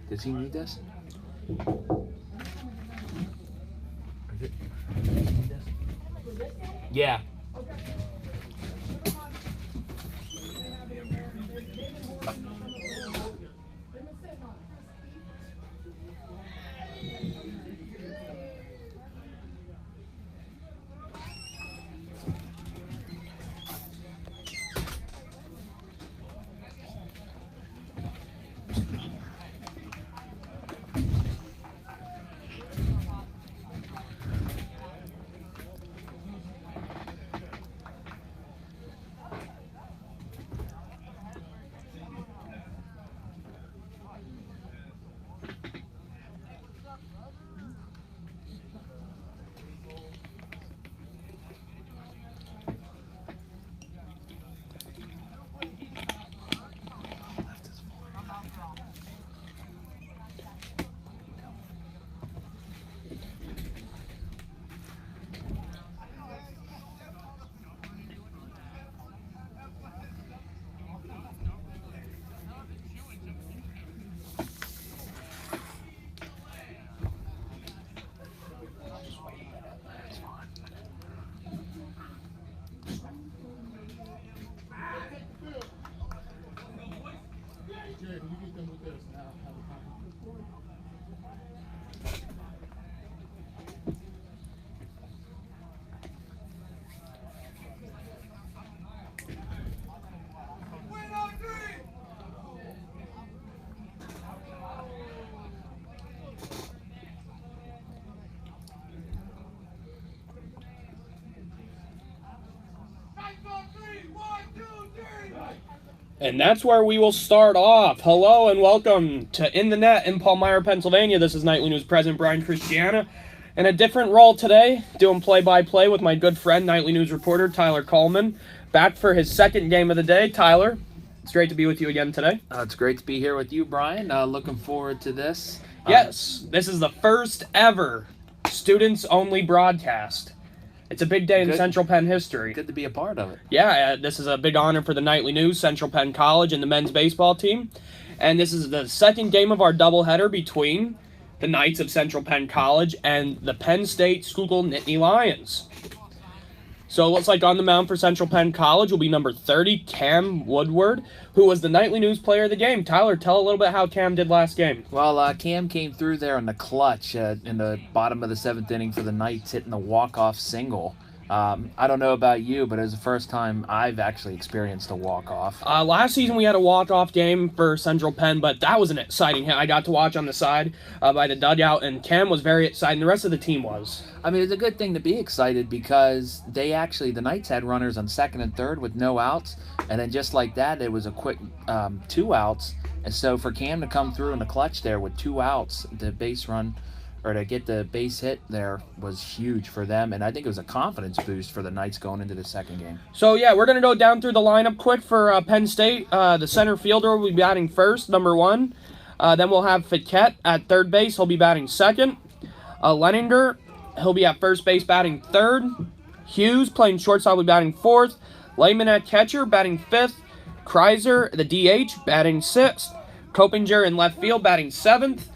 Does he need this? Yeah. And that's where we will start off. Hello and welcome to In the Net in Palmyra, Pennsylvania. This is Nightly News President Brian Christiana. In a different role today, doing play-by-play with my good friend, Nightly News reporter Tyler Coleman. Back for his second game of the day. Tyler, it's great to be with you again today. It's great to be here with you, Brian. Looking forward to this. Yes, this is the first ever students-only broadcast. It's a big day in Central Penn history. Good to be a part of it. Yeah, this is a big honor for the Nightly News, Central Penn College, and the men's baseball team. And this is the second game of our doubleheader between the Knights of Central Penn College and the Penn State Schuylkill Nittany Lions. So it looks like on the mound for Central Penn College will be number 30, Cam Woodward, who was the Nightly News player of the game. Tyler, tell a little bit how Cam did last game. Well, Cam came through there in the clutch in the bottom of the seventh inning for the Knights, hitting the walk-off single. I don't know about you, but it was the first time I've actually experienced a walk-off. Last season we had a walk-off game for Central Penn, but that was an exciting hit. I got to watch on the side by the dugout, and Cam was very excited, and the rest of the team was. I mean, it's a good thing to be excited because the Knights had runners on second and third with no outs, and then just like that, it was a quick 2 outs. And so for Cam to come through in the clutch there with 2 outs, the base run, or to get the base hit there was huge for them, and I think it was a confidence boost for the Knights going into the second game. So, yeah, we're going to go down through the lineup quick for Penn State. The center fielder will be batting first, number 1. Then we'll have Fiquette at third base. He'll be batting second. Leninger, he'll be at first base batting third. Hughes, playing shortstop, will be batting fourth. Lehman at catcher, batting fifth. Kreiser, the DH, batting sixth. Coppinger in left field, batting seventh.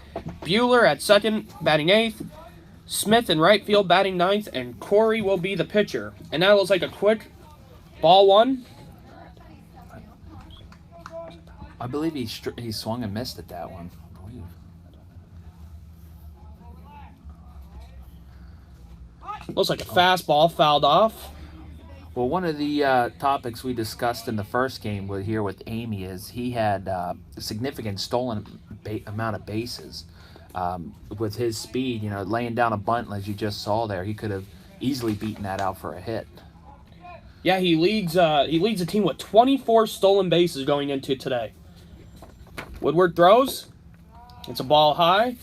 Bueller at second, batting 8th. Smith in right field, batting 9th. And Corey will be the pitcher. And that looks like a quick ball 1. I believe he swung and missed at that one. Looks like a fastball fouled off. Well, one of the topics we discussed in the first game here with Amy is he had a significant stolen amount of bases. With his speed, laying down a bunt as you just saw there, he could have easily beaten that out for a hit. Yeah, he leads the team with 24 stolen bases going into today. Woodward throws. It's a ball high.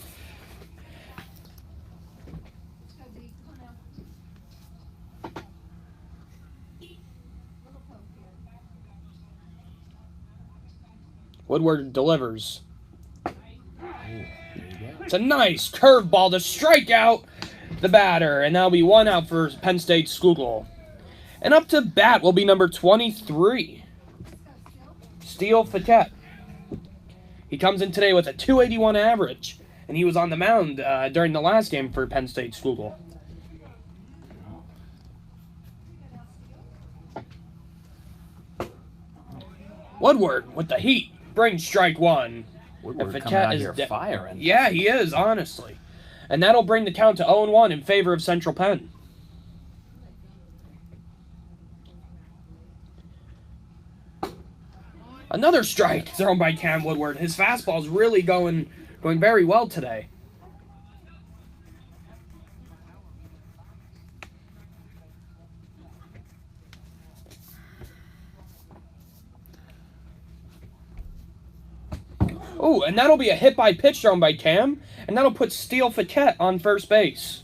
Woodward delivers. It's a nice curveball to strike out the batter, and that'll be 1 out for Penn State Schuylkill. And up to bat will be number 23, Steele Fiquette. He comes in today with a 281 average, and he was on the mound during the last game for Penn State Schuylkill. Woodward with the heat brings strike one. Woodward coming out here firing. Yeah, he is, honestly. And that'll bring the count to 0-1 in favor of Central Penn. Another strike thrown by Cam Woodward. His fastball's really going very well today. Oh, and that'll be a hit by pitch thrown by Cam, and that'll put Steele Fiquette on first base.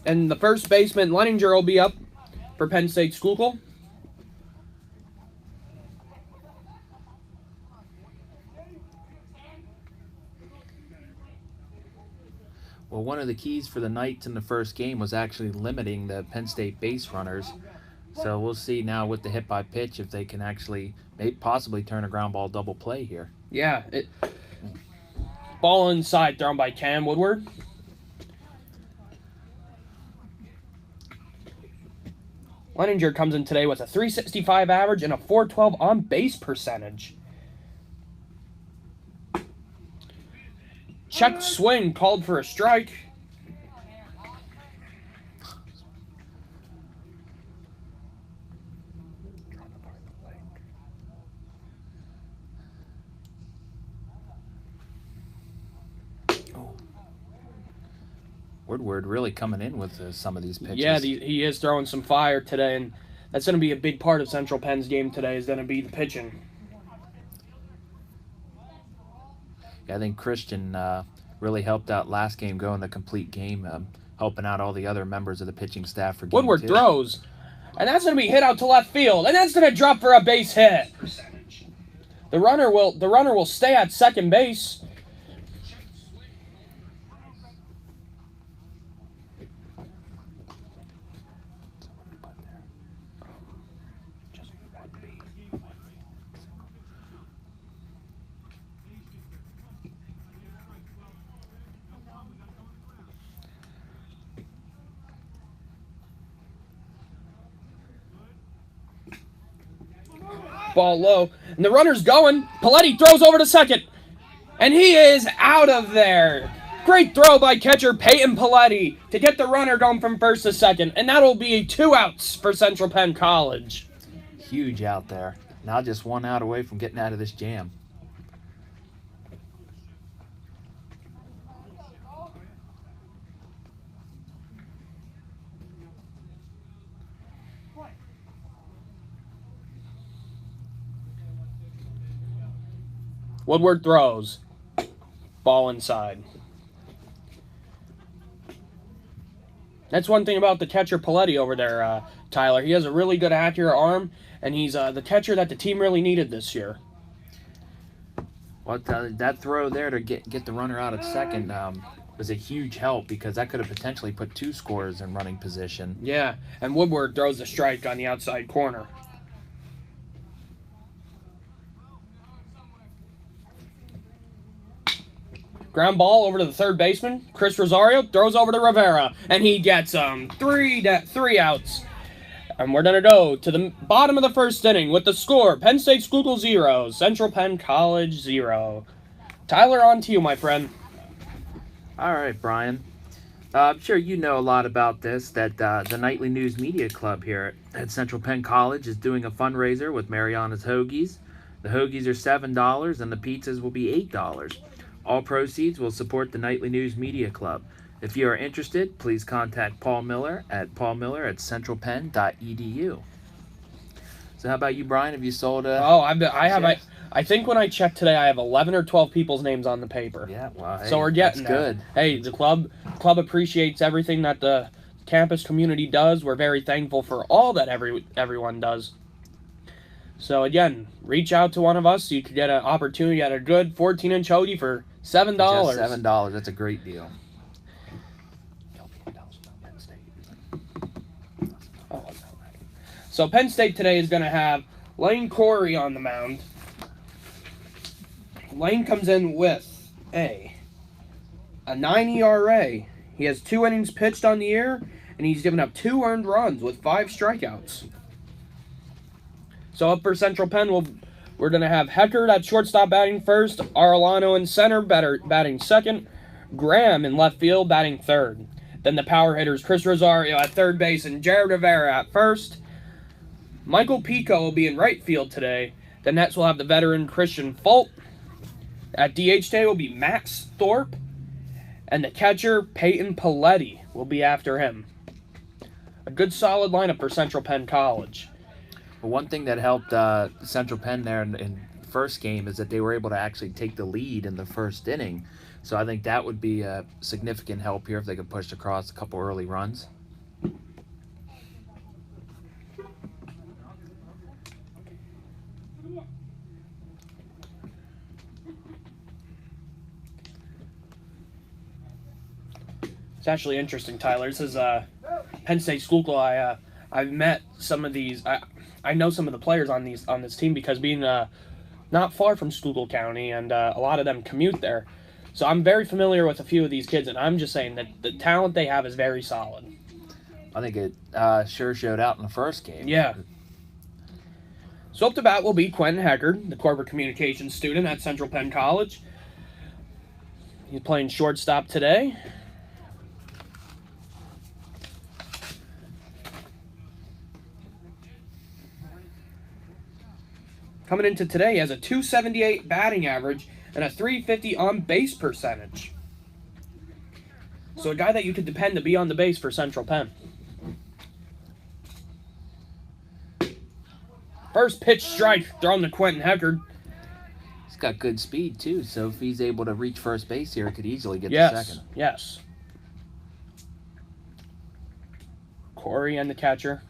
And the first baseman, Leininger, will be up for Penn State Schuylkill. Well, one of the keys for the Knights in the first game was actually limiting the Penn State base runners. So we'll see now with the hit by pitch if they can actually possibly turn a ground ball double play here. Yeah. Ball inside thrown by Cam Woodward. Leininger comes in today with a 365 average and a 412 on base percentage. Check swing called for a strike. Woodward really coming in with some of these pitches. Yeah, he is throwing some fire today, and that's going to be a big part of Central Penn's game today is going to be the pitching. Yeah, I think Christian really helped out last game going the complete game, helping out all the other members of the pitching staff for game Woodward 2. throws, and that's going to be hit out to left field, and that's going to drop for a base hit. The runner will stay at second base. Ball low, and the runner's going. Paletti throws over to second, and he is out of there. Great throw by catcher Peyton Paletti to get the runner going from first to second, and that'll be 2 outs for Central Penn College. Huge out there. Now just 1 out away from getting out of this jam. Woodward throws. Ball inside. That's one thing about the catcher Paletti over there, Tyler. He has a really good accurate arm, and he's the catcher that the team really needed this year. Well, that throw there to get the runner out at second was a huge help because that could have potentially put 2 scorers in running position. Yeah, and Woodward throws the strike on the outside corner. Ground ball over to the third baseman. Chris Rosario throws over to Rivera, and he gets 3 outs. And we're going to go to the bottom of the first inning with the score. Penn State Schuylkill 0, Central Penn College 0. Tyler, on to you, my friend. All right, Brian. I'm sure you know a lot about this, that the Nightly News Media Club here at Central Penn College is doing a fundraiser with Mariana's Hoagies. The hoagies are $7, and the pizzas will be $8. All proceeds will support the Nightly News Media Club. If you are interested, please contact Paul Miller at paulmiller@centralpenn.edu. So how about you, Brian? Have you sold I think when I checked today, I have 11 or 12 people's names on the paper. Yeah, well, hey, so we're getting that's good. Hey, the club appreciates everything that the campus community does. We're very thankful for all that everyone does. So again, reach out to one of us. You could get an opportunity at a good 14-inch hoagie for $7. Just $7. That's a great deal. So Penn State today is going to have Lane Corey on the mound. Lane comes in with a 9 ERA. He has 2 innings pitched on the year, and he's given up 2 earned runs with 5 strikeouts. So up for Central Penn, we're going to have Heckard at shortstop batting first, Arellano in center batting second, Graham in left field batting third. Then the power hitters, Chris Rosario at third base and Jared Rivera at first. Michael Pico will be in right field today. The Nets will have the veteran Christian Fultz. At DH today will be Max Thorpe. And the catcher, Peyton Paletti, will be after him. A good solid lineup for Central Penn College. Well, one thing that helped Central Penn there in the first game is that they were able to actually take the lead in the first inning. So I think that would be a significant help here if they could push across a couple early runs. It's actually interesting, Tyler. This is Penn State Schuylkill. I've met some of these. I know some of the players on this team because being not far from Schuylkill County, and a lot of them commute there. So I'm very familiar with a few of these kids, and I'm just saying that the talent they have is very solid. I think it sure showed out in the first game. Yeah. So up to bat will be Quentin Heckard, the corporate communications student at Central Penn College. He's playing shortstop today. Coming into today, he has a .278 batting average and a .350 on-base percentage. So a guy that you could depend to be on the base for Central Penn. First pitch strike thrown to Quentin Heckard. He's got good speed, too, so if he's able to reach first base here, he could easily get Yes, the second. yes. Corey and the catcher.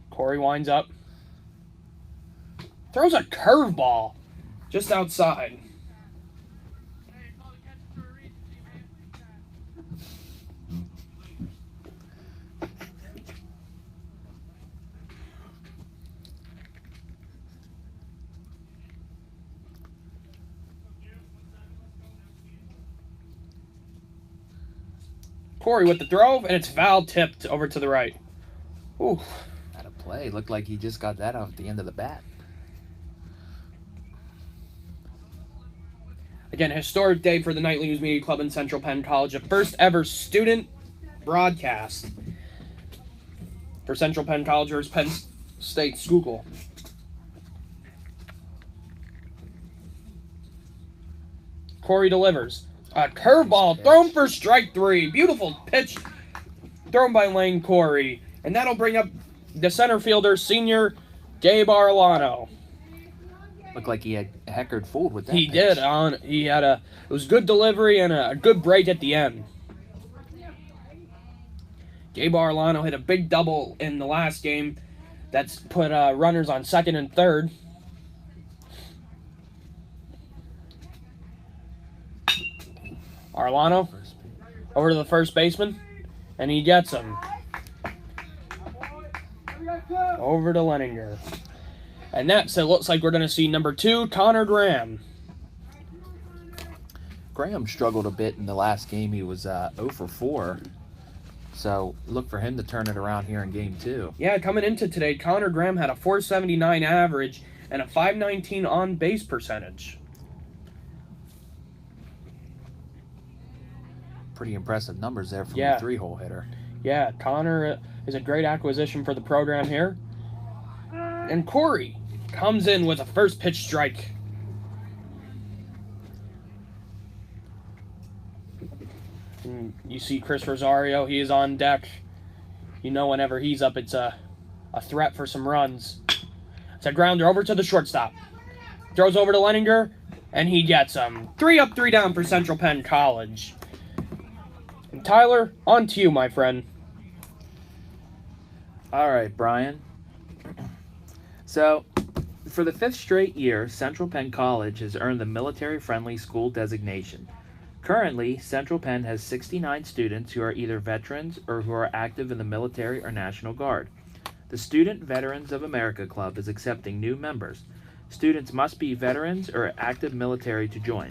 Corey winds up. Throws a curveball just outside. Corey with the throw, and it's foul tipped over to the right. Ooh. Had a play. Looked like he just got that off the end of the bat. Again, historic day for the Nightly News Media Club in Central Penn College. A first ever student broadcast for Central Penn College versus Penn State Schuylkill. Corey delivers. A curveball thrown for strike 3. Beautiful pitch thrown by Lane Corey. And that'll bring up the center fielder, senior Gabe Arellano. Looked like he had Heckard fooled with that He pitch. did. It was good delivery and a good break at the end. Gabe Arellano hit a big double in the last game. That's put runners on second and third. Arellano over to the first baseman, and he gets him. Over to Leninger. And that, so it looks like we're going to see number 2, Connor Graham. Graham struggled a bit in the last game. He was 0 for 4. So look for him to turn it around here in game 2. Yeah, coming into today, Connor Graham had a .479 average and a .519 on-base percentage. Pretty impressive numbers there from Yeah. the 3-hole hitter. Yeah, Connor is a great acquisition for the program here. And Corey comes in with a first pitch strike. And you see Chris Rosario, he is on deck. You know whenever he's up, it's a threat for some runs. It's a grounder over to the shortstop. Throws over to Leninger, and he gets him. 3 up, 3 down for Central Penn College. And Tyler, on to you, my friend. All right, Brian. So, for the 5th straight year, Central Penn College has earned the military-friendly school designation. Currently, Central Penn has 69 students who are either veterans or who are active in the military or National Guard. The Student Veterans of America Club is accepting new members. Students must be veterans or active military to join.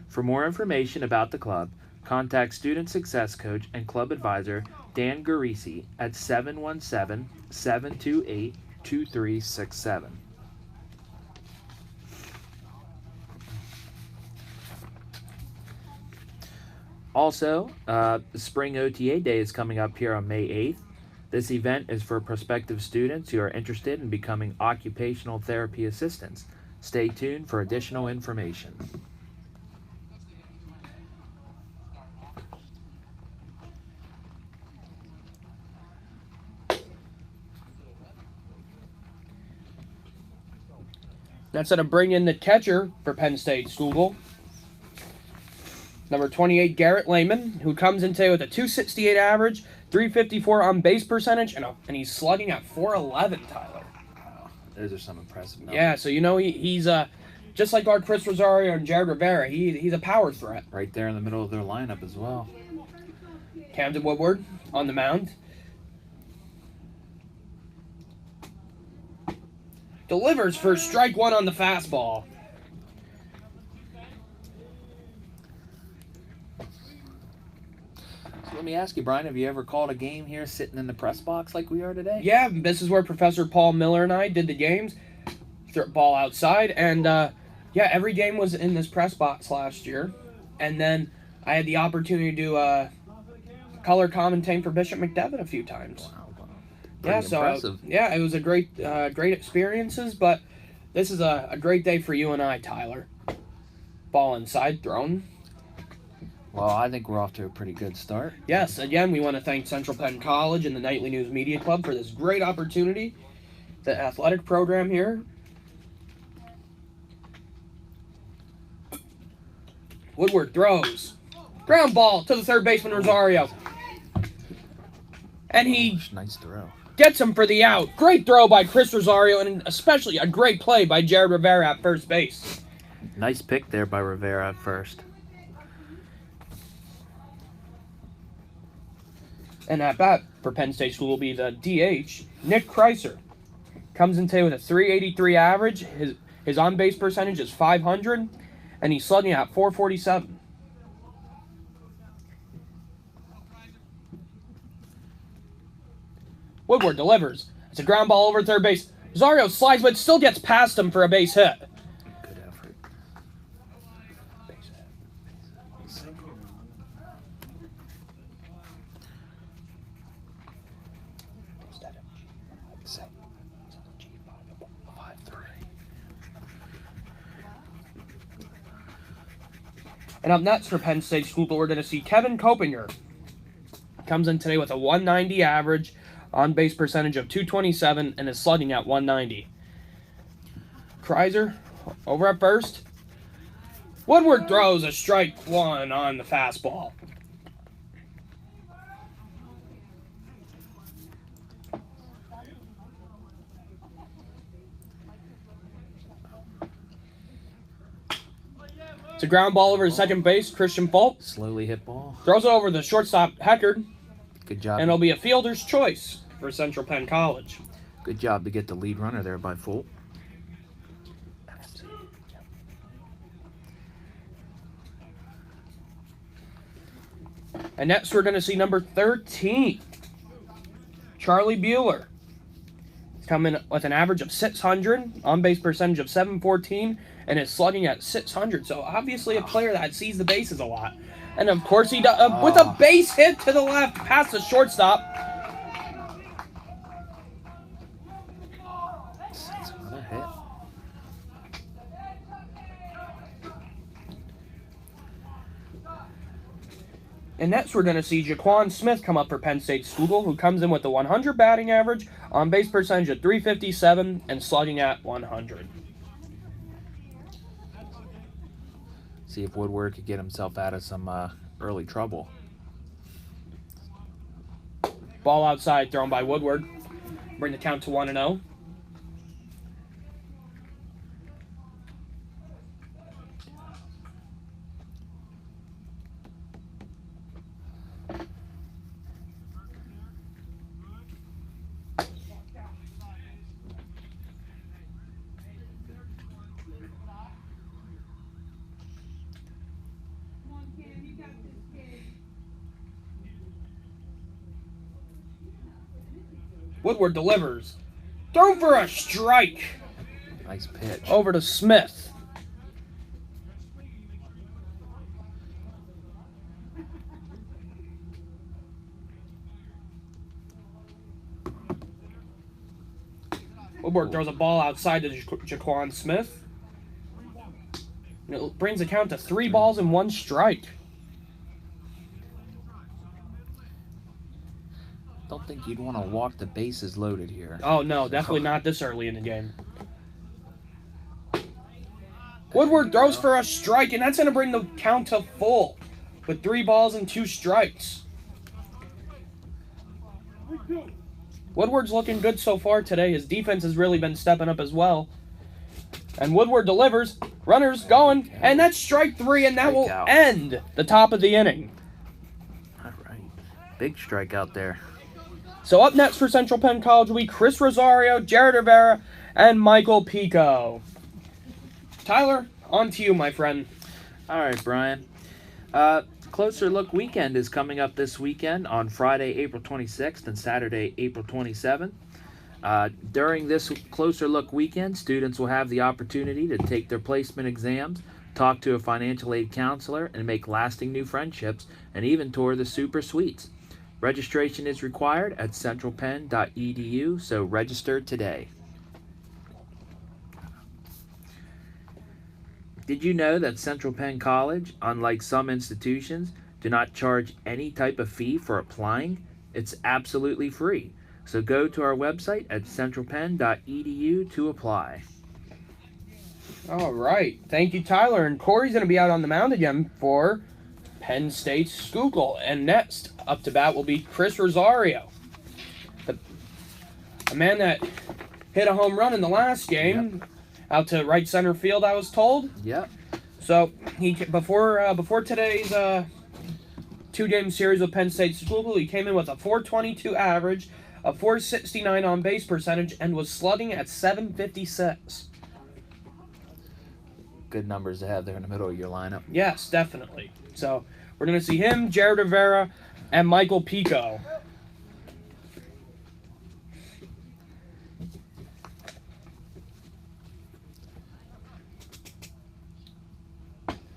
For more information about the club, contact Student Success Coach and Club Advisor Dan Garisi at 717-728-2367. Also, the Spring OTA Day is coming up here on May 8th. This event is for prospective students who are interested in becoming occupational therapy assistants. Stay tuned for additional information. That's going to bring in the catcher for Penn State Schuylkill. Number 28, Garrett Lehman, who comes in today with a 268 average, 354 on base percentage, and he's slugging at 411, Tyler. Wow, those are some impressive numbers. Yeah, so he's just like our Chris Rosario and Jared Rivera. He's a power threat. Right there in the middle of their lineup as well. Camden Woodward on the mound. Delivers for strike one on the fastball. So let me ask you, Brian, have you ever called a game here sitting in the press box like we are today? Yeah, this is where Professor Paul Miller and I did the games. Threw a ball outside, and yeah, every game was in this press box last year. And then I had the opportunity to do color commentating for Bishop McDevitt a few times. Wow. Yeah, Impressive. Yeah, it was a great experiences, but this is a great day for you and I, Tyler. Ball inside, thrown. Well, I think we're off to a pretty good start. Yes, again, we want to thank Central Penn College and the Nightly News Media Club for this great opportunity. The athletic program here. Woodward throws. Ground ball to the third baseman, Rosario. And he Nice throw. gets him for the out. Great throw by Chris Rosario, and especially a great play by Jared Rivera at first base. Nice pick there by Rivera at first. And at bat for Penn State School will be the DH, Nick Kreiser. Comes in today with a 383 average. His on-base percentage is .500, and he's slugging at .447. Woodward delivers. It's a ground ball over third base. Rosario slides, but still gets past him for a base hit. Good effort. And up next for Penn State Schuylkill, we're going to see Kevin Copinger. Comes in today with a 190 average, on-base percentage of .227, and is slugging at .190. Kreiser over at first. Woodward throws a strike one on the fastball. It's a ground ball over to second base, Christian Fultz. Slowly hit ball. Throws it over the shortstop, Heckard. Good job. And it'll be a fielder's choice for Central Penn College. Good job to get the lead runner there by Fultz. And next we're going to see number 13, Charlie Bueller. He's coming with an average of 600, on-base percentage of .714, and is slugging at .600. So obviously a player that sees the bases a lot. And of course he does, with a base hit to the left past the shortstop. That's another hit. And next we're going to see Jaquan Smith come up for Penn State Schuylkill, who comes in with a 100 batting average, on-base percentage of .357, and slugging at .100. See if Woodward could get himself out of some early trouble. Ball outside thrown by Woodward. Bring the count to 1-0. Woodward delivers. Thrown for a strike. Nice pitch. Over to Smith. Woodward throws a ball outside to Jaquan Smith. And it brings the count to 3 balls and 1 strike. Don't think you'd want to walk the bases loaded here. Oh, no, definitely not this early in the game. Woodward throws for a strike, and that's going to bring the count to full with 3 balls and 2 strikes. Woodward's looking good so far today. His defense has really been stepping up as well. And Woodward delivers. Runners going, and that's strike 3, and that will end the top of the inning. All right. Big strikeout there. So up next for Central Penn College will be Chris Rosario, Jared Rivera, and Michael Pico. Tyler, on to you, my friend. All right, Brian. Closer Look Weekend is coming up this weekend on Friday, April 26th and Saturday, April 27th. During this Closer Look Weekend, students will have the opportunity to take their placement exams, talk to a financial aid counselor, and make lasting new friendships, and even tour the Super Suites. Registration is required at centralpenn.edu, so register today. Did you know that Central Penn College, unlike some institutions, do not charge any type of fee for applying? It's absolutely free. So go to our website at centralpenn.edu to apply. All right. Thank you, Tyler. And Corey's going to be out on the mound again for Penn State Schuylkill. And next up to bat will be Chris Rosario, a man that hit a home run in the last game. Yep. Out to right center field, I was told. Yep. So he before today's 2-game series with Penn State Schuylkill, he came in with a .422 average, a .469 on base percentage, and was slugging at .756. Good numbers to have there in the middle of your lineup. Yes, definitely. So we're gonna see him, Jared Rivera, and Michael Pico.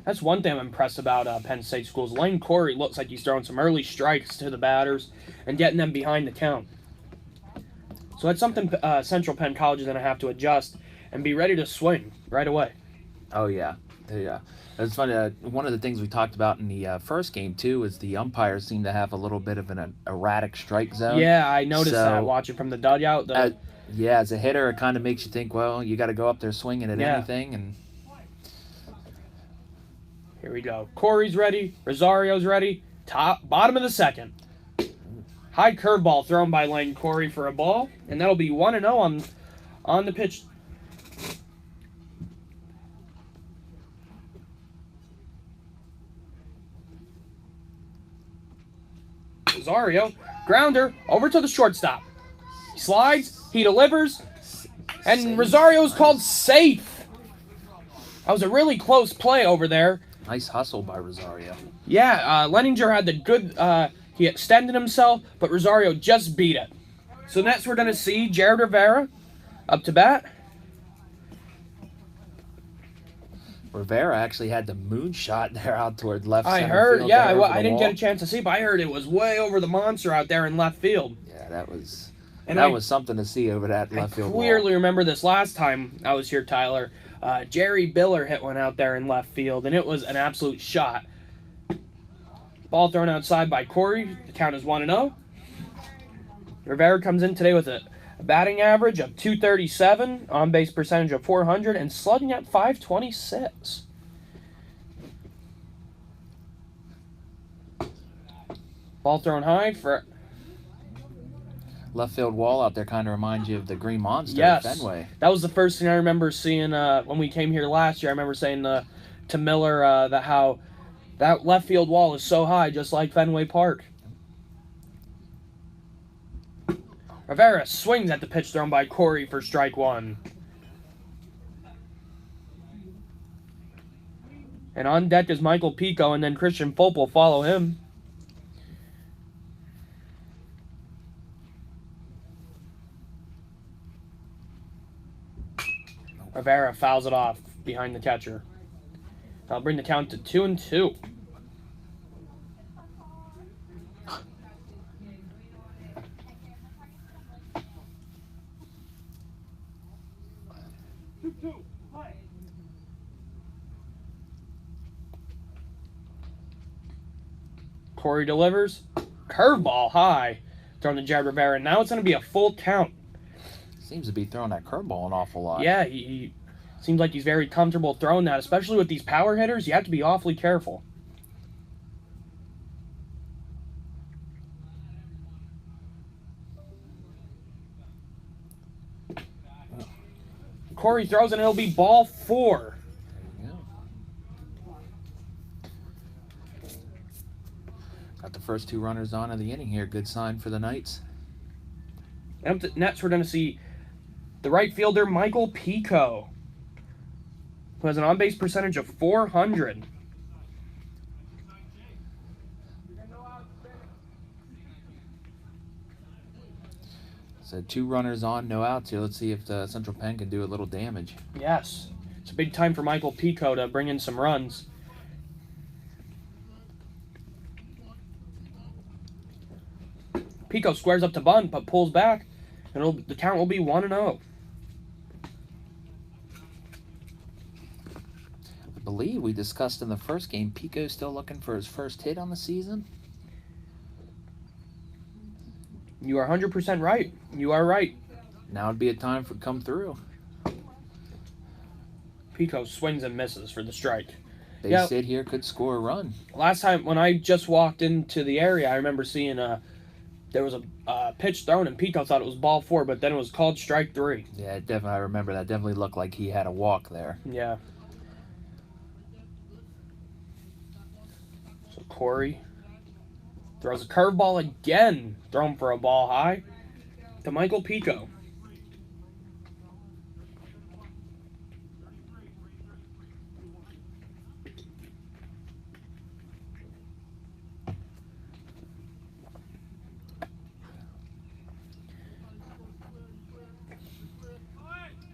That's one thing I'm impressed about Penn State Schools. Lane Corey looks like he's throwing some early strikes to the batters and getting them behind the count. So that's something Central Penn College is going to have to adjust and be ready to swing right away. Oh, yeah. Yeah. It's funny. One of the things we talked about in the first game, too, is the umpires seem to have a little bit of an erratic strike zone. Yeah, I noticed that watching from the dugout. As a hitter, it kind of makes you think, well, you got to go up there swinging at anything. And here we go. Corey's ready. Rosario's ready. Bottom of the second. High curveball thrown by Lane Corey for a ball. And that'll be 1-0 on the pitch. Rosario. Grounder over to the shortstop. He slides. He delivers. And Rosario's called safe. That was a really close play over there. Nice hustle by Rosario. Yeah, Leninger had the good, he extended himself, but Rosario just beat it. So next we're going to see Jared Rivera up to bat. Rivera actually had the moonshot there out toward left I center heard, field. yeah, I didn't get a chance to see, but I heard it was way over the monster out there in left field. Yeah, that was something to see over that left field wall. I clearly remember this last time I was here, Tyler. Jerry Biller hit one out there in left field, and it was an absolute shot. Ball thrown outside by Corey. The count is 1-0. Rivera comes in today with a batting average of .237, on-base percentage of .400, and slugging at .526. Ball thrown high for left field wall out there kind of reminds you of the Green Monster at Fenway. That was the first thing I remember seeing when we came here last year. I remember saying to Miller that how that left field wall is so high, just like Fenway Park. Rivera swings at the pitch thrown by Corey for strike 1. And on deck is Michael Pico, and then Christian Fulp will follow him. Rivera fouls it off behind the catcher. That'll bring the count to 2-2. Corey delivers. Curveball high. Throwing to Jared Rivera. Now it's going to be a full count. Seems to be throwing that curveball an awful lot. Yeah, he seems like he's very comfortable throwing that, especially with these power hitters. You have to be awfully careful. Corey throws and it'll be ball 4. Got the first 2 runners on in the inning here. Good sign for the Knights. And up next, we're going to see the right fielder, Michael Pico, who has an on-base percentage of .400. So 2 runners on, no outs here. Let's see if the Central Penn can do a little damage. Yes. It's a big time for Michael Pico to bring in some runs. Pico squares up to bunt, but pulls back, and the count will be 1-0. I believe we discussed in the first game, Pico's still looking for his first hit on the season. You are 100% right. You are right. Now would be a time for come through. Pico swings and misses for the strike. Base hit here could score a run. Last time when I just walked into the area, I remember seeing there was a pitch thrown, and Pico thought it was ball 4, but then it was called strike 3. Yeah, definitely. I remember that. Definitely looked like he had a walk there. Yeah. So Corey throws a curveball again, thrown for a ball high to Michael Pico.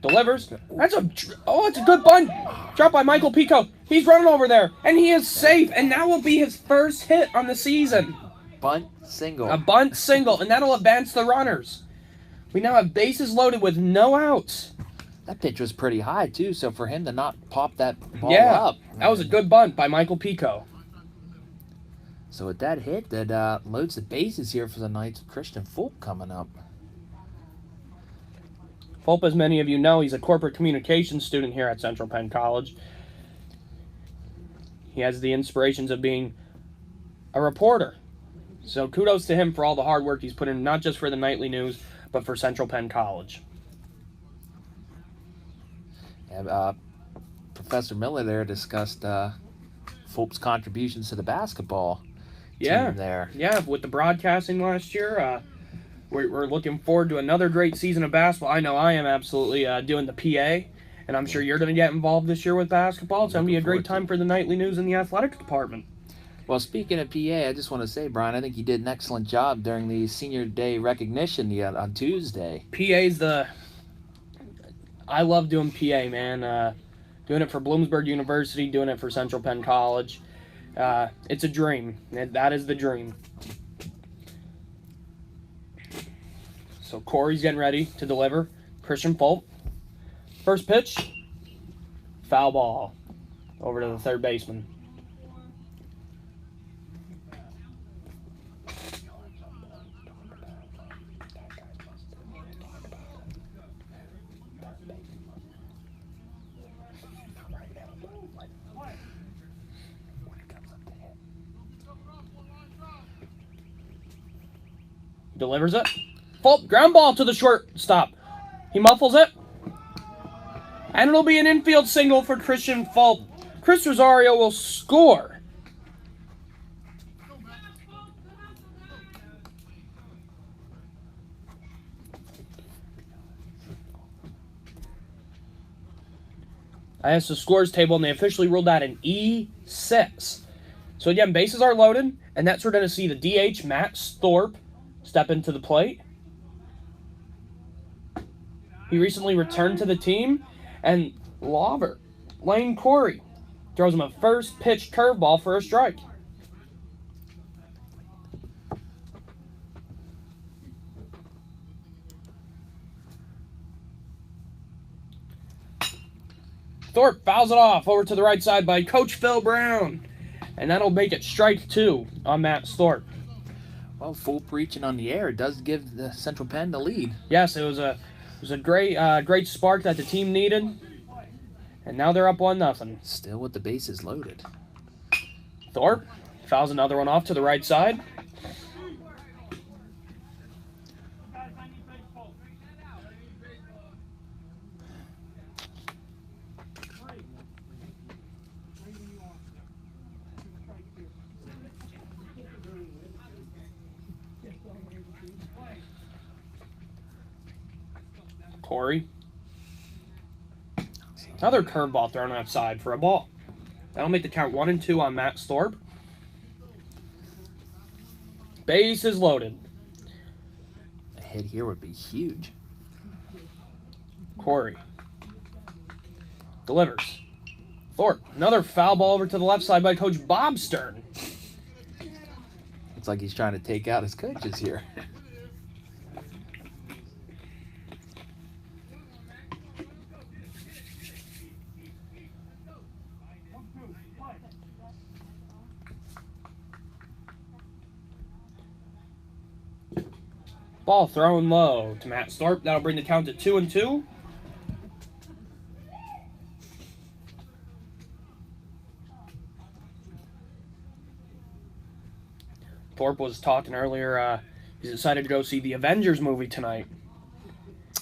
Delivers. It's a good bunt. Dropped by Michael Pico. He's running over there, and he is safe. And that will be his first hit on the season. Bunt single. A bunt single, and that'll advance the runners. We now have bases loaded with no outs. That pitch was pretty high, too, so for him to not pop that ball up. That was a good bunt by Michael Pico. So with that hit, that loads the bases here for the Knights. Christian Fulp coming up. Fulp, as many of you know, he's a corporate communications student here at Central Penn College. He has the inspirations of being a reporter. So kudos to him for all the hard work he's put in, not just for the nightly news, but for Central Penn College. And, Professor Miller there discussed Fulp's contributions to the basketball team there. Yeah, with the broadcasting last year, we're looking forward to another great season of basketball. I know I am absolutely doing the PA, and I'm sure you're going to get involved this year with basketball. It's going to be a great time for the nightly news in the athletics department. Well, speaking of PA, I just want to say, Brian, I think you did an excellent job during the Senior Day recognition on Tuesday. I love doing PA, man. Doing it for Bloomsburg University, doing it for Central Penn College. It's a dream. That is the dream. So Corey's getting ready to deliver. Christian Fulp. First pitch. Foul ball. Over to the third baseman. Delivers it. Fulp, ground ball to the shortstop. He muffles it. And it'll be an infield single for Christian Fulp. Chris Rosario will score. I asked the scores table, and they officially ruled that an E6. So again, bases are loaded, and that's where we're going to see the DH, Matt Thorpe, step into the plate. He recently returned to the team, and Lane Corey, throws him a first pitch curveball for a strike. Thorpe fouls it off over to the right side by Coach Phil Brown. And that'll make it strike 2 on Matt Thorpe. Well, full preaching on the air does give the Central Penn the lead. Yes, it was a great spark that the team needed. And now they're up 1-0. Still with the bases loaded. Thorpe fouls another one off to the right side. Corey. Another curveball thrown outside for a ball. That'll make the count 1-2 on Matt Thorpe. Bases loaded. A hit here would be huge. Corey delivers. Thorpe, another foul ball over to the left side by Coach Bob Stern. It's like he's trying to take out his coaches here. Ball thrown low to Matt Thorpe. That'll bring the count to 2-2. Thorpe was talking earlier. He's decided to go see the Avengers movie tonight.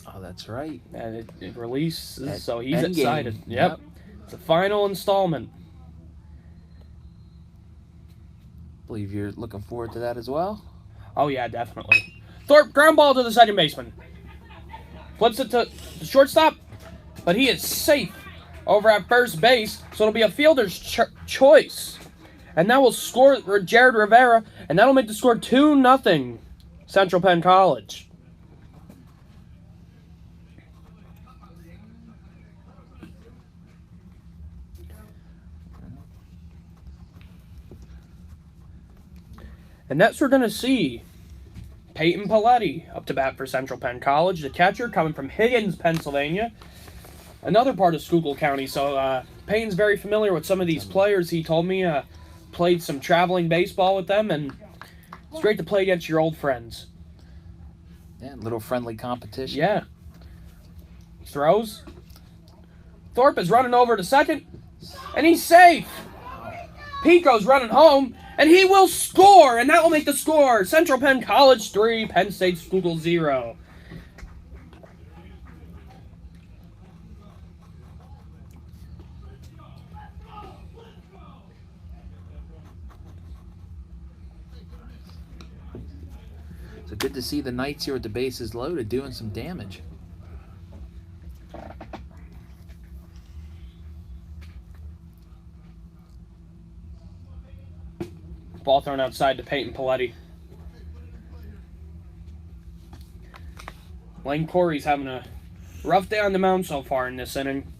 Oh, that's right. And it releases, so he's Endgame. excited. Yep. It's the final installment. Believe you're looking forward to that as well. Oh, yeah, definitely. Thorpe, ground ball to the second baseman. Flips it to the shortstop, but he is safe over at first base, so it'll be a fielder's choice. And that will score Jared Rivera, and that'll make the score 2-0 Central Penn College. And next we're going to see Peyton Paletti up to bat for Central Penn College. The catcher coming from Higgins, Pennsylvania. Another part of Schuylkill County. So Peyton's very familiar with some of these players. He told me played some traveling baseball with them. And it's great to play against your old friends. Yeah, little friendly competition. Yeah. Throws. Thorpe is running over to second. And he's safe. Pico's running home. And he will score, and that will make the score. Central Penn College 3, Penn State Schuylkill 0. So good to see the Knights here with the bases loaded doing some damage. Ball thrown outside to Peyton Paletti. Lane Corey's having a rough day on the mound so far in this inning.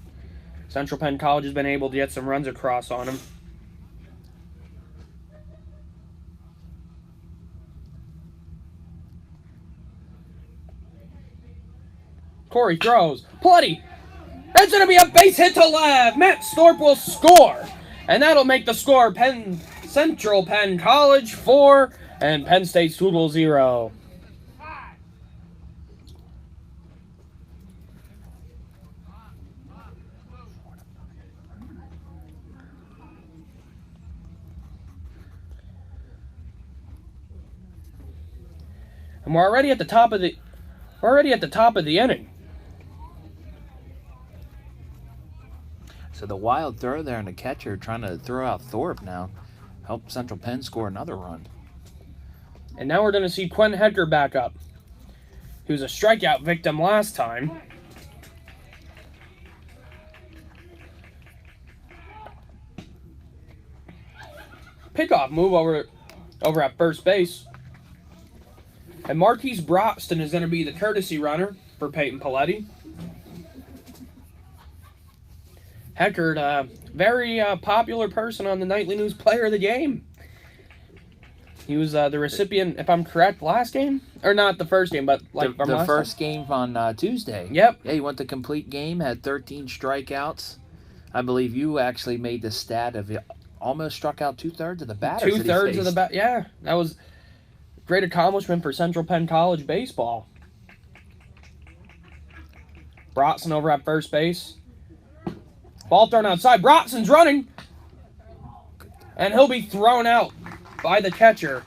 Central Penn College has been able to get some runs across on him. Corey throws. Paletti! That's going to be a base hit to left. Matt Thorpe will score. And that'll make the score Central Penn College 4 and Penn State Schuylkill 0. And we're already at the top of the inning. So the wild throw there and the catcher trying to throw out Thorpe now. Help Central Penn score another run. And now we're going to see Quentin Hedger back up. He was a strikeout victim last time. pickoff move over at first base. And Marquise Broxton is going to be the courtesy runner for Peyton Paletti. Heckard, very popular person on the Nightly News Player of the Game. He was the recipient, if I'm correct, last game? Or not the first game, but like the first game on Tuesday. Yep. Yeah, he went the complete game, had 13 strikeouts. I believe you actually made the stat of it. Almost struck out 2/3 of the batters. 2/3 of the bat. Yeah, that was a great accomplishment for Central Penn College baseball. Brotson over at first base. Ball thrown outside. Brotson's running. And he'll be thrown out by the catcher.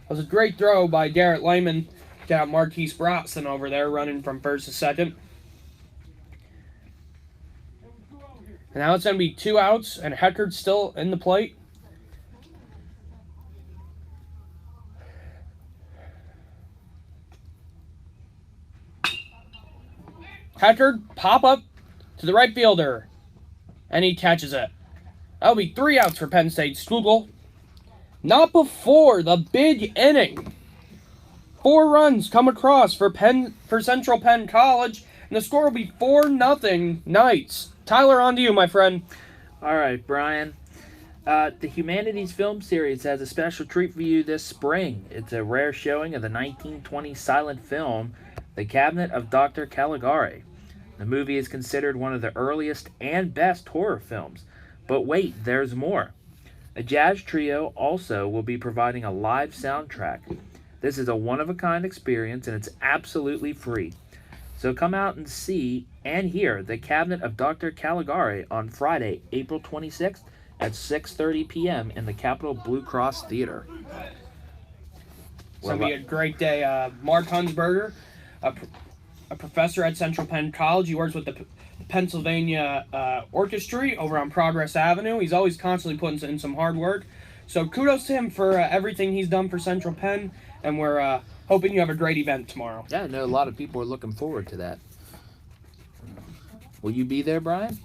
It was a great throw by Garrett Lehman. Got Marquise Brotson over there running from first to second. And now it's going to be 2 outs, and Heckard's still in the plate. Heckard, pop up to the right fielder, and he catches it. That'll be 3 outs for Penn State Schuylkill. Not before the big inning. 4 runs come across for Central Penn College, and the score will be 4-0 Knights. Tyler, on to you, my friend. All right, Brian. The Humanities Film Series has a special treat for you this spring. It's a rare showing of the 1920 silent film, The Cabinet of Dr. Caligari. The movie is considered one of the earliest and best horror films. But wait, there's more. A jazz trio also will be providing a live soundtrack. This is a one-of-a-kind experience, and it's absolutely free. So come out and see and hear The Cabinet of Dr. Caligari on Friday, April 26th at 6:30 p.m. in the Capitol Blue Cross Theater. It's going to be a great day. Mark Hunsberger, a professor at Central Penn College. He works with the Pennsylvania Orchestra over on Progress Avenue. He's always constantly putting in some hard work. So kudos to him for everything he's done for Central Penn, and we're hoping you have a great event tomorrow. Yeah, I know a lot of people are looking forward to that. Will you be there, Brian?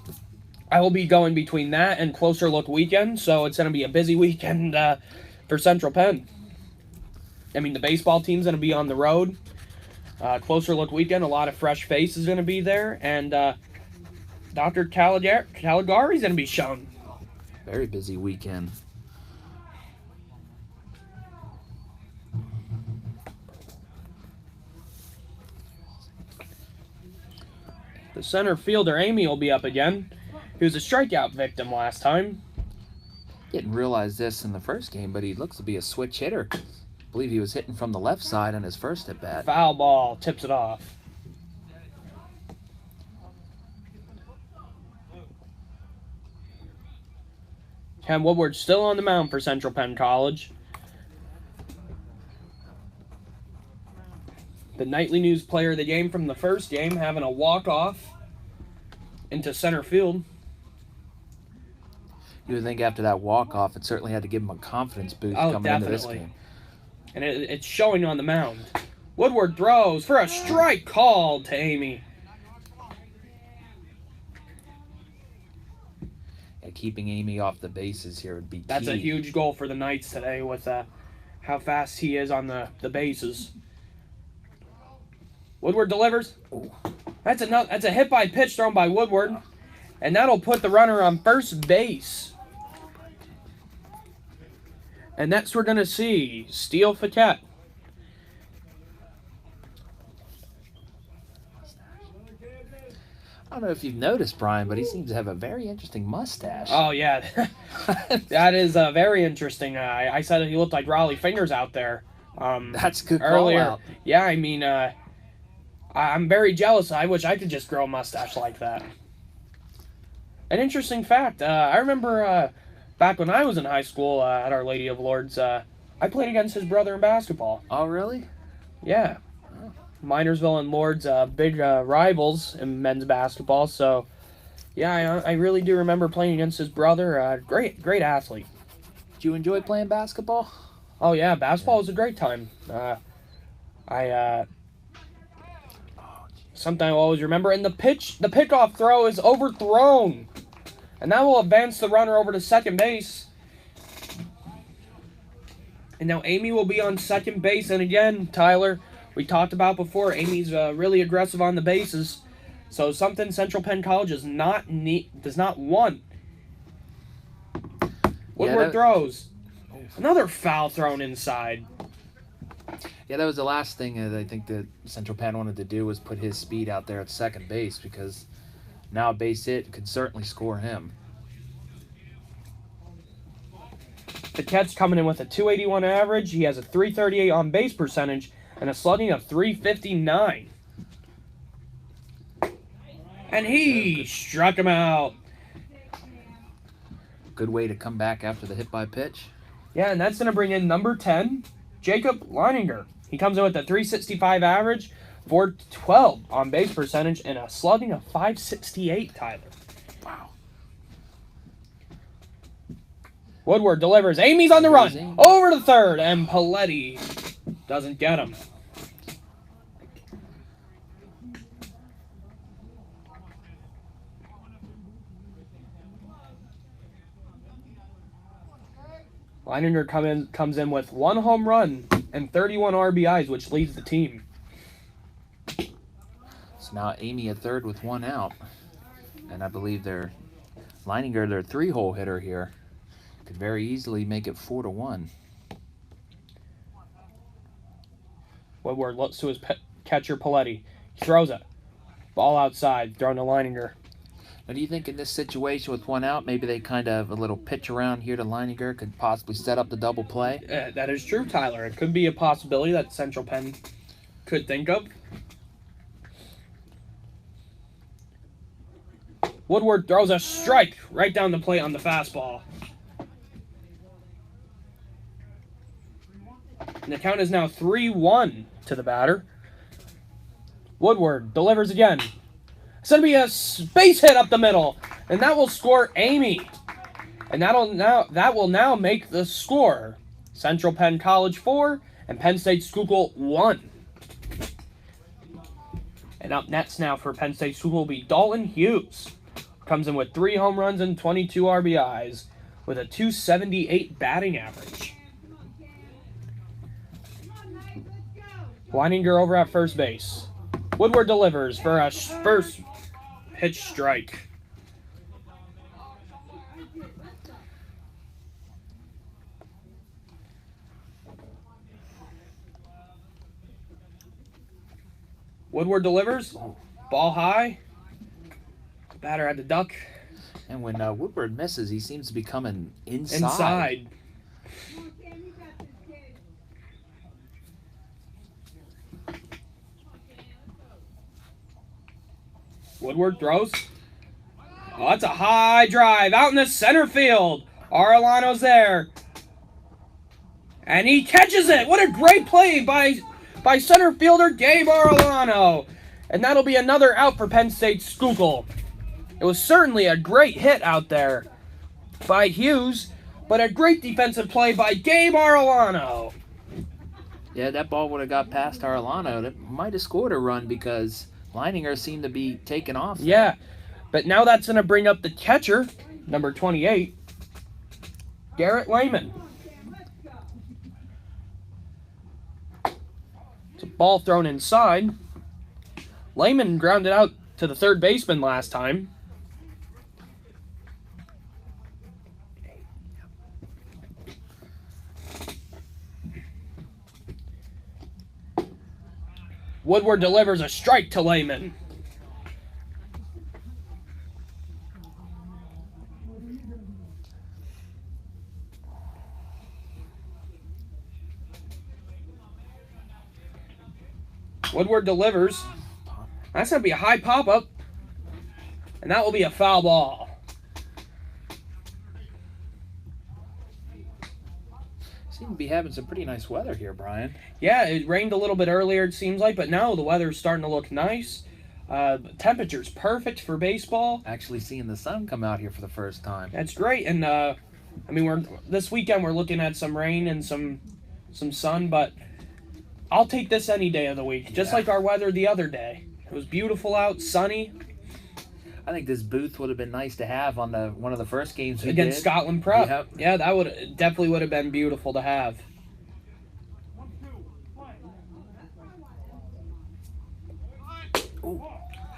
I will be going between that and Closer Look Weekend, so it's going to be a busy weekend for Central Penn. I mean, the baseball team's going to be on the road. Closer Look Weekend, a lot of fresh faces going to be there, and Dr. Caligari's going to be shown. Very busy weekend. The center fielder, Amy, will be up again. He was a strikeout victim last time. Didn't realize this in the first game, but he looks to be a switch hitter. I believe he was hitting from the left side on his first at-bat. Foul ball, tips it off. Ken Woodward still on the mound for Central Penn College. The Nightly News Player of the Game from the first game, having a walk-off into center field. You would think after that walk-off, it certainly had to give him a confidence boost coming into this game. And it's showing on the mound. Woodward throws for a strike called to Amy. Yeah, keeping Amy off the bases here would be key. That's a huge goal for the Knights today with how fast he is on the bases. Woodward delivers. Ooh. That's a hit by pitch thrown by Woodward. And that'll put the runner on first base. And next we're going to see Steele Fiquette. I don't know if you've noticed, Brian, but he seems to have a very interesting mustache. Oh, yeah. That is very interesting. I said he looked like Raleigh Fingers out there. That's a good earlier. call out. Yeah, I mean, I'm very jealous. I wish I could just grow a mustache like that. An interesting fact, I remember back when I was in high school at Our Lady of Lourdes, I played against his brother in basketball. Oh, really? Yeah. Oh. Minersville and Lourdes, big rivals in men's basketball. So, yeah, I really do remember playing against his brother. Great athlete. Did you enjoy playing basketball? Oh, yeah, basketball was a great time. Something I always remember. And the pickoff throw is overthrown. And that will advance the runner over to second base. And now Amy will be on second base. And again, Tyler, we talked about before, Amy's really aggressive on the bases. So something Central Penn College does not want. Woodward throws. Another foul thrown inside. Yeah, that was the last thing that I think that Central Penn wanted to do was put his speed out there at second base, because now a base hit could certainly score him. Paquette's coming in with a 281 average. He has a 338 on base percentage and a slugging of 359. And he struck him out. Good way to come back after the hit by pitch. Yeah, and that's going to bring in number 10, Jacob Leininger. He comes in with a 365 average, 412 on base percentage, and a slugging of 568, Tyler. Wow. Woodward delivers. Amy's on the run. Over to third, and Paletti doesn't get him. Leininger comes in with 1 home run and 31 RBIs, which leads the team. So now Amy at third with 1 out. And I believe Leininger, their 3-hole hitter here, could very easily make it 4-1. Woodward looks to his catcher, Paletti. He throws it. Ball outside, thrown to Leininger. Now, do you think in this situation with 1 out, maybe they kind of a little pitch around here to Leininger could possibly set up the double play? That is true, Tyler. It could be a possibility that Central Penn could think of. Woodward throws a strike right down the plate on the fastball. And the count is now 3-1 to the batter. Woodward delivers again. It's going to be a base hit up the middle, and that will score Amy. And that will now make the score Central Penn College 4 and Penn State Schuylkill 1. And up next now for Penn State Schuylkill will be Dalton Hughes. Comes in with 3 home runs and 22 RBIs with a 278 batting average. Leininger over at first base. Woodward delivers for a first pitch strike. Woodward delivers. Ball high. The batter had to duck. And when Woodward misses, he seems to be coming inside. Woodward throws. Oh, that's a high drive out in the center field. Arellano's there. And he catches it. What a great play by center fielder Gabe Arellano. And that'll be another out for Penn State Schuylkill. It was certainly a great hit out there by Hughes, but a great defensive play by Gabe Arellano. Yeah, that ball would have got past Arellano. That might have scored a run because Leininger seemed to be taken off. Yeah, but now that's going to bring up the catcher, number 28, Garrett Lehman. It's a ball thrown inside. Lehman grounded out to the third baseman last time. Woodward delivers a strike to Lehman. Woodward delivers. That's going to be a high pop-up. And that will be a foul ball. Seem to be having some pretty nice weather here, Brian. Yeah, it rained a little bit earlier, it seems like, but now the weather's starting to look nice. Temperature's perfect for baseball. Actually seeing the sun come out here for the first time. That's great. And, this weekend we're looking at some rain and some sun, but I'll take this any day of the week, just like our weather the other day. It was beautiful out, sunny. I think this booth would have been nice to have on one of the first games we Against did. Scotland Prep. Yep. Yeah, that definitely would have been beautiful to have.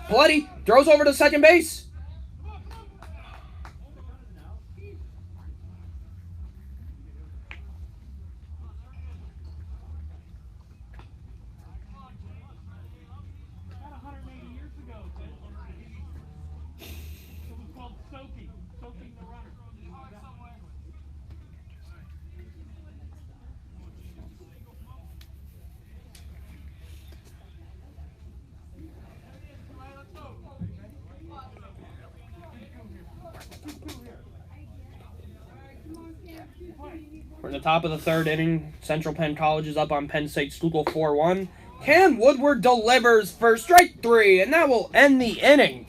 Paletti throws over to second base. We're in the top of the third inning. Central Penn College is up on Penn State Schuylkill 4-1. Cam Woodward delivers for strike 3, and that will end the inning.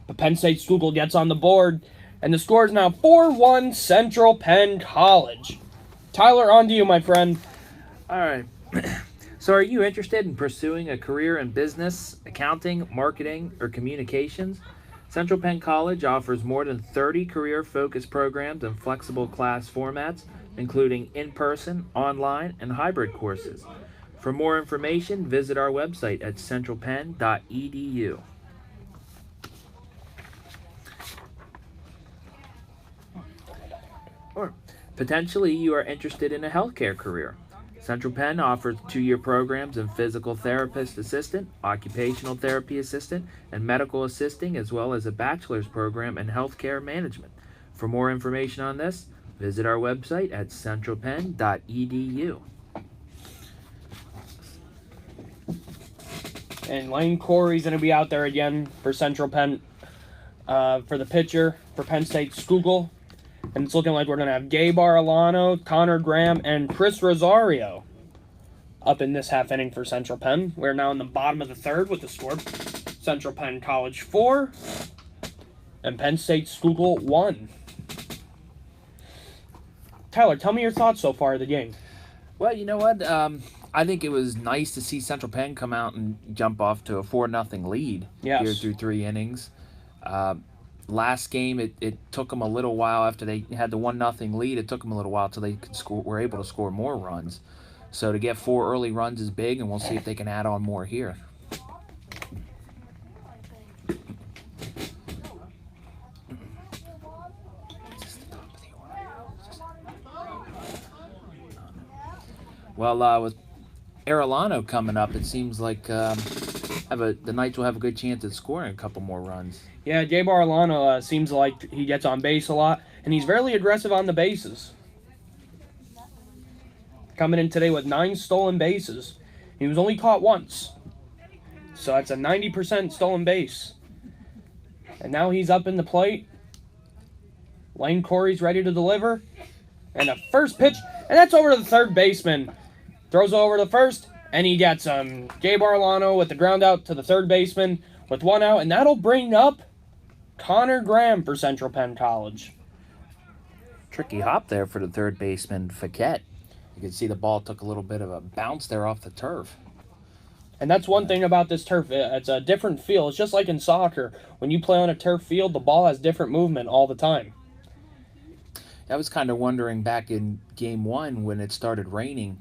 But Penn State Schuylkill gets on the board, and the score is now 4-1 Central Penn College. Tyler, on to you, my friend. All right. So are you interested in pursuing a career in business, accounting, marketing, or communications? Central Penn College offers more than 30 career-focused programs and flexible class formats, including in-person, online, and hybrid courses. For more information, visit our website at centralpenn.edu. Or potentially you are interested in a healthcare career. Central Penn offers 2-year programs in physical therapist assistant, occupational therapy assistant, and medical assisting, as well as a bachelor's program in healthcare management. For more information on this, visit our website at centralpenn.edu. And Lane Corey's going to be out there again for Central Penn for the pitcher for Penn State Schuylkill. And it's looking like we're going to have Gabe Arellano, Connor Graham, and Chris Rosario up in this half inning for Central Penn. We're now in the bottom of the third with the score. Central Penn College 4 and Penn State Schuylkill 1. Tyler, tell me your thoughts so far of the game. Well, you know what? I think it was nice to see Central Penn come out and jump off to a 4-0 lead here through 3 innings. Last game, it took them a little while after they had the 1-0 lead. It took them a little while till they were able to score more runs. So to get 4 early runs is big, and we'll see if they can add on more here. Well, with Arellano coming up, it seems like the Knights will have a good chance at scoring a couple more runs. Yeah, Gabe Arellano seems like he gets on base a lot, and he's fairly aggressive on the bases. Coming in today with 9 stolen bases. He was only caught once. So that's a 90% stolen base. And now he's up in the plate. Lane Corey's ready to deliver. And the first pitch, and that's over to the third baseman. Throws over to first, and he gets Gabe Arellano with the ground out to the third baseman with 1 out, and that'll bring up Connor Graham for Central Penn College. Tricky hop there for the third baseman, Fiquette. You can see the ball took a little bit of a bounce there off the turf. And that's one thing about this turf. It's a different feel. It's just like in soccer. When you play on a turf field, the ball has different movement all the time. I was kind of wondering back in Game 1 when it started raining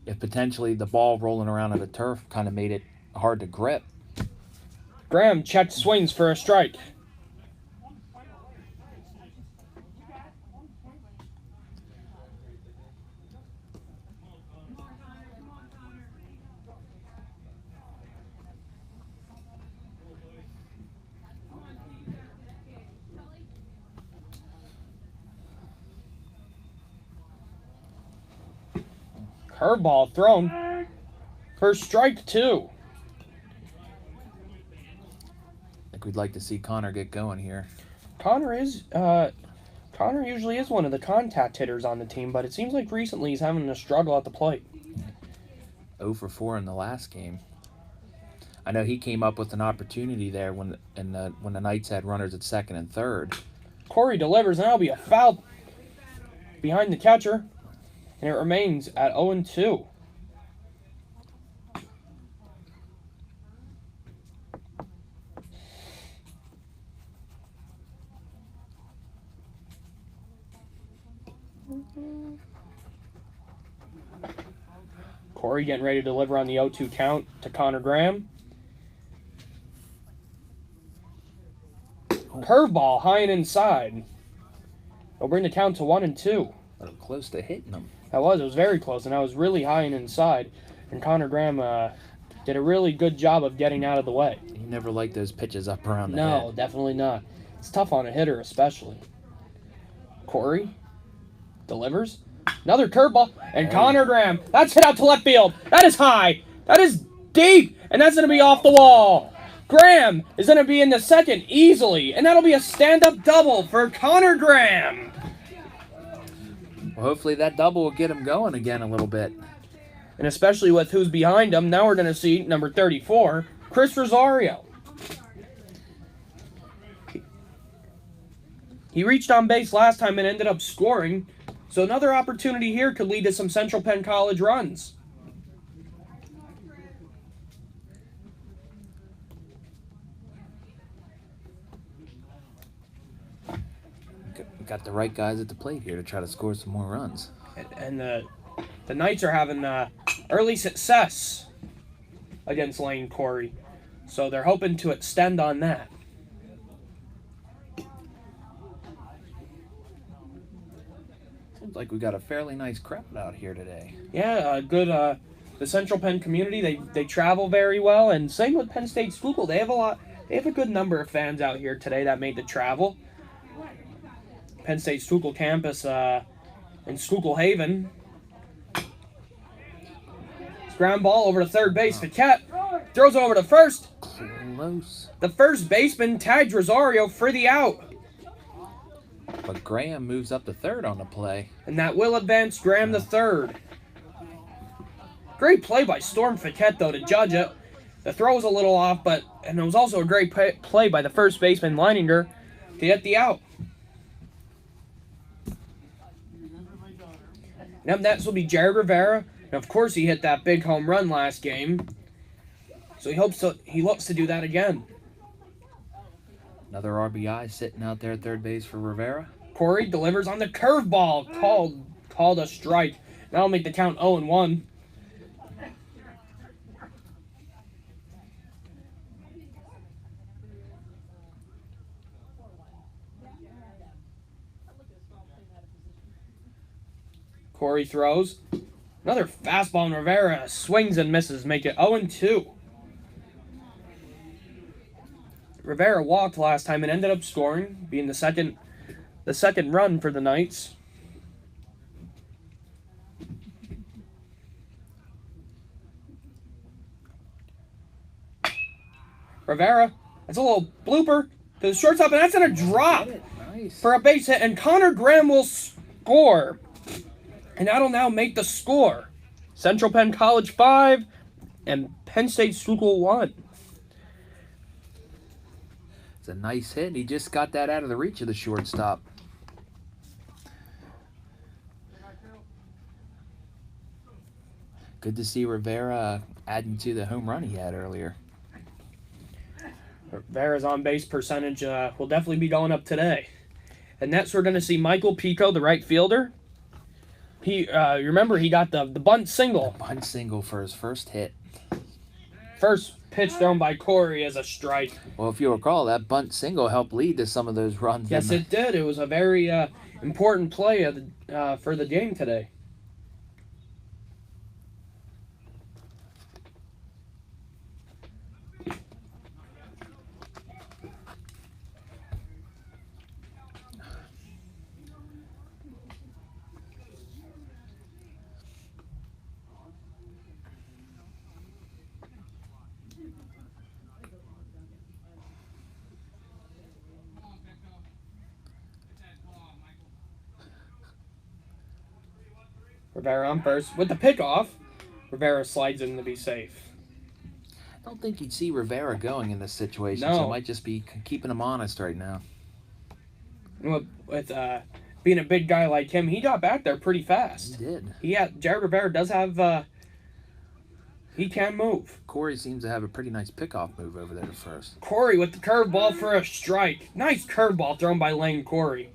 if potentially the ball rolling around on the turf kind of made it hard to grip. Graham checked swings for a strike. Curveball thrown for strike 2. I think we'd like to see Connor get going here. Connor usually is one of the contact hitters on the team, but it seems like recently he's having a struggle at the plate. 0 for 4 in the last game. I know he came up with an opportunity there when the Knights had runners at second and third. Corey delivers, and that'll be a foul behind the catcher, and it remains at 0-2. Corey getting ready to deliver on the 0-2 count to Connor Graham. Curveball high and inside. They'll bring the count to 1-2. A little close to hitting them. It was very close, and that was really high and inside. And Connor Graham did a really good job of getting out of the way. You never like those pitches up around the head. No, definitely not. It's tough on a hitter, especially. Corey delivers. Another curveball. And Connor Graham, that's hit out to left field. That is high. That is deep. And that's going to be off the wall. Graham is going to be in the second easily. And that'll be a stand-up double for Connor Graham. Well, hopefully that double will get him going again a little bit. And especially with who's behind him, now we're going to see number 34, Chris Rosario. He reached on base last time and ended up scoring. So another opportunity here could lead to some Central Penn College runs. Got the right guys at the plate here to try to score some more runs. And the Knights are having early success against Lane Corey. So they're hoping to extend on that. Seems like we got a fairly nice crowd out here today. Yeah, good. The Central Penn community, they travel very well, and same with Penn State Schuylkill. They have a good number of fans out here today that made the travel. Penn State Schuylkill campus in Schuylkill Haven. Ground ball over to third base. Paquette throws over to first. Close. The first baseman tagged Rosario for the out. But Graham moves up to third on the play. And that will advance Graham to third. Great play by Storm Paquette, though, to judge it. The throw was a little off, and it was also a great play by the first baseman, Leininger, to get the out. And up next will be Jared Rivera. And of course, he hit that big home run last game. So he looks to do that again. Another RBI sitting out there at third base for Rivera. Corey delivers on the curveball, called a strike. That'll make the count 0-1. Corey throws. Another fastball, and Rivera swings and misses, make it 0-2. Rivera walked last time and ended up scoring, being the second run for the Knights. Rivera, that's a little blooper to the shortstop, and that's going to drop for a base hit, and Connor Graham will score. And that'll now make the score. Central Penn College 5 and Penn State Schuylkill 1. It's a nice hit. He just got that out of the reach of the shortstop. Good to see Rivera adding to the home run he had earlier. Rivera's on-base percentage will definitely be going up today. And next we're going to see Michael Pico, the right fielder. Remember, he got the bunt single. The bunt single for his first hit. First pitch thrown by Corey as a strike. Well, if you recall, that bunt single helped lead to some of those runs. Yes, it did. It was a very important play for the game today. Rivera on first. With the pickoff, Rivera slides in to be safe. I don't think you'd see Rivera going in this situation, No. so it might just be keeping him honest right now. With being a big guy like him, he got back there pretty fast. He did. Jared Rivera does have, he can move. Corey seems to have a pretty nice pickoff move over there at first. Corey with the curveball for a strike. Nice curveball thrown by Lane Corey.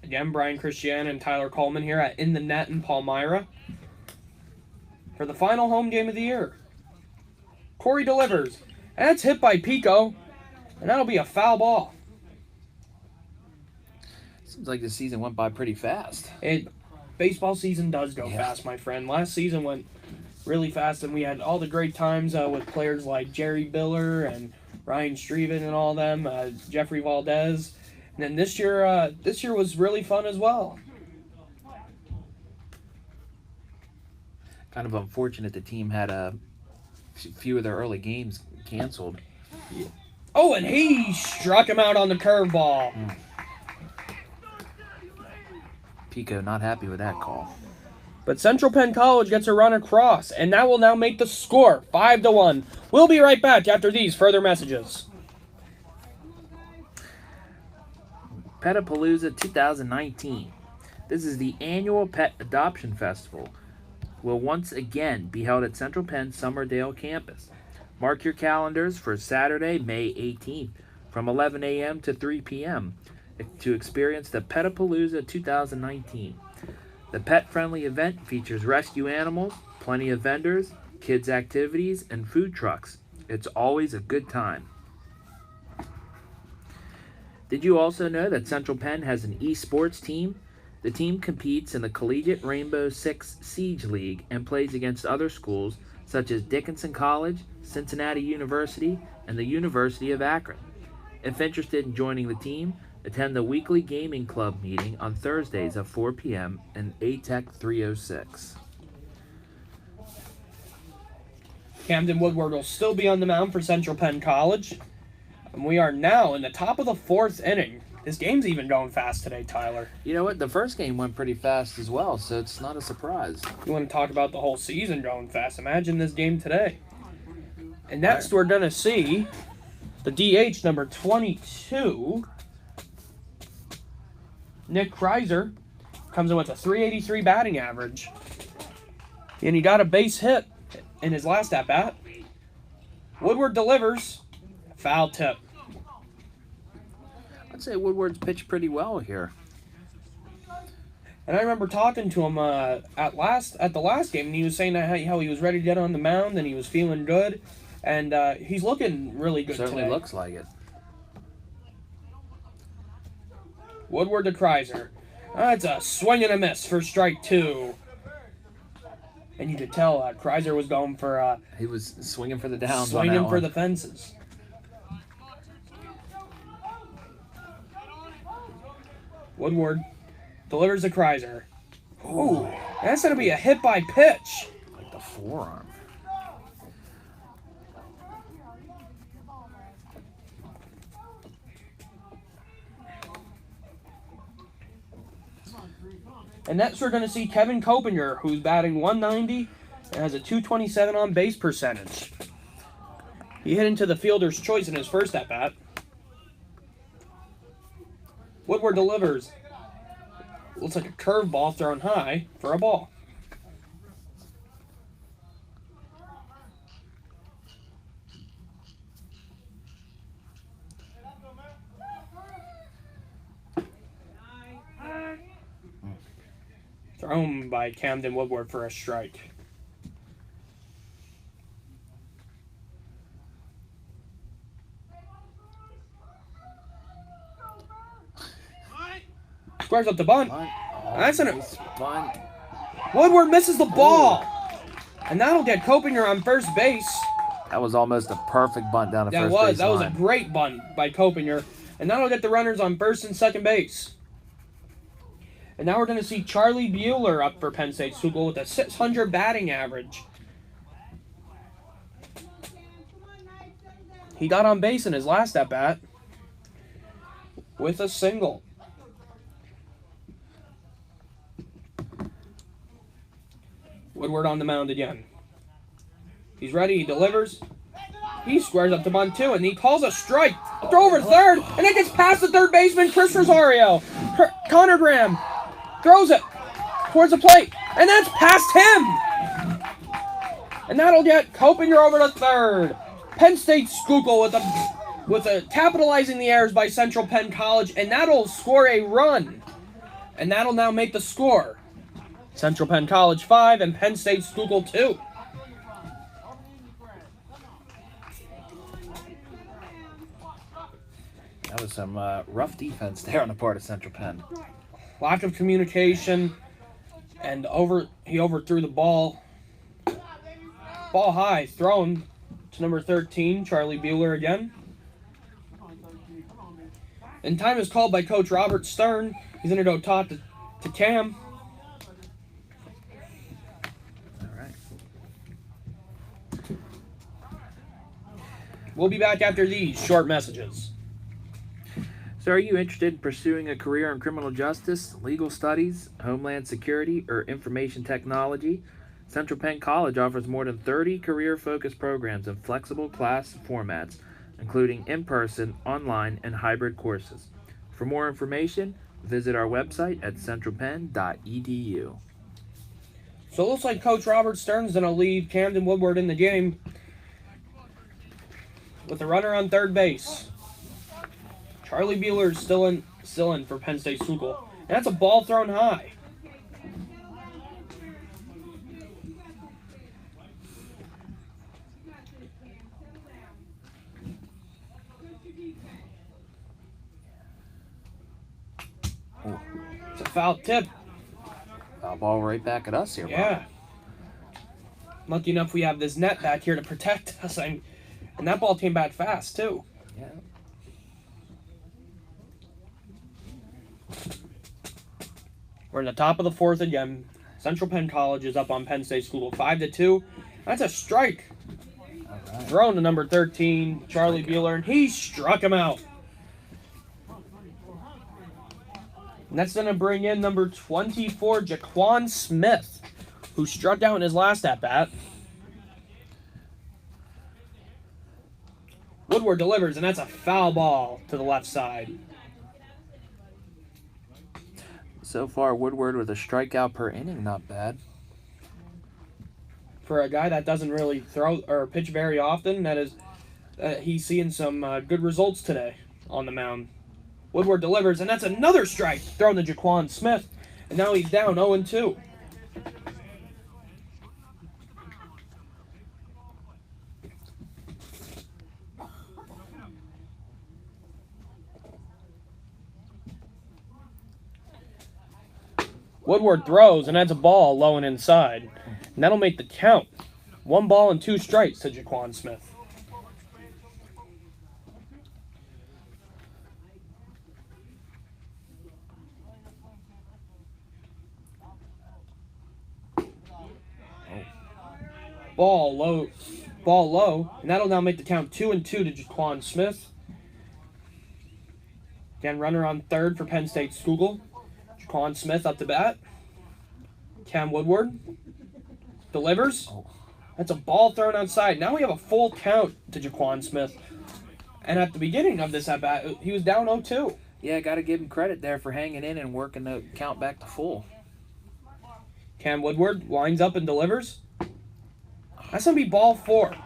Again, Brian Christian and Tyler Coleman here at In the Net in Palmyra for the final home game of the year. Corey delivers, and that's hit by Pico, and that'll be a foul ball. Seems like the season went by pretty fast. Baseball season does go fast, my friend. Last season went really fast, and we had all the great times with players like Jerry Biller and Ryan Streven and all them, Jeffrey Valdez. And then this year was really fun as well. Kind of unfortunate the team had a few of their early games canceled. Yeah. Oh, and he struck him out on the curveball. Pico not happy with that call. But Central Penn College gets a run across, and that will now make the score 5-1. We'll be right back after these further messages. Petapalooza 2019. This is the annual Pet Adoption Festival. Will once again be held at Central Penn Summerdale campus. Mark your calendars for Saturday, May 18th from 11 a.m. to 3 p.m. to experience the Petapalooza 2019. The pet-friendly event features rescue animals, plenty of vendors, kids' activities, and food trucks. It's always a good time. Did you also know that Central Penn has an esports team? The team competes in the Collegiate Rainbow Six Siege League and plays against other schools such as Dickinson College, Cincinnati University, and the University of Akron. If interested in joining the team, attend the weekly gaming club meeting on Thursdays at 4 p.m. in ATEC 306. Camden Woodward will still be on the mound for Central Penn College. And we are now in the top of the 4th inning. This game's even going fast today, Tyler. You know what? The first game went pretty fast as well, so it's not a surprise. You want to talk about the whole season going fast? Imagine this game today. And next we're going to see the DH number 22, Nick Kreiser, comes in with a .383 batting average. And he got a base hit in his last at-bat. Woodward delivers. Foul tip. I'd say Woodward's pitched pretty well here. And I remember talking to him at the last game, and he was saying that how he was ready to get on the mound, and he was feeling good. And he's looking really good Certainly today. looks like it. Woodward to Kreiser. That's a swing and a miss for strike 2. And you could tell Kreiser was going for... he was swinging for the downs. Swinging for the fences. Woodward delivers to Kreiser. Ooh, that's going to be a hit by pitch. Like the forearm. And next we're going to see Kevin Copinger, who's batting .190 and has a .227 on base percentage. He hit into the fielder's choice in his first at-bat. Woodward delivers. Looks like a curveball thrown high for a ball. Thrown by Camden Woodward for a strike. Squares up the bunt. That's an bunt. Woodward misses the ball. And that'll get Copinger on first base. That was almost a perfect bunt down the first base That was a line. great bunt by Copinger. And that'll get the runners on first and second base. And now we're going to see Charlie Bueller up for Penn State Schuylkill with a .600 batting average. He got on base in his last at-bat with a single. Woodward on the mound again. He's ready. He delivers. He squares up to bunt two, and he calls a strike. A throw over third, and it gets past the third baseman, Chris Rosario. Connor Graham throws it towards the plate, and that's past him. And that'll get Copinger over to third. Penn State Schuylkill with a capitalizing the errors by Central Penn College, and that'll score a run. And that'll now make the score Central Penn College 5 and Penn State Schuylkill 2. That was some rough defense there on the part of Central Penn. Lack of communication, and he overthrew the ball. Ball high, thrown to number 13, Charlie Bueller again. And time is called by Coach Robert Stern. He's going to go toss to Cam. All right. We'll be back after these short messages. So are you interested in pursuing a career in criminal justice, legal studies, homeland security, or information technology? Central Penn College offers more than 30 career-focused programs in flexible class formats, including in-person, online, and hybrid courses. For more information, visit our website at centralpenn.edu. So it looks like Coach Robert Stern's going to leave Camden Woodward in the game with a runner on third base. Charlie Bueller is still in for Penn State Schuylkill. And that's a ball thrown high. It's a foul tip. Foul ball right back at us here, Yeah. Lucky enough we have this net back here to protect us. And that ball came back fast, too. Yeah. We're in the top of the fourth again. Central Penn College is up on Penn State Schuylkill 5-2. That's a strike. All right. Thrown to number 13, Charlie Bueller, and he struck him out. And that's going to bring in number 24, Jaquan Smith, who struck out in his last at-bat. Woodward delivers, and that's a foul ball to the left side. So far, Woodward with a strikeout per inning, not bad. For a guy that doesn't really throw or pitch very often, he's seeing some good results today on the mound. Woodward delivers, and that's another strike thrown to Jaquan Smith, and now he's down 0-2. Woodward throws, and that's a ball low and inside. And that'll make the count. 1 ball and 2 strikes to Jaquan Smith. Ball low, and that'll now make the count 2-2 to Jaquan Smith. Again, runner on third for Penn State Schuylkill. Jaquan Smith up to bat. Cam Woodward delivers. That's a ball thrown outside. Now we have a full count to Jaquan Smith. And at the beginning of this at-bat, he was down 0-2. Yeah, got to give him credit there for hanging in and working the count back to full. Cam Woodward lines up and delivers. That's going to be ball 4.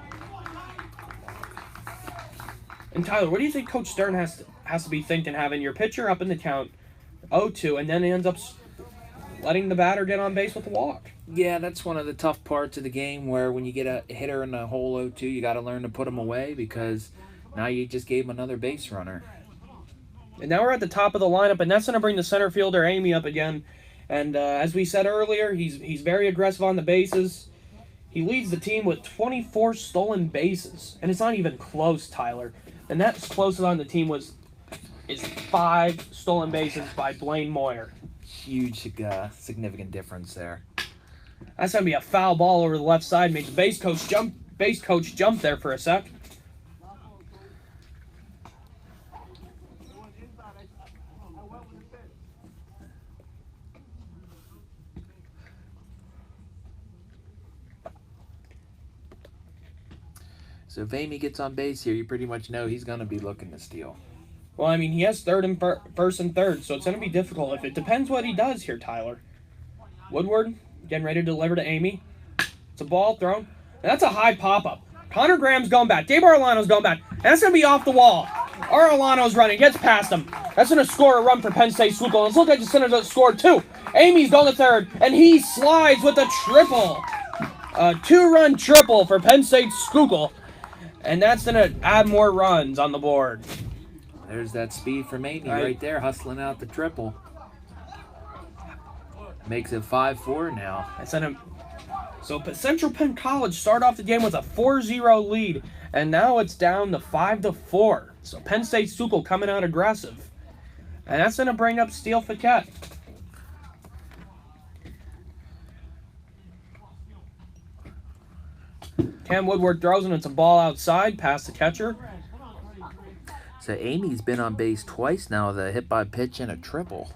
And Tyler, what do you think Coach Stern has to be thinking, having your pitcher up in the count 0-2, and then he ends up letting the batter get on base with a walk? Yeah, that's one of the tough parts of the game, where when you get a hitter in a hole 0-2, you got to learn to put him away, because now you just gave him another base runner. And now we're at the top of the lineup, and that's going to bring the center fielder Amy up again. And as we said earlier, he's very aggressive on the bases. He leads the team with 24 stolen bases, and it's not even close, Tyler. The next closest on the team is 5 stolen bases by Blaine Moyer. Huge, significant difference there. That's going to be a foul ball over the left side. Made the base coach jump there for a sec. So if Amy gets on base here, you pretty much know he's going to be looking to steal. Well, I mean, he has first and third, so it's going to be difficult. It depends what he does here, Tyler. Woodward getting ready to deliver to Amy. It's a ball thrown. And that's a high pop-up. Connor Graham's going back. Dave Arlano's going back. And that's going to be off the wall. Arellano's running, gets past him. That's going to score a run for Penn State Schuylkill. Let's look at the center that scored 2. Amy's going to third, and he slides with a triple. A 2-run triple for Penn State Schuylkill. And that's going to add more runs on the board. There's that speed from Amy right there, hustling out the triple. Makes it 5-4 now. So Central Penn College started off the game with a 4-0 lead, and now it's down to 5-4. So Penn State Schuylkill coming out aggressive. And that's going to bring up Steele Fiquette. Cam Woodward throws, and it's a ball outside past the catcher. So Amy's been on base twice now, the hit by pitch and a triple.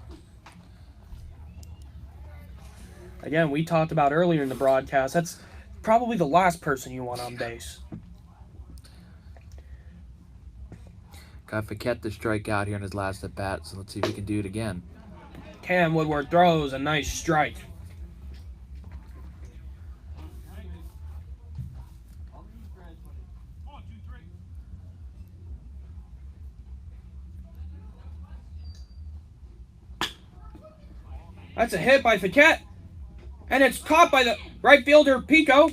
Again, we talked about earlier in the broadcast, that's probably the last person you want on base. Got Fiquette to strike out here in his last at bat, so let's see if we can do it again. Cam Woodward throws, a nice strike. That's a hit by Fiquette. And it's caught by the right fielder, Pico.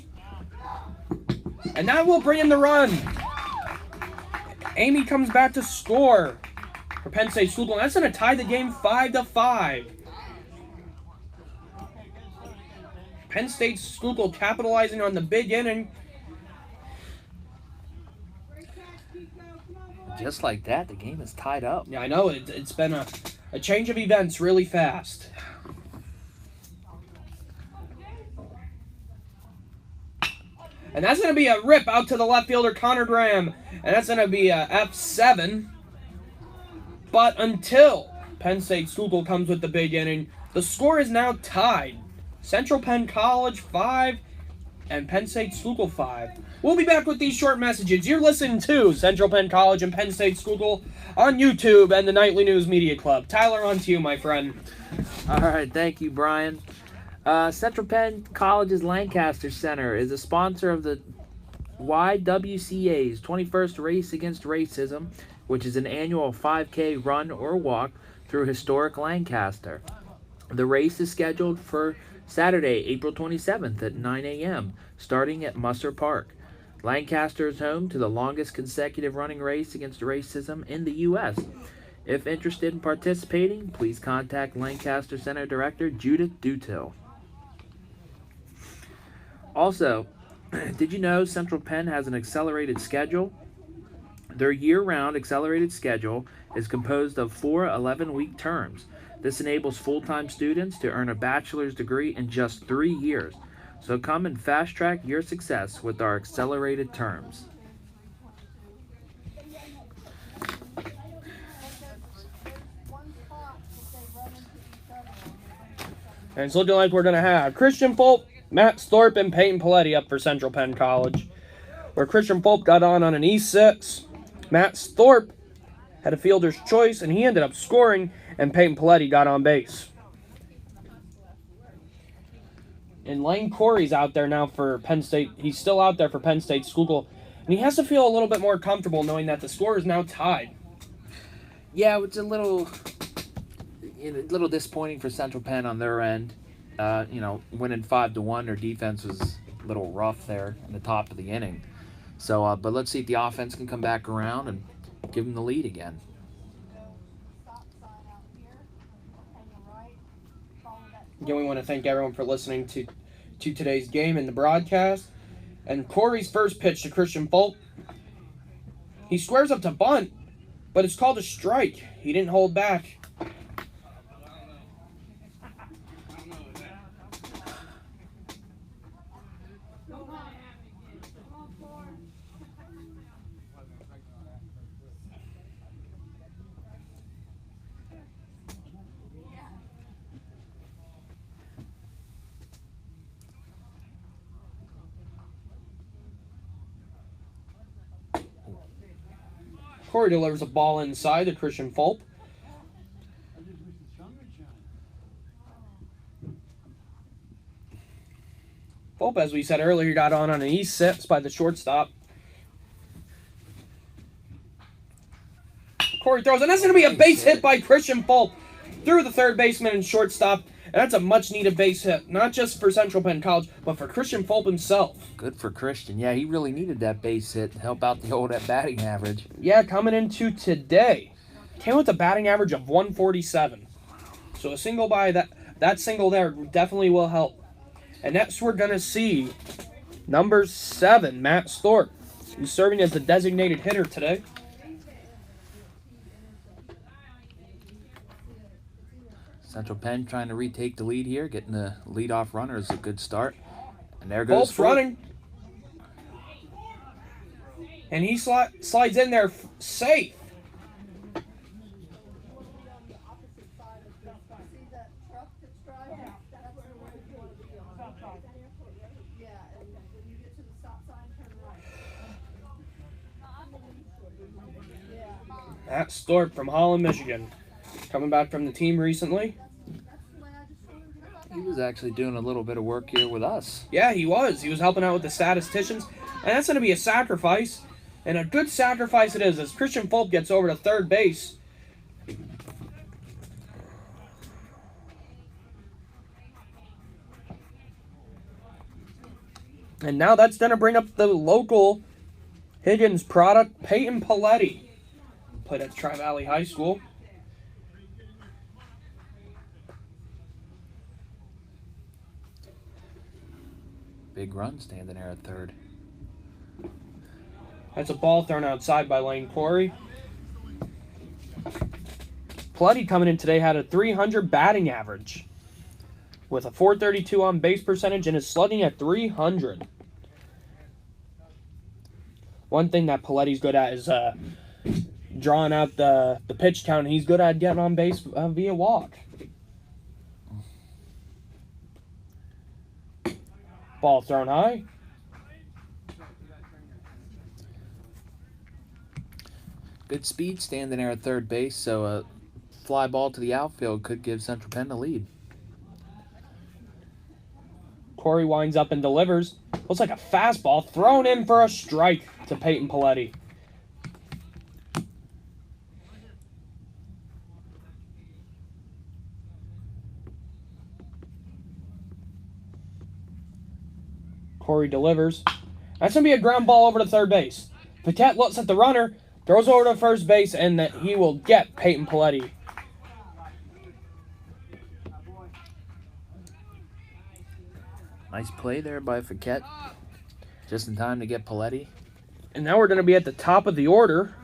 And that will bring in the run. Amy comes back to score for Penn State Schuylkill. And that's going to tie the game 5-5. Penn State Schuylkill capitalizing on the big inning. Just like that, the game is tied up. Yeah, I know. It's been a change of events really fast. And that's going to be a rip out to the left fielder, Connor Graham. And that's going to be a F7. But until Penn State Schuylkill comes with the big inning, the score is now tied. Central Penn College 5 and Penn State Schuylkill 5. We'll be back with these short messages. You're listening to Central Penn College and Penn State Schuylkill on YouTube and the Nightly News Media Club. Tyler, on to you, my friend. All right, thank you, Brian. Central Penn College's Lancaster Center is a sponsor of the YWCA's 21st Race Against Racism, which is an annual 5K run or walk through historic Lancaster. The race is scheduled for Saturday, April 27th at 9 a.m., starting at Musser Park. Lancaster is home to the longest consecutive running race against racism in the U.S. If interested in participating, please contact Lancaster Center Director Judith Dutil. Also, did you know Central Penn has an accelerated schedule? Their year-round accelerated schedule is composed of 4 11-week terms. This enables full-time students to earn a bachelor's degree in just 3 years. So come and fast-track your success with our accelerated terms. And it's looking like we're going to have Christian Fulp, Matt Thorpe, and Peyton Paletti up for Central Penn College. Where Christian Fulp got on an E6, Matt Thorpe had a fielder's choice, and he ended up scoring, and Peyton Paletti got on base. And Lane Corey's out there now for Penn State. He's still out there for Penn State Schuylkill, and he has to feel a little bit more comfortable knowing that the score is now tied. Yeah, it's a little disappointing for Central Penn on their end. Winning 5-1, their defense was a little rough there in the top of the inning. So, but let's see if the offense can come back around and give them the lead again. Again, we want to thank everyone for listening to today's game and the broadcast. And Corey's first pitch to Christian Fulp. He squares up to bunt, but it's called a strike. He didn't hold back. Corey delivers a ball inside to Christian Fulp. Fulp, as we said earlier, got on an E6 by the shortstop. Corey throws, and that's going to be a base hit by Christian Fulp through the third baseman and shortstop. And that's a much-needed base hit, not just for Central Penn College, but for Christian Fulp himself. Good for Christian. Yeah, he really needed that base hit to help out the old batting average. Yeah, coming into today, came with a batting average of 147. So a single by that single there definitely will help. And next we're going to see number 7, Matt Thorpe, who's serving as the designated hitter today. Central Penn trying to retake the lead here. Getting the leadoff runner is a good start. And there goes Fulp's running. And he slides in there safe. Matt Thorpe from Holland, Michigan. Coming back from the team recently. He was actually doing a little bit of work here with us. Yeah, he was. He was helping out with the statisticians. And that's going to be a sacrifice. And a good sacrifice it is as Christian Fulp gets over to third base. And now that's going to bring up the local Higgins product, Peyton Paletti. Played at Tri-Valley High School. Big run standing there at third. That's a ball thrown outside by Lane Corey. Paletti coming in today had a .300 batting average with a .432 on base percentage and is slugging at .300. One thing that Paletti's good at is drawing out the pitch count. He's good at getting on base via walk. Ball thrown high. Good speed standing there at third base, so a fly ball to the outfield could give Central Penn the lead. Corey winds up and delivers. Looks like a fastball thrown in for a strike to Peyton Paletti. Corey delivers. That's going to be a ground ball over to third base. Paquette looks at the runner, throws over to first base, and that he will get Peyton Paletti. Nice play there by Paquette. Just in time to get Paletti. And now we're going to be at the top of the order.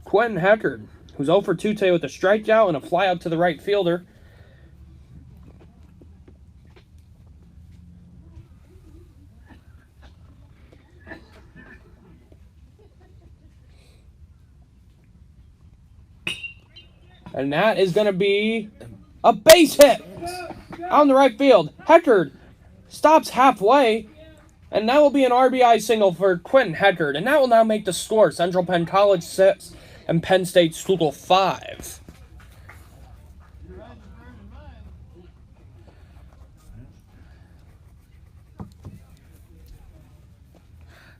Quentin Heckard, who's 0 for 2 today with a strikeout and a flyout to the right fielder. And that is going to be a base hit on the right field. Heckard stops halfway, and that will be an RBI single for Quentin Heckard. And that will now make the score Central Penn College 6 and Penn State Schuylkill 5.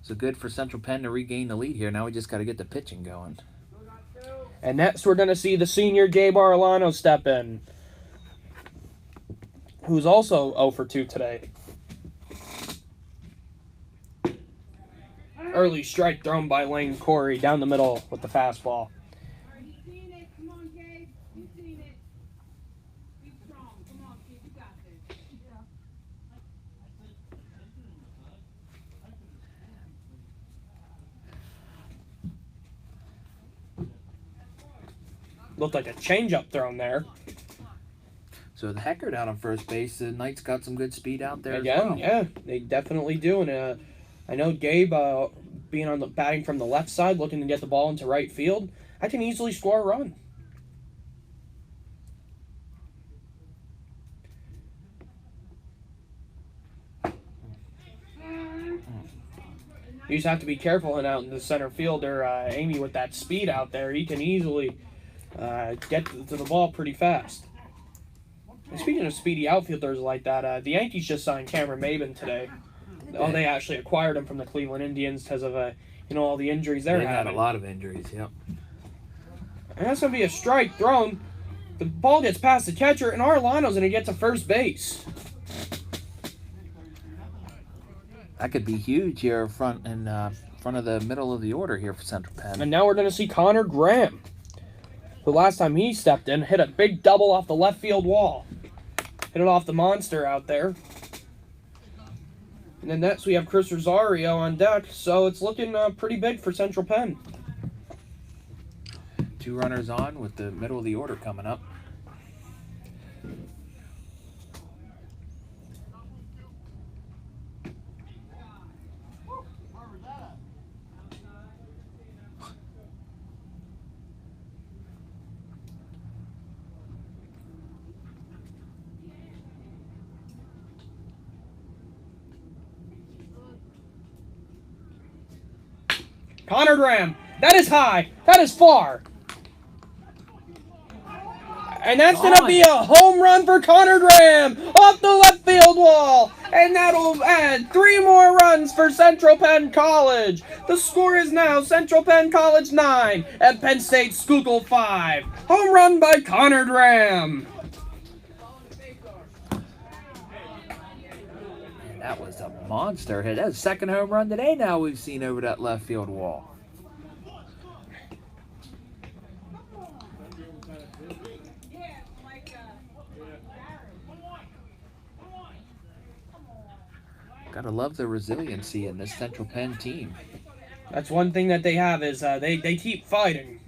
So good for Central Penn to regain the lead here. Now we just got to get the pitching going. And next we're going to see the senior Gabe Arellano step in, who's also 0 for 2 today. Early strike thrown by Lane Corey down the middle with the fastball. Looked like a changeup thrown there. So the Heckard out on first base. The Knights got some good speed out there Again, as well. yeah, they definitely do. And I know Gabe, being on the batting from the left side, looking to get the ball into right field, I can easily score a run. You just have to be careful and out in the center fielder, Amy, with that speed out there. He can easily get to the ball pretty fast. And speaking of speedy outfielders like that, the Yankees just signed Cameron Maben today. Oh, they actually acquired him from the Cleveland Indians because of all the injuries they're They've had having. a lot of injuries. Yep. And that's going to be a strike thrown. The ball gets past the catcher, and Arellano's going to get to first base. That could be huge here front of the middle of the order here for Central Penn. And now we're going to see Connor Graham, who last time he stepped in, hit a big double off the left field wall. Hit it off the monster out there. And then next we have Chris Rosario on deck, so it's looking pretty big for Central Penn. 2 runners on with the middle of the order coming up. Connor Graham, that is high, that is far. And that's going to be a home run for Connor Graham off the left field wall. And that'll add 3 more runs for Central Penn College. The score is now Central Penn College 9 and Penn State Schuylkill 5. Home run by Connor Graham. That was a monster hit. That's the second home run today now we've seen over that left field wall. Gotta love the resiliency in this Central Penn team. That's one thing that they have is they keep fighting.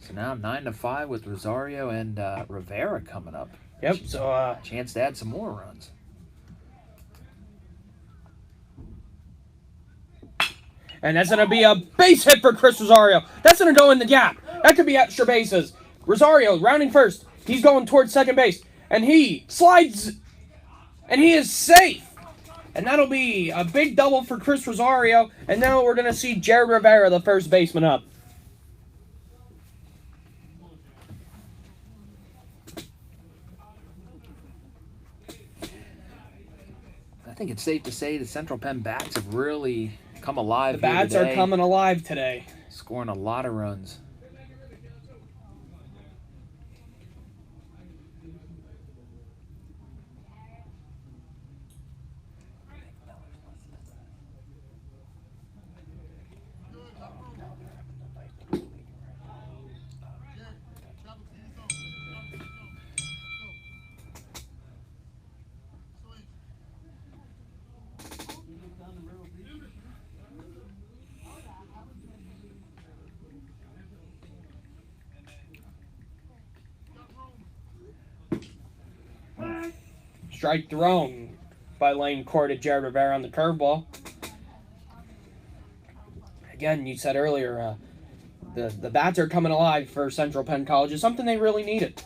So now 9-5 with Rosario and Rivera coming up. Yep, so chance to add some more runs. And that's going to be a base hit for Chris Rosario. That's going to go in the gap. That could be extra bases. Rosario rounding first. He's going towards second base. And he slides. And he is safe. And that'll be a big double for Chris Rosario. And now we're going to see Jared Rivera, the first baseman, up. I think it's safe to say the Central Penn bats have really come alive. The bats are coming alive today. Scoring a lot of runs. Strike thrown by Lane Court to Jared Rivera on the curveball. Again, you said earlier, the bats are coming alive for Central Penn College. It's something they really needed.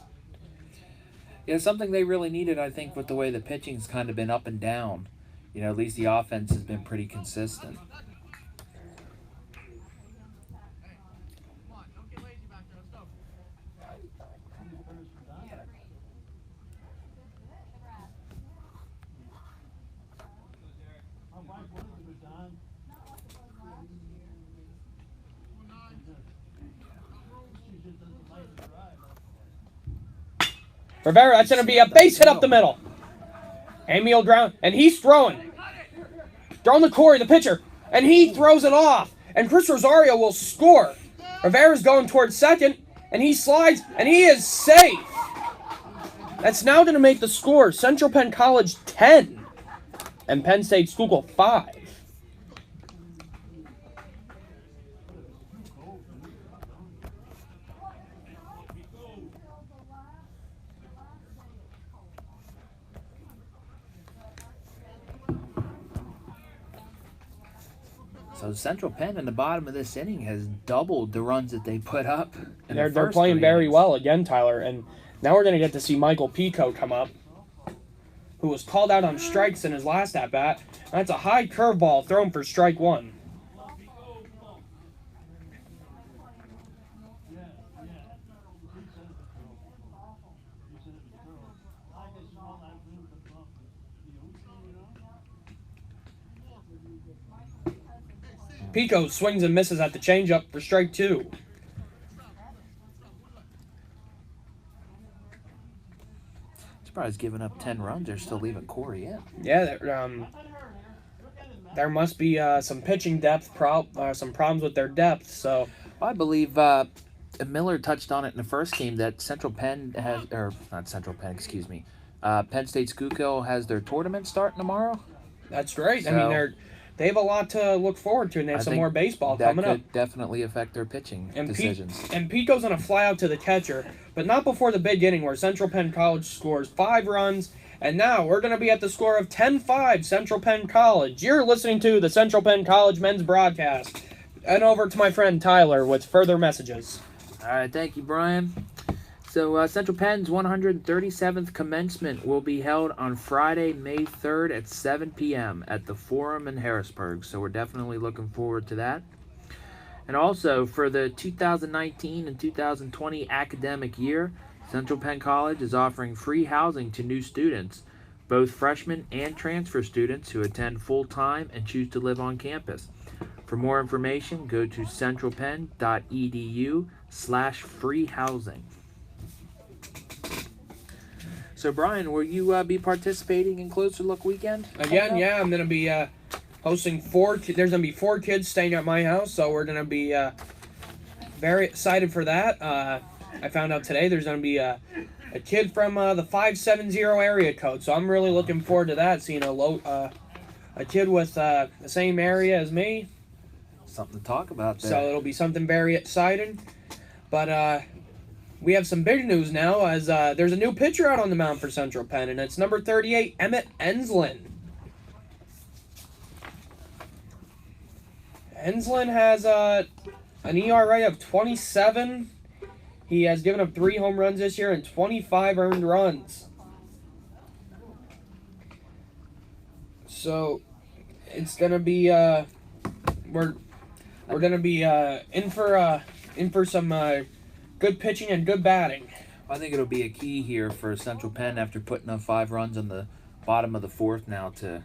Yeah, something they really needed, I think, with the way the pitching's kind of been up and down. You know, at least the offense has been pretty consistent. Rivera, that's going to be a base hit up the middle. Emil ground, and he's throwing. Throwing the Corey, the pitcher, and he throws it off. And Chris Rosario will score. Rivera's going towards second, and he slides, and he is safe. That's now going to make the score Central Penn College 10 and Penn State Schuylkill 5. So Central Penn in the bottom of this inning has doubled the runs that they put up. They're playing very well again, Tyler. And now we're going to get to see Michael Pico come up, who was called out on strikes in his last at-bat. That's a high curveball thrown for strike 1. Pico swings and misses at the changeup for strike 2. Surprised giving up 10 runs. They're still leaving Corey in. Yeah, there must be some pitching depth, some problems with their depth. So I believe Miller touched on it in the first game that Central Penn has, or not Central Penn, excuse me. Penn State Schuylkill has their tournament starting tomorrow. That's right. So, I mean, they have a lot to look forward to, and they have some more baseball coming up. That could definitely affect their pitching decisions. And Pico's going to fly out to the catcher, but not before the big inning where Central Penn College scores 5 runs. And now we're going to be at the score of 10-5 Central Penn College. You're listening to the Central Penn College men's broadcast. And over to my friend Tyler with further messages. All right, thank you, Brian. So Central Penn's 137th commencement will be held on Friday, May 3rd at 7 p.m. at the Forum in Harrisburg. So we're definitely looking forward to that. And also for the 2019 and 2020 academic year, Central Penn College is offering free housing to new students, both freshmen and transfer students who attend full-time and choose to live on campus. For more information, go to centralpenn.edu/free housing. So, Brian, will you be participating in Closer Look Weekend? Again, yeah, I'm going to be hosting 4 kids. There's going to be 4 kids staying at my house, so we're going to be very excited for that. I found out today there's going to be a kid from the 570 area code, so I'm really looking forward to that, seeing a kid with the same area as me. Something to talk about there. So it'll be something very exciting. But we have some big news now, as there's a new pitcher out on the mound for Central Penn, and it's number 38, Emmett Enslin. Enslin has an ERA of 27. He has given up 3 home runs this year and 25 earned runs. So it's gonna be we're gonna be in for some good pitching and good batting. I think it'll be a key here for Central Penn after putting up 5 runs in the bottom of the 4th now to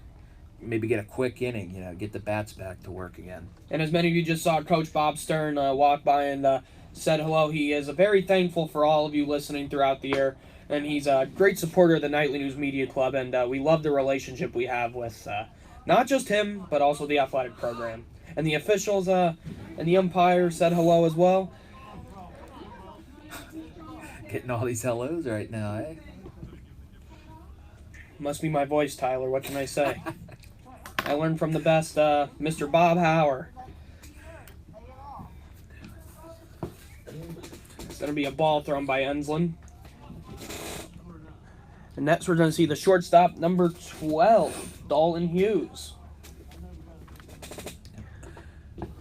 maybe get a quick inning, get the bats back to work again. And as many of you just saw Coach Bob Stern walk by and said hello. He is very thankful for all of you listening throughout the year, and he's a great supporter of the Nightly News Media Club, and we love the relationship we have with not just him, but also the athletic program. And the officials and the umpire said hello as well. Getting all these hellos right now, eh? Must be my voice, Tyler. What can I say? I learned from the best, Mr. Bob Hauer. It's going to be a ball thrown by Enslin. And next we're going to see the shortstop, number 12, Dalton Hughes.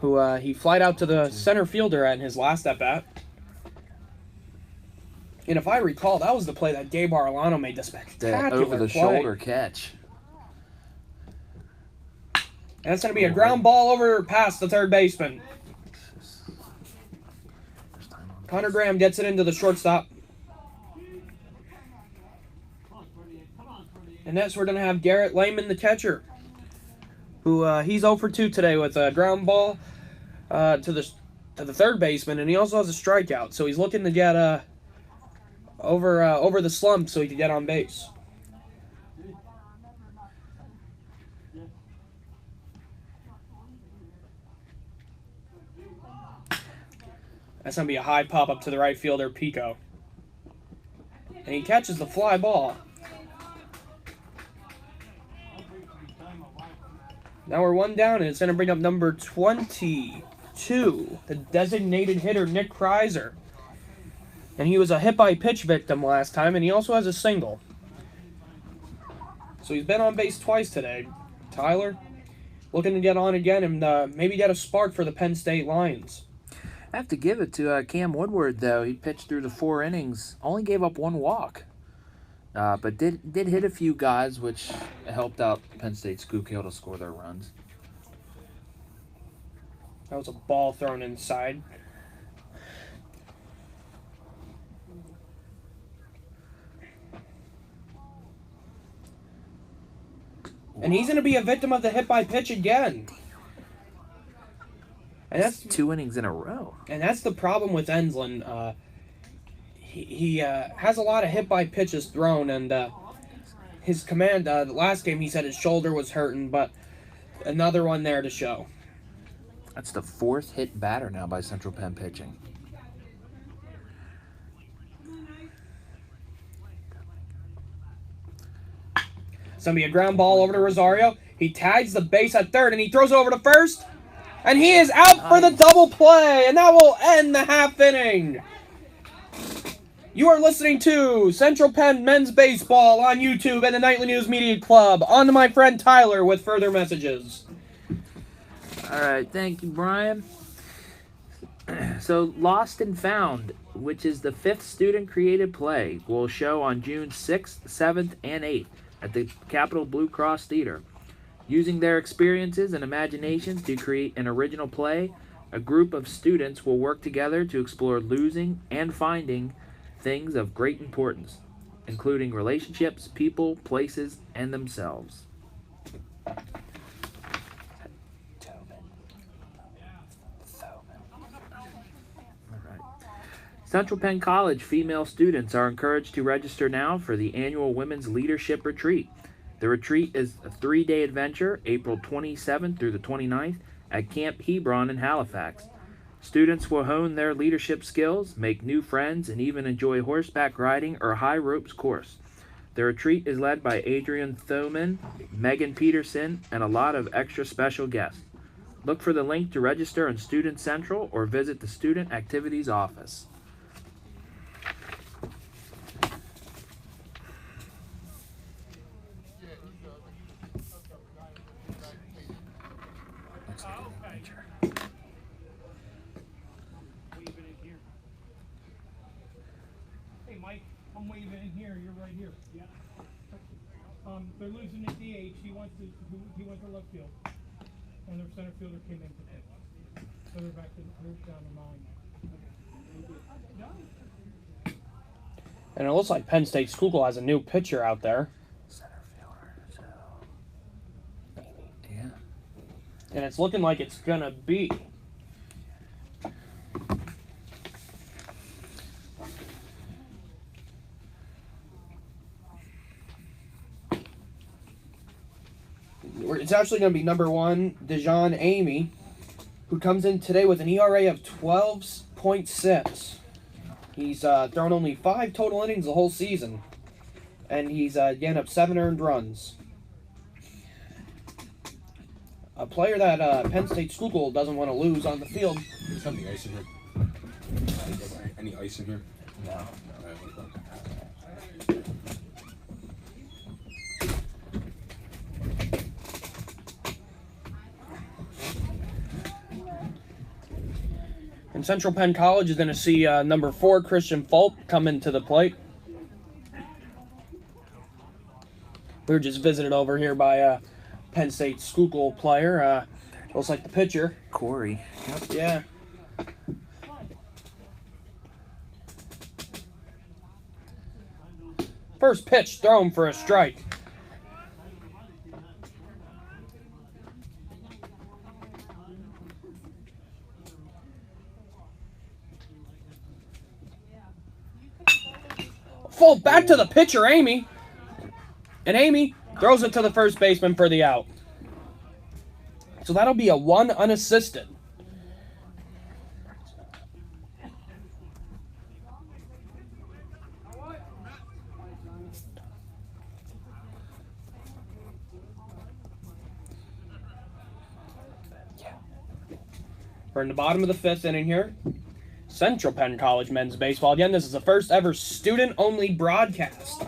Who he flied out to the center fielder in his last at-bat. And if I recall, that was the play that Gabe Arellano made the spectacular over-the-shoulder catch. And it's going to be a ground ball over past the third baseman. Connor Graham gets it into the shortstop. And next we're going to have Garrett Lehman, the catcher, who he's 0 for 2 today with a ground ball to the third baseman, and he also has a strikeout. So he's looking to get over the slump so he can get on base. That's going to be a high pop-up to the right fielder, Pico. And he catches the fly ball. Now we're 1 down, and it's going to bring up number 22, the designated hitter, Nick Kreiser. And he was a hit-by-pitch victim last time, and he also has a single. So he's been on base twice today. Tyler, looking to get on again and maybe get a spark for the Penn State Lions. I have to give it to Cam Woodward, though. He pitched through the 4 innings, only gave up 1 walk. But did hit a few guys, which helped out Penn State Schuylkill to score their runs. That was a ball thrown inside. And he's going to be a victim of the hit-by-pitch again. And that's 2 innings in a row. And that's the problem with Ensland. He has a lot of hit-by-pitches thrown, and his command, the last game he said his shoulder was hurting, but another one there to show. That's the 4th hit batter now by Central Penn pitching. It's going to be a ground ball over to Rosario. He tags the base at third, and he throws it over to first. And he is out for the double play, and that will end the half inning. You are listening to Central Penn Men's Baseball on YouTube and the Nightly News Media Club. On to my friend Tyler with further messages. All right, thank you, Brian. So, Lost and Found, which is the 5th student-created play, will show on June 6th, 7th, and 8th at the Capitol Blue Cross Theater. Using their experiences and imaginations to create an original play, a group of students will work together to explore losing and finding things of great importance, including relationships, people, places, and themselves. Central Penn College female students are encouraged to register now for the annual Women's Leadership Retreat. The retreat is a 3-day adventure, April 27th through the 29th, at Camp Hebron in Halifax. Students will hone their leadership skills, make new friends, and even enjoy horseback riding or high ropes course. The retreat is led by Adrian Thoman, Megan Peterson, and a lot of extra special guests. Look for the link to register on Student Central or visit the Student Activities Office. I'm waving in here. You're right here. Yeah. They're losing the DH. He went to left field, and their center fielder came in to pitch. So they're back to move down the line. And it looks like Penn State Schuylkill has a new pitcher out there. Center fielder, so yeah. And it's looking like it's gonna be it's actually going to be number 1, Dejon Amy, who comes in today with an ERA of 12.6. He's thrown only 5 total innings the whole season, and he's getting up 7 earned runs. A player that Penn State Schuylkill doesn't want to lose on the field. Is there any ice in here? Any ice in here? No. And Central Penn College is going to see number 4, Christian Fulp, come into the plate. We were just visited over here by a Penn State Schuylkill player. Looks like the pitcher. Corey. Yep. Yeah. First pitch thrown for a strike. Full back to the pitcher, Amy. And Amy throws it to the first baseman for the out. So that'll be a 1 unassisted. We're in the bottom of the 5th inning here. Central Penn College men's baseball. Again, this is the first ever student-only broadcast.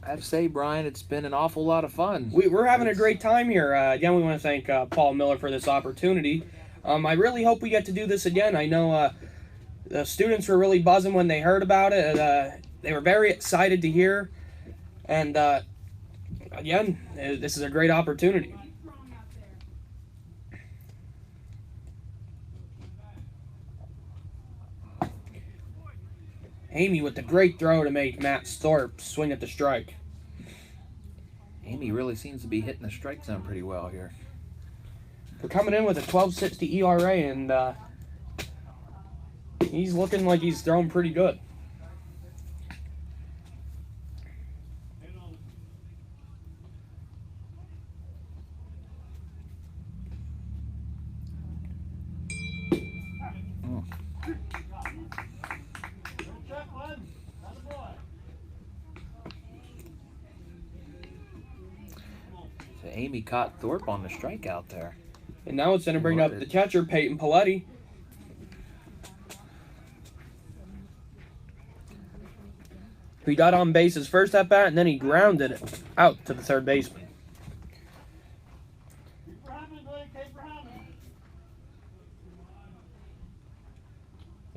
I have to say, Brian, it's been an awful lot of fun. We're having a great time here. Again, we want to thank Paul Miller for this opportunity. I really hope we get to do this again. I know the students were really buzzing when they heard about it. They were very excited to hear. And again, this is a great opportunity. Amy with the great throw to make Matt Thorpe swing at the strike. Amy really seems to be hitting the strike zone pretty well here. They're coming in with a 12.60 ERA, and he's looking like he's throwing pretty good. So Amy caught Thorpe on the strikeout there. And now it's going to bring up the catcher, Peyton Paletti. He got on base his first at bat, and then he grounded it out to the third baseman.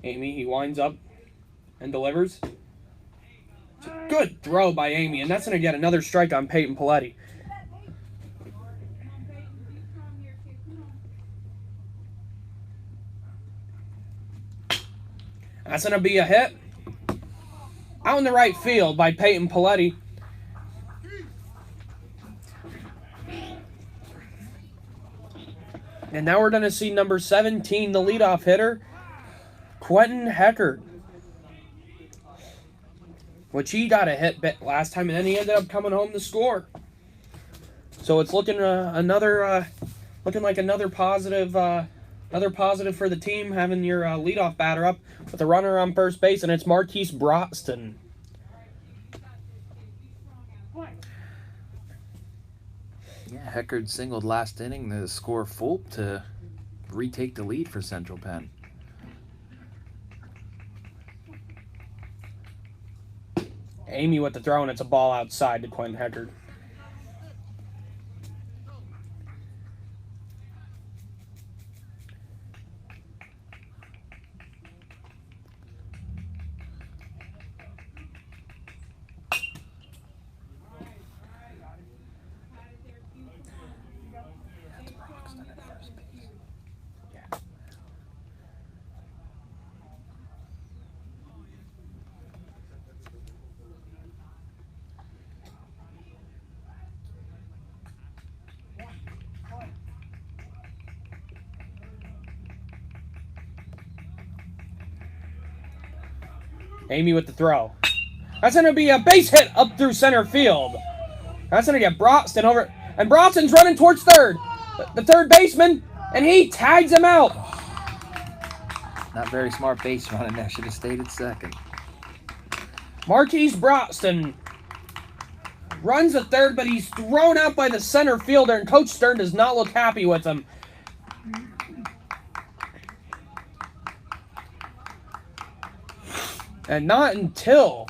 Amy, he winds up and delivers. It's a good throw by Amy, and that's going to get another strike on Peyton Paletti. That's going to be a hit. Out in the right field by Peyton Paletti. And now we're going to see number 17, the leadoff hitter, Quentin Heckard. Which he got a hit bit last time, and then he ended up coming home to score. So it's looking looking like another positive for the team, having your leadoff batter up with a runner on first base, and it's Marquise Broxton. Yeah, Heckard singled last inning to score full to retake the lead for Central Penn. Amy with the throw, and it's a ball outside to Quentin Heckard. Amy with the throw. That's going to be a base hit up through center field. That's going to get Broxton over. And Broxton's running towards third. The third baseman, and he tags him out. Not very smart base running there. Should have stayed at second. Marquise Broxton runs at third, but he's thrown out by the center fielder, and Coach Stern does not look happy with him. And not until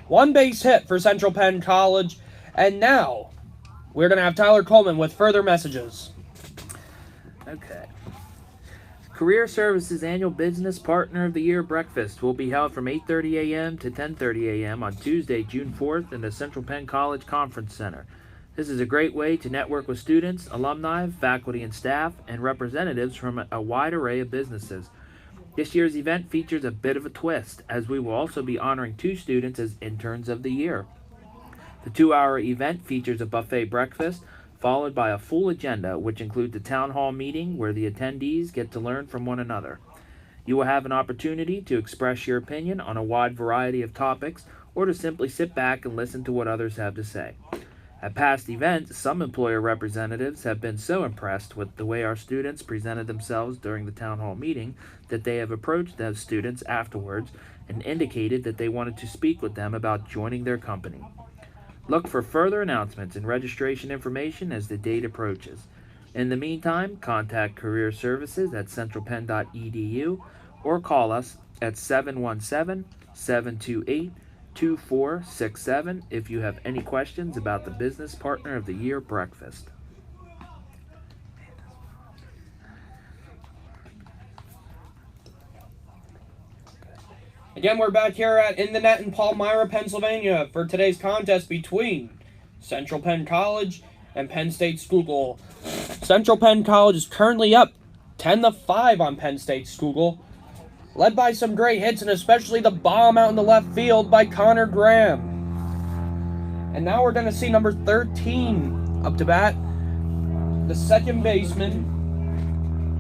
one base hit for Central Penn College. And now we're going to have Tyler Coleman with further messages. Okay. Career Services Annual Business Partner of the Year Breakfast will be held from 8:30 a.m. to 10:30 a.m. on Tuesday, June 4th in the Central Penn College Conference Center. This is a great way to network with students, alumni, faculty and staff, and representatives from a wide array of businesses. This year's event features a bit of a twist, as we will also be honoring 2 students as Interns of the Year. The 2-hour event features a buffet breakfast, followed by a full agenda, which includes a town hall meeting where the attendees get to learn from one another. You will have an opportunity to express your opinion on a wide variety of topics, or to simply sit back and listen to what others have to say. At past events, some employer representatives have been so impressed with the way our students presented themselves during the town hall meeting that they have approached those students afterwards and indicated that they wanted to speak with them about joining their company. Look for further announcements and registration information as the date approaches. In the meantime, contact Career Services at centralpenn.edu or call us at 717-728-2467 if you have any questions about the Business Partner of the Year breakfast. Again, we're back here at In the Net in Palmyra, Pennsylvania for today's contest between Central Penn College and Penn State Schuylkill. Central Penn College is currently up 10-5 on Penn State Schuylkill, led by some great hits, and especially the bomb out in the left field by Connor Graham. And now we're going to see number 13 up to bat, the second baseman,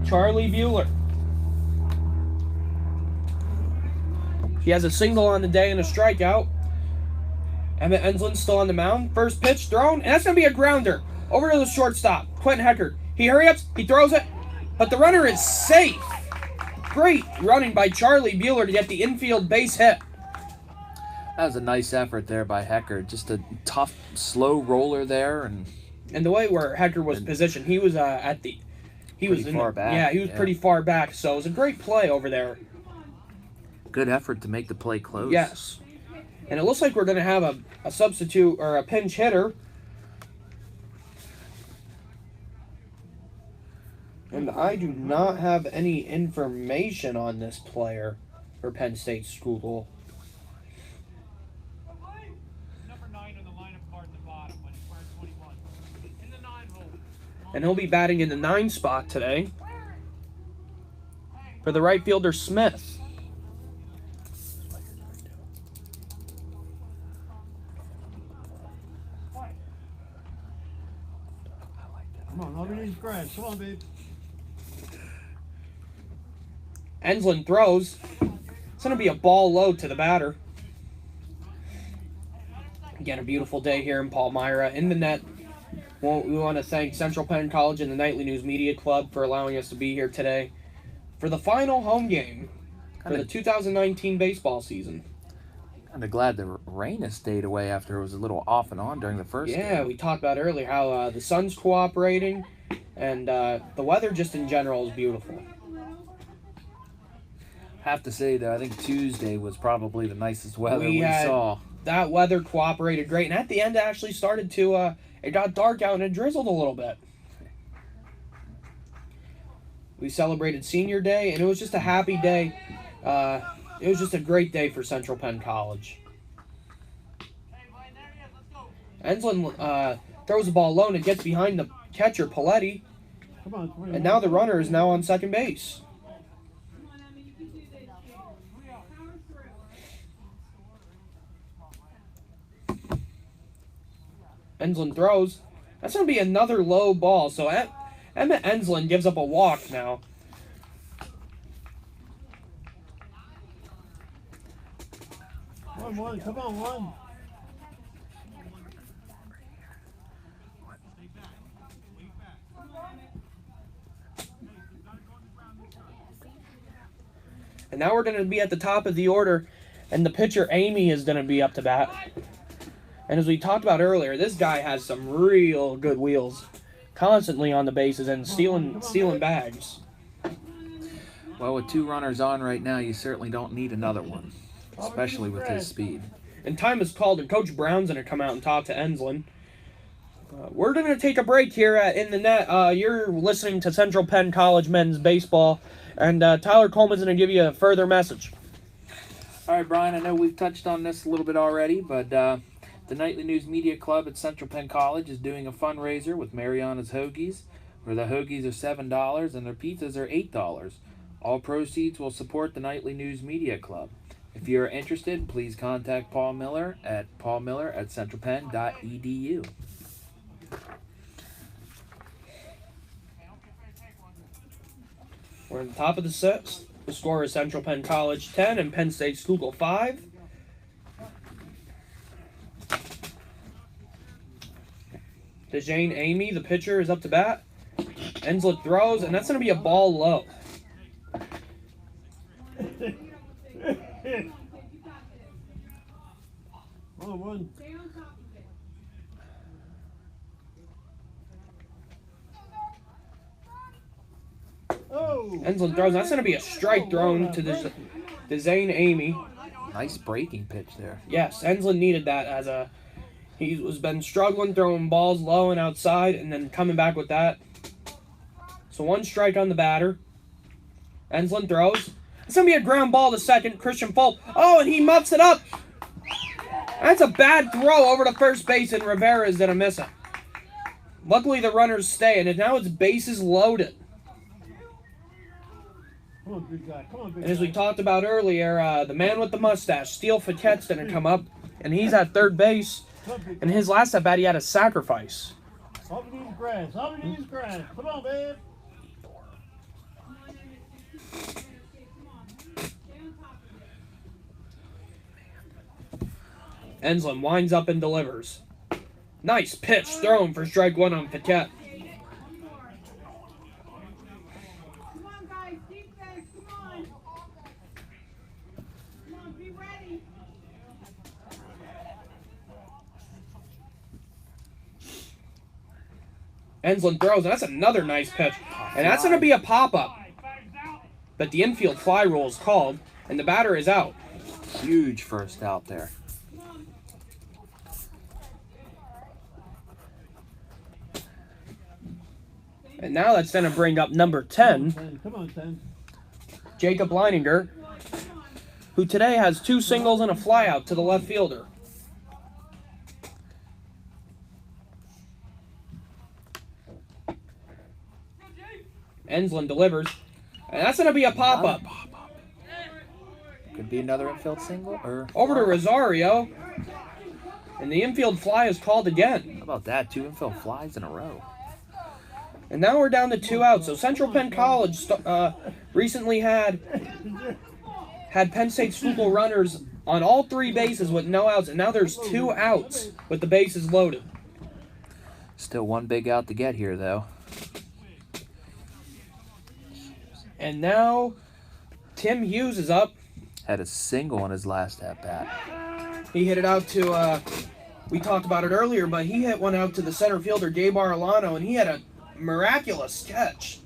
Charlie Bueller. He has a single on the day and a strikeout. Emmett Enslin's still on the mound. First pitch thrown, and that's going to be a grounder. Over to the shortstop, Quentin Hecker. He hurry-ups, he throws it, but the runner is safe. Great running by Charlie Bueller to get the infield base hit. That was a nice effort there by Hecker. Just a tough, slow roller there, and the way where Hecker was positioned, he was far back. Yeah, he was pretty far back. So it was a great play over there. Good effort to make the play close. Yes, and it looks like we're going to have a substitute or a pinch hitter. And I do not have any information on this player for Penn State Schuylkill. Number 9 on the lineup card at the bottom, when he wears 21. In the 9 hole. And he'll be batting in the 9 spot today for the right fielder Smith. Come on, underneath grass. Come on, babe. Enslin throws. It's going to be a ball low to the batter. Again, a beautiful day here in Palmyra. In the net, well, we want to thank Central Penn College and the Nightly News Media Club for allowing us to be here today for the final home game for the 2019 baseball season. Kind of glad the rain has stayed away after it was a little off and on during the first game. Yeah, we talked about earlier how the sun's cooperating, and the weather just in general is beautiful. Have to say, though, I think Tuesday was probably the nicest weather we saw. That weather cooperated great, and at the end it actually started to, it got dark out and it drizzled a little bit. We celebrated Senior Day, and it was just a happy day. It was just a great day for Central Penn College. Enslin throws the ball low and it gets behind the catcher, Paletti. And now the runner is now on second base. Enslin throws. That's going to be another low ball. So Emmett Enslin gives up a walk now. One. Come on, one. And now we're going to be at the top of the order, and the pitcher, Amy, is going to be up to bat. And as we talked about earlier, this guy has some real good wheels. Constantly on the bases and stealing bags. Well, with 2 runners on right now, you certainly don't need another one, especially with his speed. And time is called, and Coach Brown's going to come out and talk to Enslin. We're going to take a break here In the Net. You're listening to Central Penn College men's baseball, and Tyler Coleman's going to give you a further message. All right, Brian, I know we've touched on this a little bit already, but the Nightly News Media Club at Central Penn College is doing a fundraiser with Mariana's Hoagies, where the hoagies are $7 and their pizzas are $8. All proceeds will support the Nightly News Media Club. If you are interested, please contact Paul Miller at paulmiller@centralpenn.edu. We're at the top of the sixth. The score is Central Penn College 10 and Penn State Schuylkill 5. DeJane Amy, the pitcher, is up to bat. Enslin throws, and that's going to be a ball low. One. Enslin throws, and that's going to be a strike thrown to DeJane Amy. Nice breaking pitch there. Yes, Enslin needed that as he's been struggling throwing balls low and outside and then coming back with that. So 1 strike on the batter. Enslin throws. It's going to be a ground ball to second, Christian Fulp. Oh, and he muffs it up. That's a bad throw over to first base, and Rivera is going to miss it. Luckily, the runners stay, and now it's bases loaded. Come on, big guy. Come on, big And as we talked about earlier, the man with the mustache, Steele Fiquette's going to come up, and he's at third base. And his last at bat, he had a sacrifice. Underneath grass. Come on, babe. Enslin winds up and delivers. Nice pitch thrown for strike one on Paquette. Come on, guys, defense, come on. Come on, be ready. Enslin throws, and that's another nice pitch. And that's going to be a pop-up. But the infield fly rule is called, and the batter is out. Huge first out there. And now that's going to bring up number 10, Come on, 10. Jacob Leininger, who today has 2 singles and a flyout to the left fielder. Enslin delivers, and that's going to be a pop-up. Could be another infield single or Over to Rosario, and the infield fly is called again. How about that? 2 infield flies in a row. And now we're down to 2 outs. So Central Penn College recently had Penn State Schuylkill runners on all 3 bases with no outs, and now there's 2 outs with the bases loaded. Still one big out to get here, though. And now Tim Hughes is up. Had a single on his last at-bat. He hit it out to, we talked about it earlier, but he hit one out to the center fielder, Gabe Arellano, and he had a miraculous catch.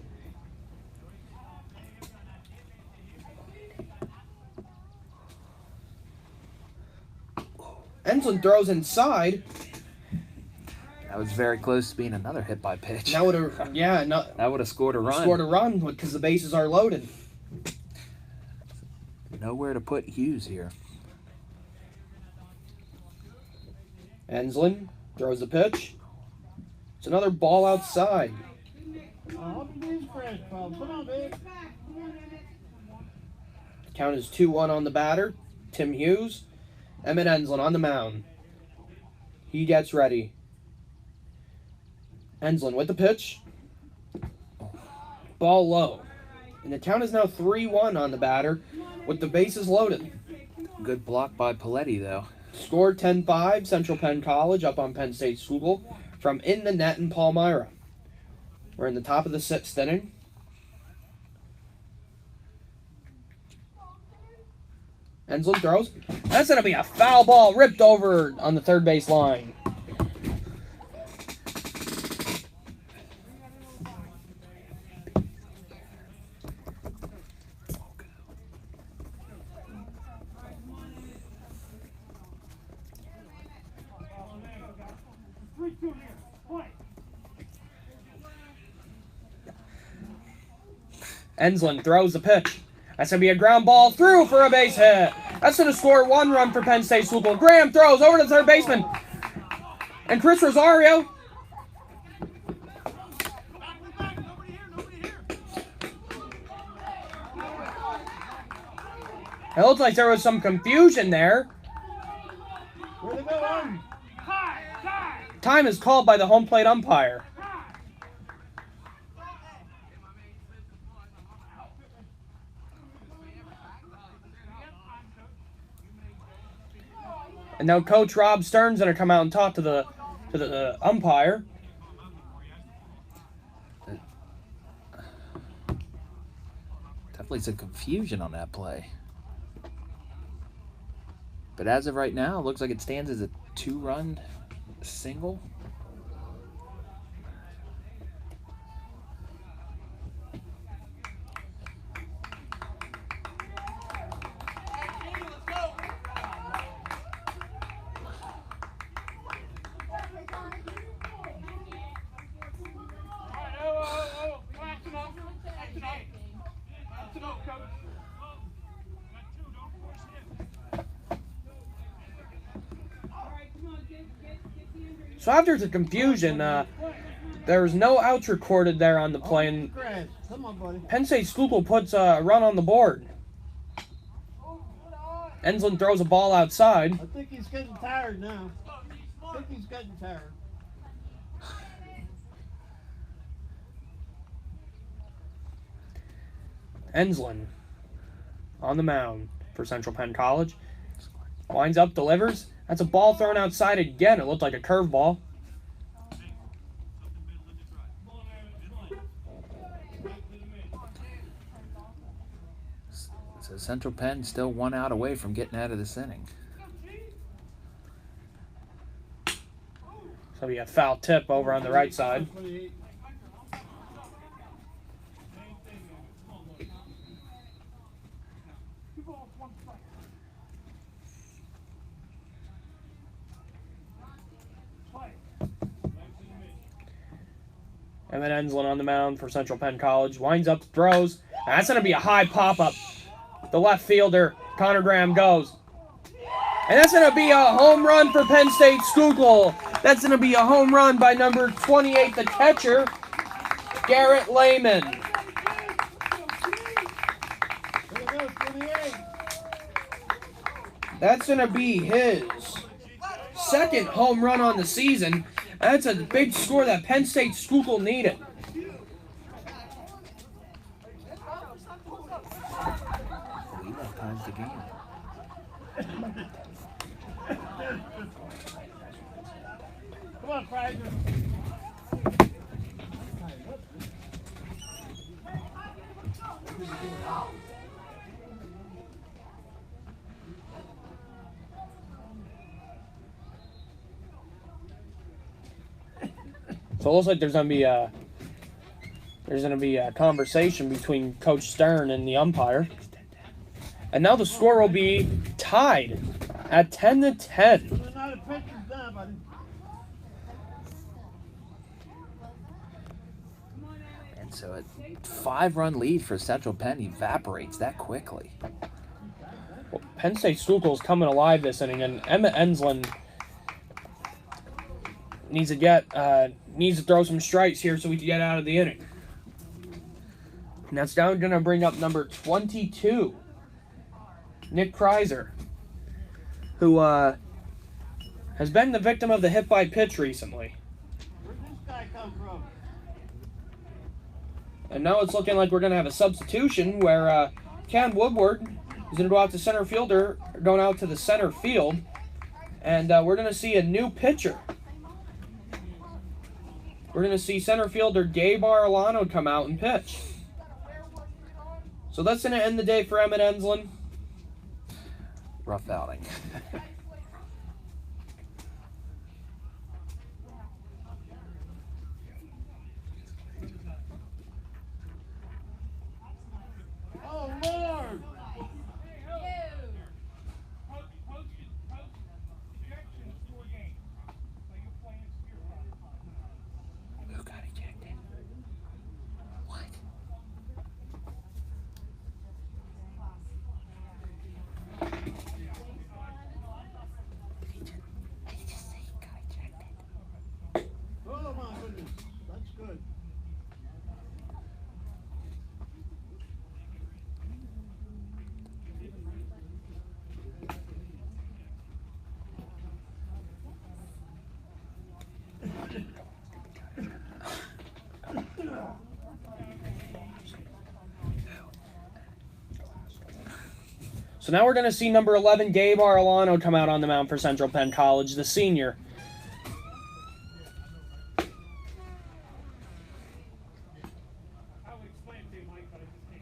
Enslin throws inside. That was very close to being another hit by pitch. That would have, yeah, no, That would have scored a run. scored a run because the bases are loaded. Nowhere to put Hughes here. Enslin throws the pitch. It's another ball outside. Hope you do fresh, Bob. Come on, babe. Count is 2-1 on the batter. Tim Hughes. Emmett Enslin on the mound. He gets ready. Enslin with the pitch. Ball low. And the count is now 3-1 on the batter with the bases loaded. Good block by Paletti, though. Score 10-5, Central Penn College up on Penn State Schuylkill from in the net in Palmyra. We're in the top of the 6th inning. Enslin throws. That's going to be a foul ball ripped over on the third base line. Enslin throws the pitch. That's going to be a ground ball through for a base hit. That's going to score 1 run for Penn State Schuylkill. Graham throws over to the third baseman. And Chris Rosario. It looks like there was some confusion there. Where they going? Time is called by the home plate umpire. And now Coach Rob Stern's going to come out and talk to the umpire. Definitely some confusion on that play. But as of right now, it looks like it stands as a 2-run single. So after the confusion, there was no outs recorded there on the play, and Grass. Come on, buddy. Penn State Schuylkill puts a run on the board. Enslin throws a ball outside. I think he's getting tired now. I think he's getting tired. Enslin on the mound for Central Penn College. Winds up, delivers. That's a ball thrown outside again. It looked like a curveball. So Central Penn still 1 out away from getting out of this inning. So we got foul tip over on the right side. And then Enslin on the mound for Central Penn College. Winds up, throws. That's going to be a high pop-up. The left fielder, Connor Graham, goes. And that's going to be a home run for Penn State Schuylkill. That's going to be a home run by number 28, the catcher, Garrett Lehman. That's going to be his second home run on the season. That's a big score that Penn State Schuylkill needed. That ties the game. Come on, Fraser. So it looks like there's gonna be a conversation between Coach Stern and the umpire. And now the score will be tied at 10-10. They're not a pitcher's down, buddy. And so a 5-run lead for Central Penn evaporates that quickly. Well, Penn State Schuylkill is coming alive this inning, and Emmett Enslin needs to throw some strikes here so we can get out of the inning. And that's now going to bring up number 22, Nick Kreiser, who has been the victim of the hit by pitch recently. Where'd this guy come from? And now it's looking like we're going to have a substitution where Cam Woodward is going to go out to center fielder, going out to the center field, and we're going to see a new pitcher. We're going to see center fielder Gabe Arellano come out and pitch. So that's going to end the day for Emmett Enslin. Rough outing. Oh, Lord! Who got ejected? What? Did he just say he got ejected? Oh, my goodness. That's good. So now we're going to see number 11, Gabe Arellano, come out on the mound for Central Penn College, the senior. I would explain to you, Mike, but I just can't.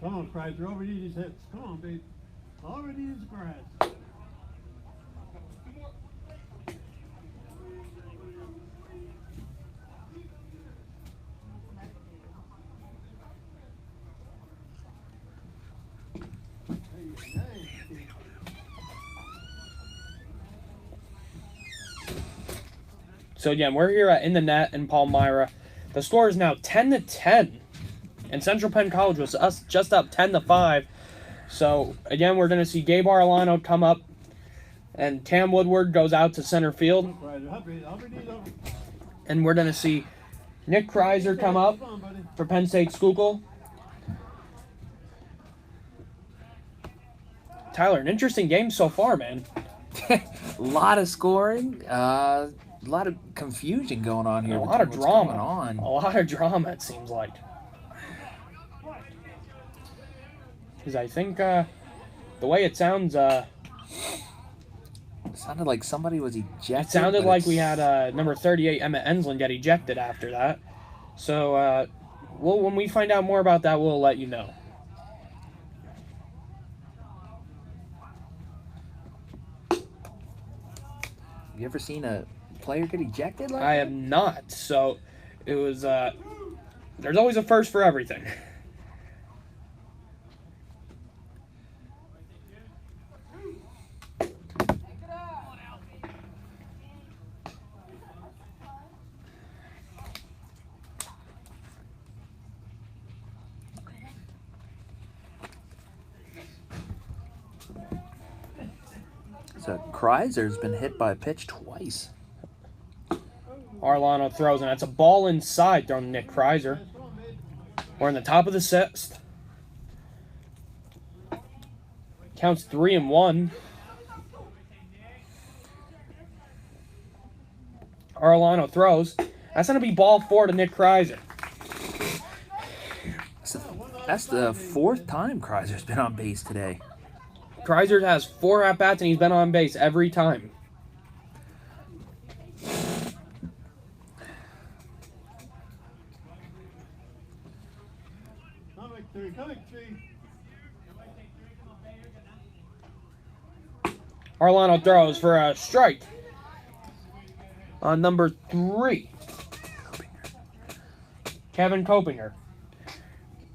Come on, Kreiser. Overeat his hits. Come on, babe. Overeat his grass. So again, we're here at In the Net in Palmyra. The score is now 10-10. And Central Penn College was just up 10-5. So again, we're going to see Gabe Arellano come up, and Cam Woodward goes out to center field. And we're going to see Nick Kreiser come up for Penn State Schuylkill. Tyler, an interesting game so far, man. A lot of scoring, a lot of confusion going on here. A lot of between what's drama. going on. A lot of drama, it seems like. Because I think the way it sounds, It sounded like somebody was ejected. it sounded but like we it's- had number 38, Emmett Enslin, get ejected after that. So, when we find out more about that, we'll let you know. You ever seen a player get ejected like I that? have not. So, it was, there's always a first for everything. So Kreiser's been hit by a pitch twice. Arlano throws, and that's a ball inside thrown to Nick Kreiser. We're in the top of the sixth. Counts 3-1. Arlano throws. That's going to be ball 4 to Nick Kreiser. That's the fourth time Kreiser's been on base today. Kreiser has 4 at-bats, and he's been on base every time. Come three. Arlano throws for a strike on number 3. Kevin Copinger.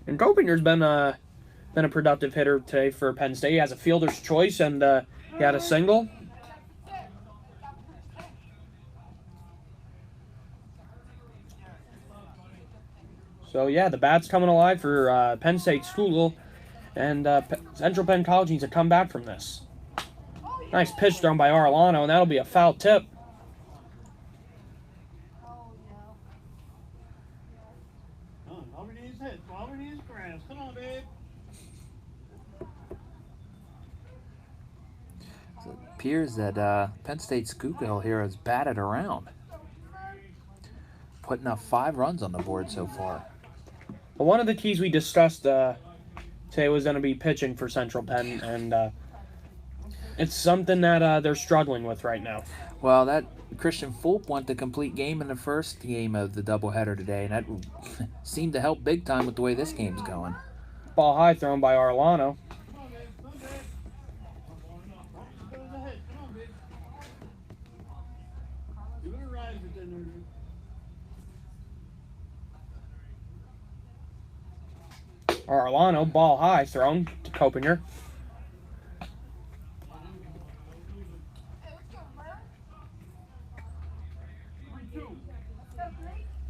And Copinger's been a productive hitter today for Penn State. He has a fielder's choice, and he had a single. So, yeah, the bat's coming alive for Penn State Schuylkill, and Central Penn College needs to come back from this. Nice pitch thrown by Arlano, and that'll be a foul tip. All we need is hits. All we need is grass. Come on, babe. So it appears that Penn State Schuylkill here has batted around, putting up 5 runs on the board so far. Well, one of the keys we discussed today was going to be pitching for Central Penn, and it's something that they're struggling with right now. Well, that Christian Fulp went the complete game in the first game of the doubleheader today, and that seemed to help big time with the way this game's going. Ball high thrown by Arlano. Come on, babe. Come on, babe. Go to the hit. Come on, babe. Give it a rise at the end. Arlano, ball high thrown to Copinger.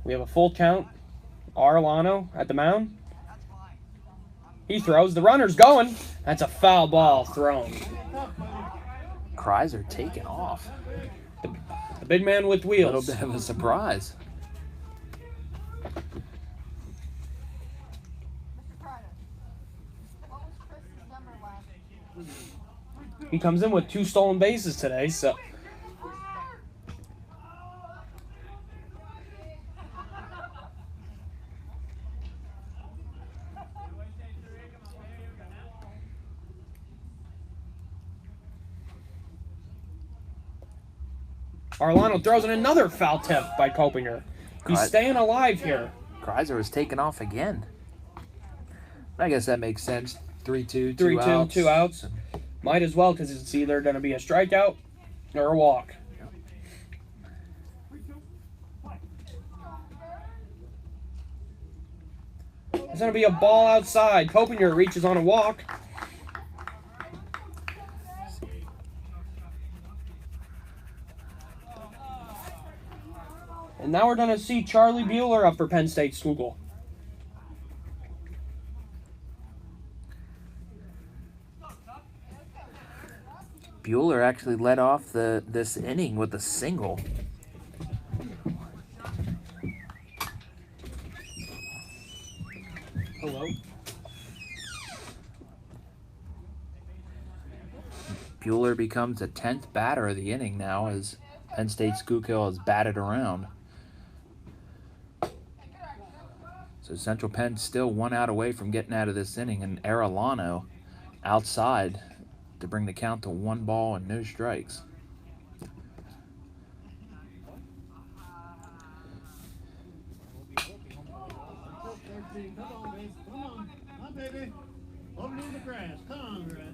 We have a full count. Arlano at the mound. He throws. The runner's going. That's a foul ball thrown. Kreiser taking off. The big man with A little wheels. bit of a surprise. He comes in with 2 stolen bases today, so Arlano throws in another foul tip by Copinger. He's Right. staying alive here. Kreiser was taking off again. I guess that makes sense. 3-2, 3-2, outs. 2 outs. Might as well, because it's either going to be a strikeout or a walk. It's going to be a ball outside. Copinger reaches on a walk. And now we're going to see Charlie Bueller up for Penn State Schuylkill. Bueller actually led off this inning with a single. Hello. Bueller becomes the 10th batter of the inning now as Penn State Schuylkill has batted around. So Central Penn still 1 out away from getting out of this inning, and Arellano outside to bring the count to 1 ball and no strikes. Come on, baby. Come on. Come on, baby. Over in the grass. Come on, grass.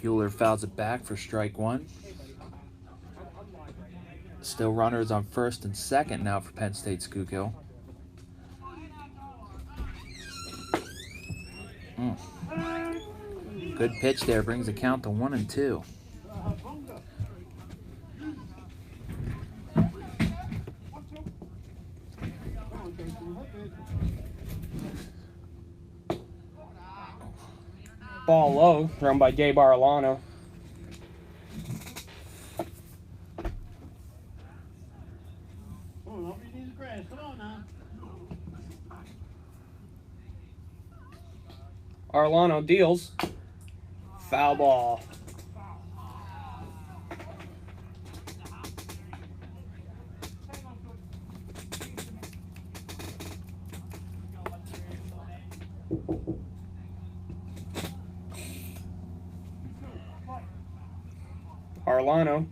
Bueller fouls it back for strike 1. Still runners on first and second now for Penn State Schuylkill. Good pitch there, brings the count to 1-2. Ball low, thrown by Gabe Arellano. Come on, over in the grass. Come on now. Arellano deals. Foul ball. Arellano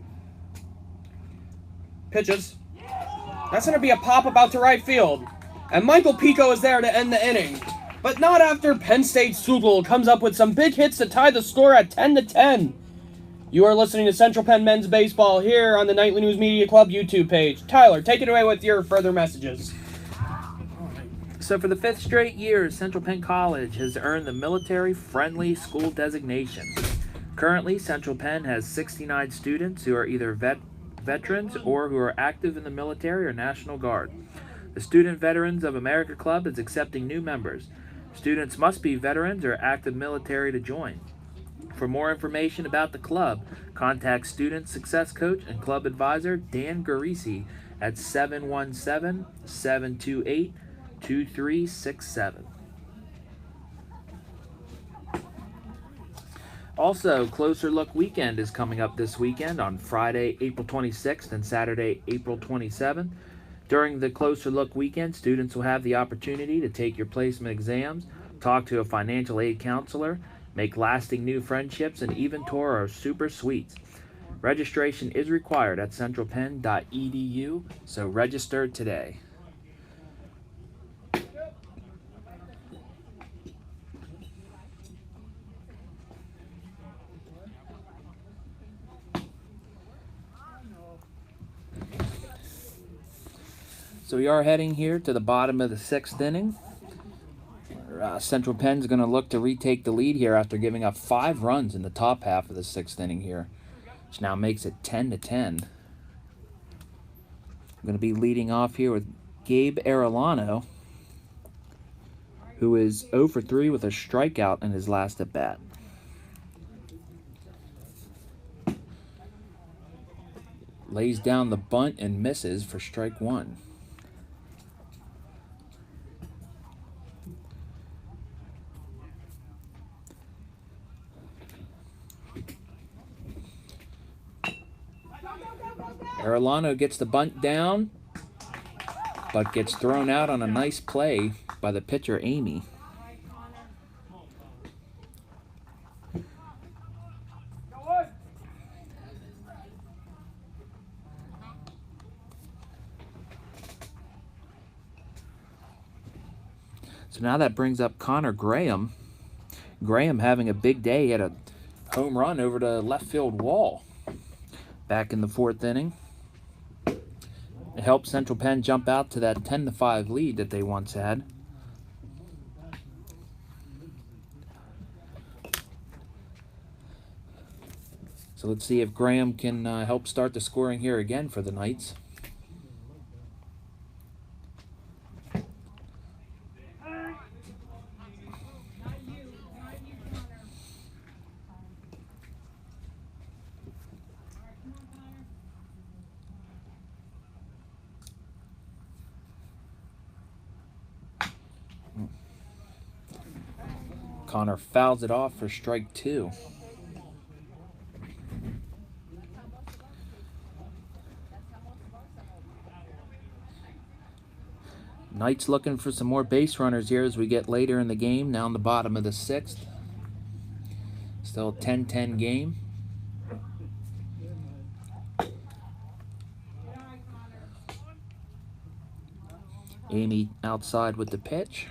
pitches. That's going to be a pop about to right field. And Michael Pico is there to end the inning. But not after Penn State Schuylkill comes up with some big hits to tie the score at 10-10. You are listening to Central Penn Men's Baseball here on the Nightly News Media Club YouTube page. Tyler, take it away with your further messages. So for the 5th straight year, Central Penn College has earned the military-friendly school designation. Currently, Central Penn has 69 students who are either veterans or who are active in the military or National Guard. The Student Veterans of America Club is accepting new members. Students must be veterans or active military to join. For more information about the club, contact Student Success Coach and Club Advisor Dan Garisi at 717-728-2367. Also, Closer Look Weekend is coming up this weekend on Friday, April 26th and Saturday, April 27th. During the Closer Look Weekend, students will have the opportunity to take your placement exams, talk to a financial aid counselor, make lasting new friendships, and even tour our super suites. Registration is required at centralpenn.edu, so register today. So we are heading here to the bottom of the 6th inning. Central Penn's going to look to retake the lead here after giving up 5 runs in the top half of the 6th inning here, which now makes it 10-10. I'm going to be leading off here with Gabe Arellano, who is 0 for 3 with a strikeout in his last at bat. Lays down the bunt and misses for strike 1. Arellano gets the bunt down, but gets thrown out on a nice play by the pitcher, Amy. So now that brings up Connor Graham. Graham having a big day. He had a home run over the left field wall back in the 4th inning. It helped Central Penn jump out to that 10-5 lead that they once had. So let's see if Graham can help start the scoring here again for the Knights. Connor fouls it off for strike 2. Knights looking for some more base runners here as we get later in the game, now in the bottom of the 6th. Still a 10-10 game. Amy outside with the pitch.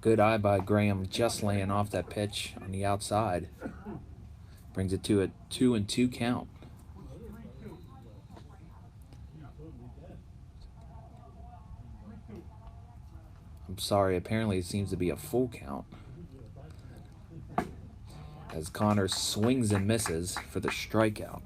Good eye by Graham, just laying off that pitch on the outside. Brings it to a 2-2 count. I'm sorry, apparently it seems to be a full count, as Connor swings and misses for the strikeout.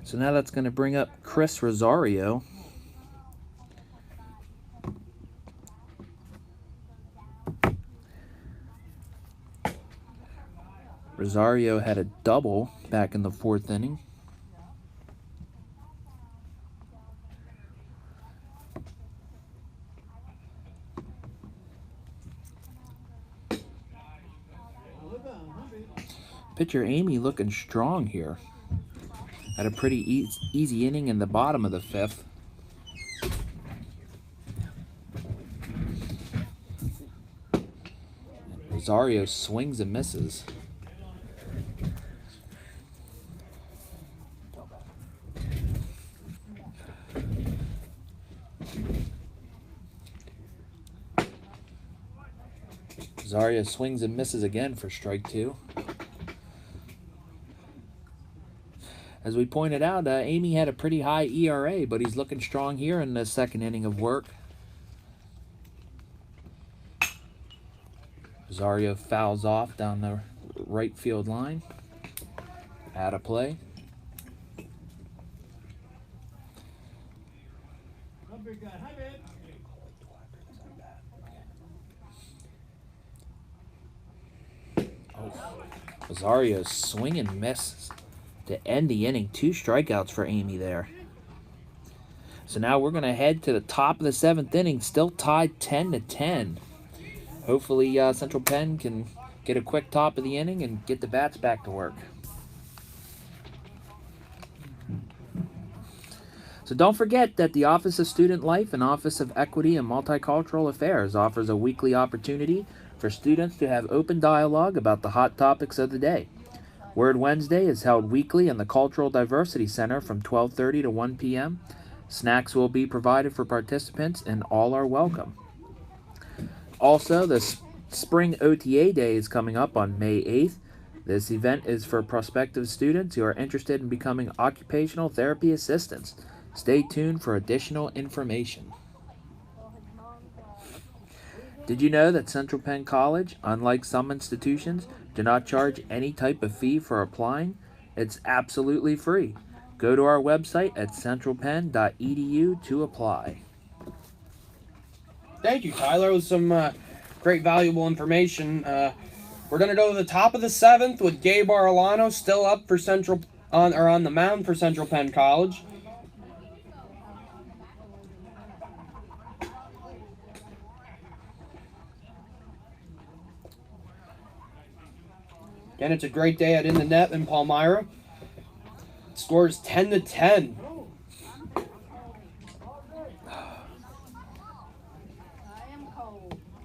So now that's going to bring up Chris Rosario. Rosario had a double back in the 4th inning. Pitcher Amy looking strong here. Had a pretty easy inning in the bottom of the 5th. Rosario swings and misses. Rosario swings and misses again for strike 2. As we pointed out, Amy had a pretty high ERA, but he's looking strong here in the 2nd inning of work. Rosario fouls off down the right field line. Out of play. Oh, Rosario swing and misses to end the inning. 2 strikeouts for Amy there. So now we're going to head to the top of the 7th inning, still tied 10-10. Hopefully Central Penn can get a quick top of the inning and get the bats back to work. So don't forget that the Office of Student Life and Office of Equity and Multicultural Affairs offers a weekly opportunity for students to have open dialogue about the hot topics of the day. Word Wednesday is held weekly in the Cultural Diversity Center from 12:30 to 1 p.m. Snacks will be provided for participants and all are welcome. Also, the Spring OTA Day is coming up on May 8th. This event is for prospective students who are interested in becoming occupational therapy assistants. Stay tuned for additional information. Did you know that Central Penn College, unlike some institutions, do not charge any type of fee for applying? It's absolutely free. Go to our website at centralpenn.edu to apply. Thank you, Tyler. With some great valuable information. We're going to go to the top of the 7th with Gabe Arellano still up for on the mound for Central Penn College. Again, it's a great day at In the Net in Palmyra. Score is 10-10.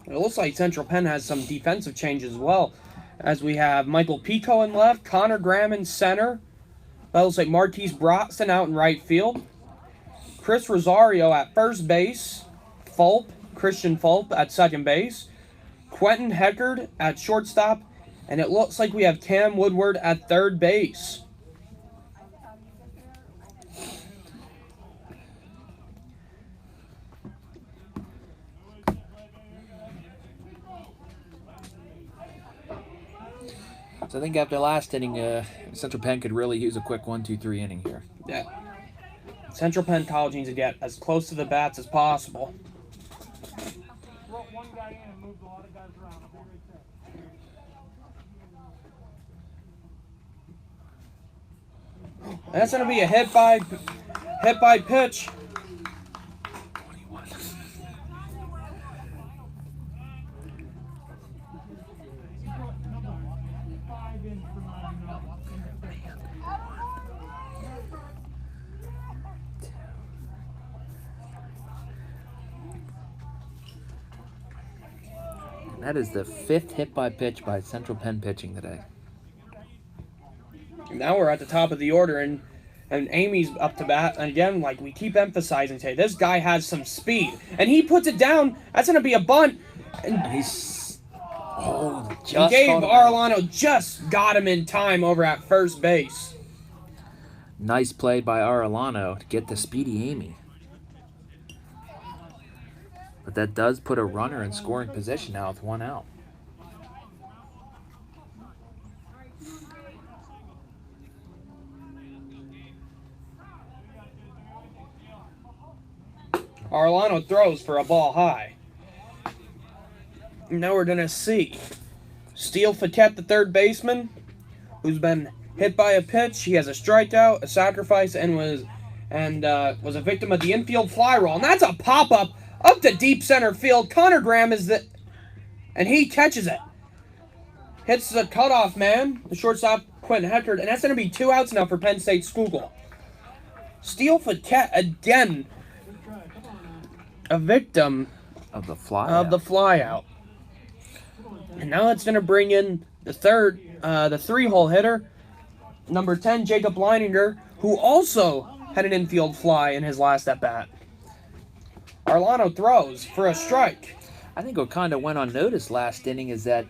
It looks like Central Penn has some defensive changes as well, as we have Michael Pico in left, Connor Graham in center. That looks like Marquise Broxton out in right field. Chris Rosario at first base. Christian Fulp at second base. Quentin Heckard at shortstop. And it looks like we have Cam Woodward at third base. So I think after last inning, Central Penn could really use a quick 1-2-3 inning here. Yeah. Central Penn College needs to get as close to the bats as possible. Brought one guy in and moved a lot of guys around. I'll be right there. That's going to be a hit by pitch. 21. Five in for 9. That is the 5th hit by pitch by Central Penn pitching today. Now we're at the top of the order, and Amy's up to bat. And again, like we keep emphasizing today, this guy has some speed. And he puts it down. That's going to be a bunt. And He's Gabe Arellano just got him in time over at first base. Nice play by Arellano to get the speedy Amy. But that does put a runner in scoring position now with 1 out. Arellano throws for a ball high. Now we're going to see Steele Fiquette, the third baseman, who's been hit by a pitch. He has a strikeout, a sacrifice, and was a victim of the infield fly roll. And that's a pop-up up to deep center field. Connor Graham and he catches it. Hits the cutoff man, the shortstop Quentin Heckard, and that's going to be 2 outs now for Penn State Schuylkill. Steele Fiquette again, a victim Of the fly. of the flyout. And now it's going to bring in the 3-hole hitter, number 10, Jacob Leininger, who also had an infield fly in his last at-bat. Arellano throws for a strike. I think what kind of went unnoticed last inning is that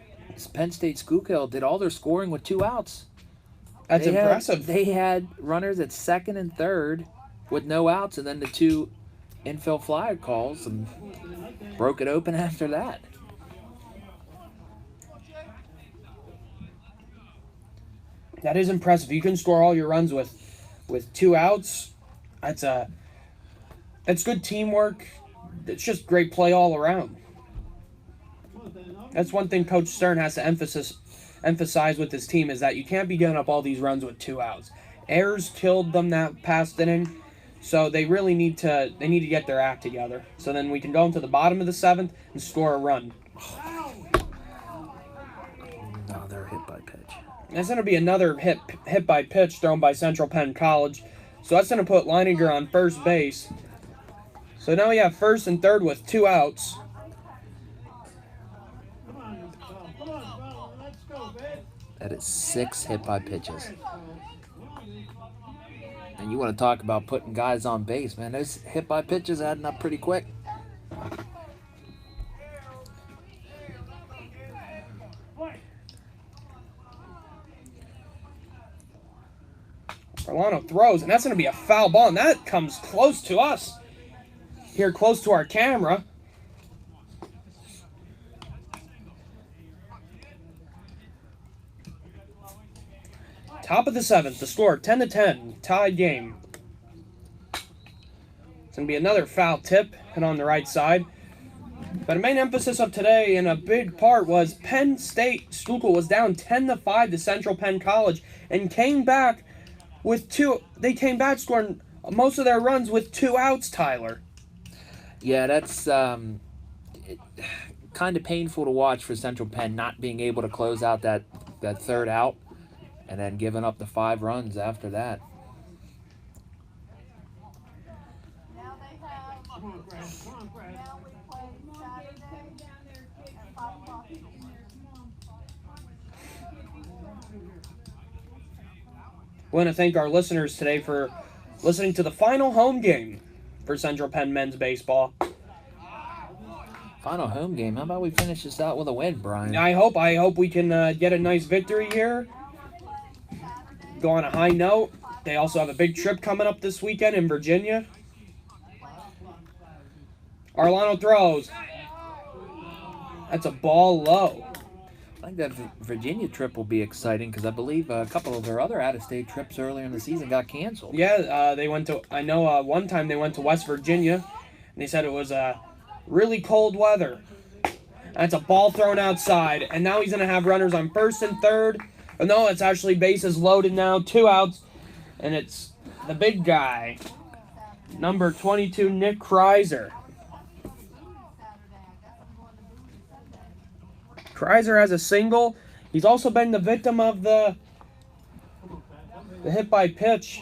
Penn State Schuylkill did all their scoring with 2 outs. That's impressive. They had runners at second and third with no outs, and then the 2 infield fly calls and broke it open after that. That is impressive. You can score all your runs with 2 outs. That's good teamwork. It's just great play all around. That's one thing Coach Stern has to emphasize with his team is that you can't be giving up all these runs with 2 outs. Errors killed them that past inning, so they really need to get their act together. So then we can go into the bottom of the 7th and score a run. Another hit by pitch. That's going to be another hit by pitch thrown by Central Penn College. So that's going to put Leininger on first base. So now we have first and third with 2 outs. That is 6 hit by pitches. And you want to talk about putting guys on base, man. Those hit by pitches adding up pretty quick. Arellano throws, and that's going to be a foul ball, and that comes close to us. Here, close to our camera. Top of the 7th, the score 10-10, tied game. It's going to be another foul tip, and on the right side. But a main emphasis of today, and a big part, was Penn State Schuylkill was down 10-5 to Central Penn College, and came back with 2. They came back scoring most of their runs with 2 outs, Tyler. Yeah, that's kind of painful to watch for Central Penn not being able to close out that 3rd out and then giving up the 5 runs after that. Now they have, now we play Saturday, down there, kids, 5 o'clock in there, come on. I want to thank our listeners today for listening to the final home game for Central Penn men's baseball. Final home game. How about we finish this out with a win, Brian? I hope we can get a nice victory here. Go on a high note. They also have a big trip coming up this weekend in Virginia. Arellano throws. That's a ball low. I think that Virginia trip will be exciting because I believe a couple of their other out-of-state trips earlier in the season got canceled. Yeah, they went to. I know one time they went to West Virginia, and they said it was really cold weather. That's a ball thrown outside, and now he's gonna have runners on first and third. Oh, no, it's actually bases loaded now, 2 outs, and it's the big guy, number 22, Nick Kreiser. Kreiser has a single. He's also been the victim of the hit by pitch.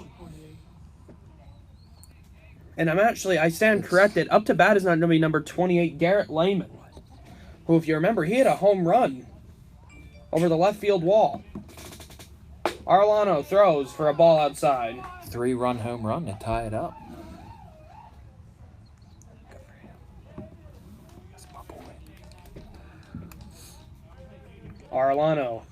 And I stand corrected. Up to bat is not going to be number 28, Garrett Lehman, who, if you remember, he had a home run over the left field wall. Arlano throws for a ball outside. 3-run home run to tie it up. Arlano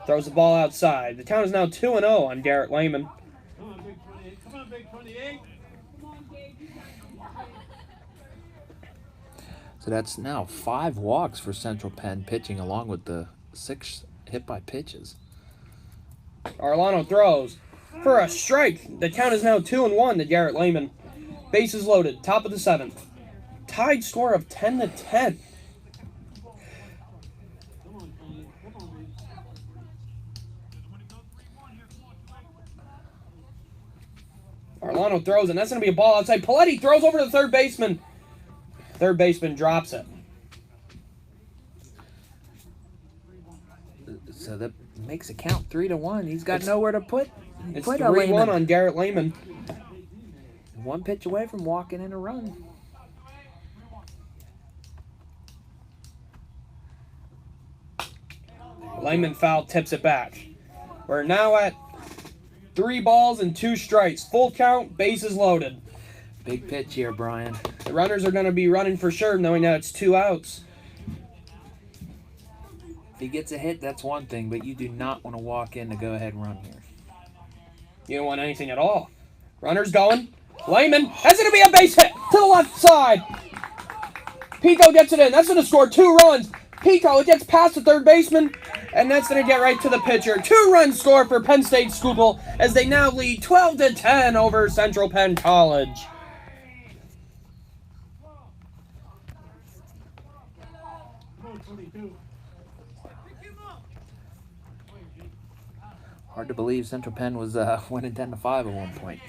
throws the ball outside. The count is now 2-0 on Garrett Lehman. Come on, big 28. Come on, big 28. So that's now 5 walks for Central Penn pitching along with the 6 hit by pitches. Arlano throws for a strike. The count is now 2-1 to Garrett Lehman. Bases loaded, top of the 7th. Tied score of 10-10. Arlano throws, and that's going to be a ball outside. Paletti throws over to the third baseman. Third baseman drops it. So that makes it count 3-1. He's got nowhere to put It's a 3-1 Lehman. on Garrett Lehman. 1 pitch away from walking in a run. Lehman foul tips it back. We're now at 3 balls and 2 strikes. Full count, bases loaded. Big pitch here, Brian. The runners are going to be running for sure, knowing that it's 2 outs. If he gets a hit, that's one thing, but you do not want to walk in to go ahead and run here. You don't want anything at all. Runners going. Lehman, that's going to be a base hit to the left side. Pico gets it in. That's going to score 2 runs. Pico, it gets past the third baseman, and that's going to get right to the pitcher. 2-run score for Penn State Schuylkill as they now lead 12-10 over Central Penn College. Come on, 22. Hard to believe Central Penn was winning 10-5 at one point.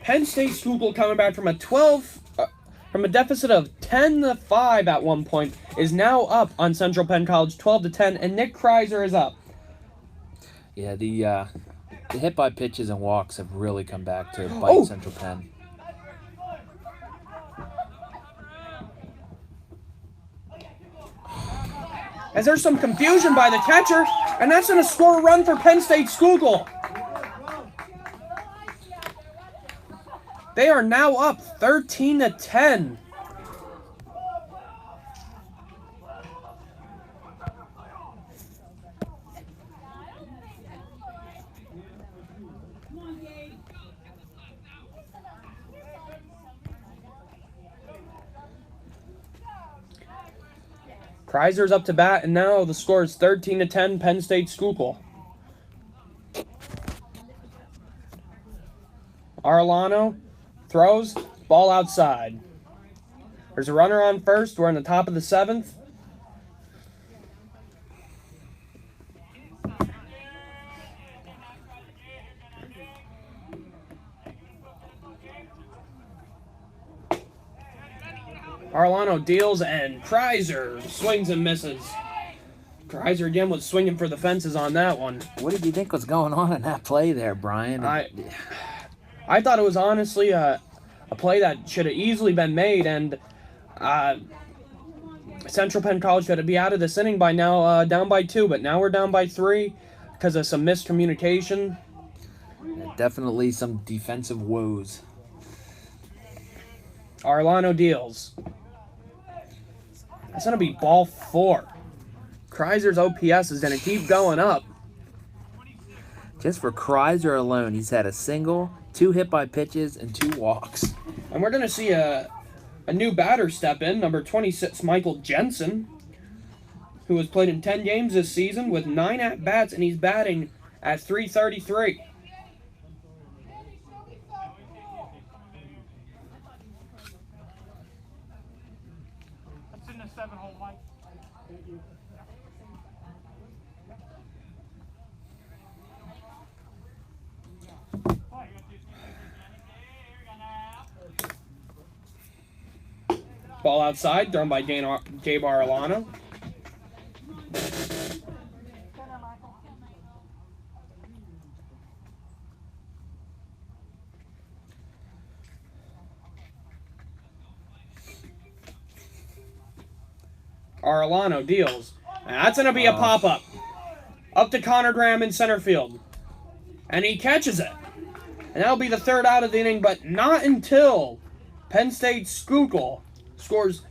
Penn State Schuylkill coming back from a deficit of 10-5 at one point is now up on Central Penn College 12-10, and Nick Kreiser is up. Yeah, the hit by pitches and walks have really come back to bite Central Penn. As there's some confusion by the catcher, and that's going to score a run for Penn State Schuylkill. They are now up 13-10. Kreiser's up to bat, and now the score is 13-10, Penn State Schuylkill. Arlano throws, ball outside. There's a runner on first. We're in the top of the 7th. Arlano deals, and Kreiser swings and misses. Kreiser again was swinging for the fences on that one. What did you think was going on in that play there, Brian? I thought it was honestly a play that should have easily been made, and Central Penn College should be out of this inning by now, down by 2, but now we're down by 3 because of some miscommunication. Definitely some defensive woes. Arlano deals. That's going to be ball 4. Kreiser's OPS is going to keep going up. Just for Kreiser alone, he's had a single, 2 hit by pitches and 2 walks. And we're going to see a new batter step in, number 26, Michael Jensen, who has played in 10 games this season with 9 at-bats, and he's batting at .333. That's in the 7-hole, Mike. Ball outside, thrown by Gabe Arellano. Arellano deals. And that's going to be a pop-up. Up to Connor Graham in center field. And he catches it. And that'll be the 3rd out of the inning, but not until Penn State Schuylkill scores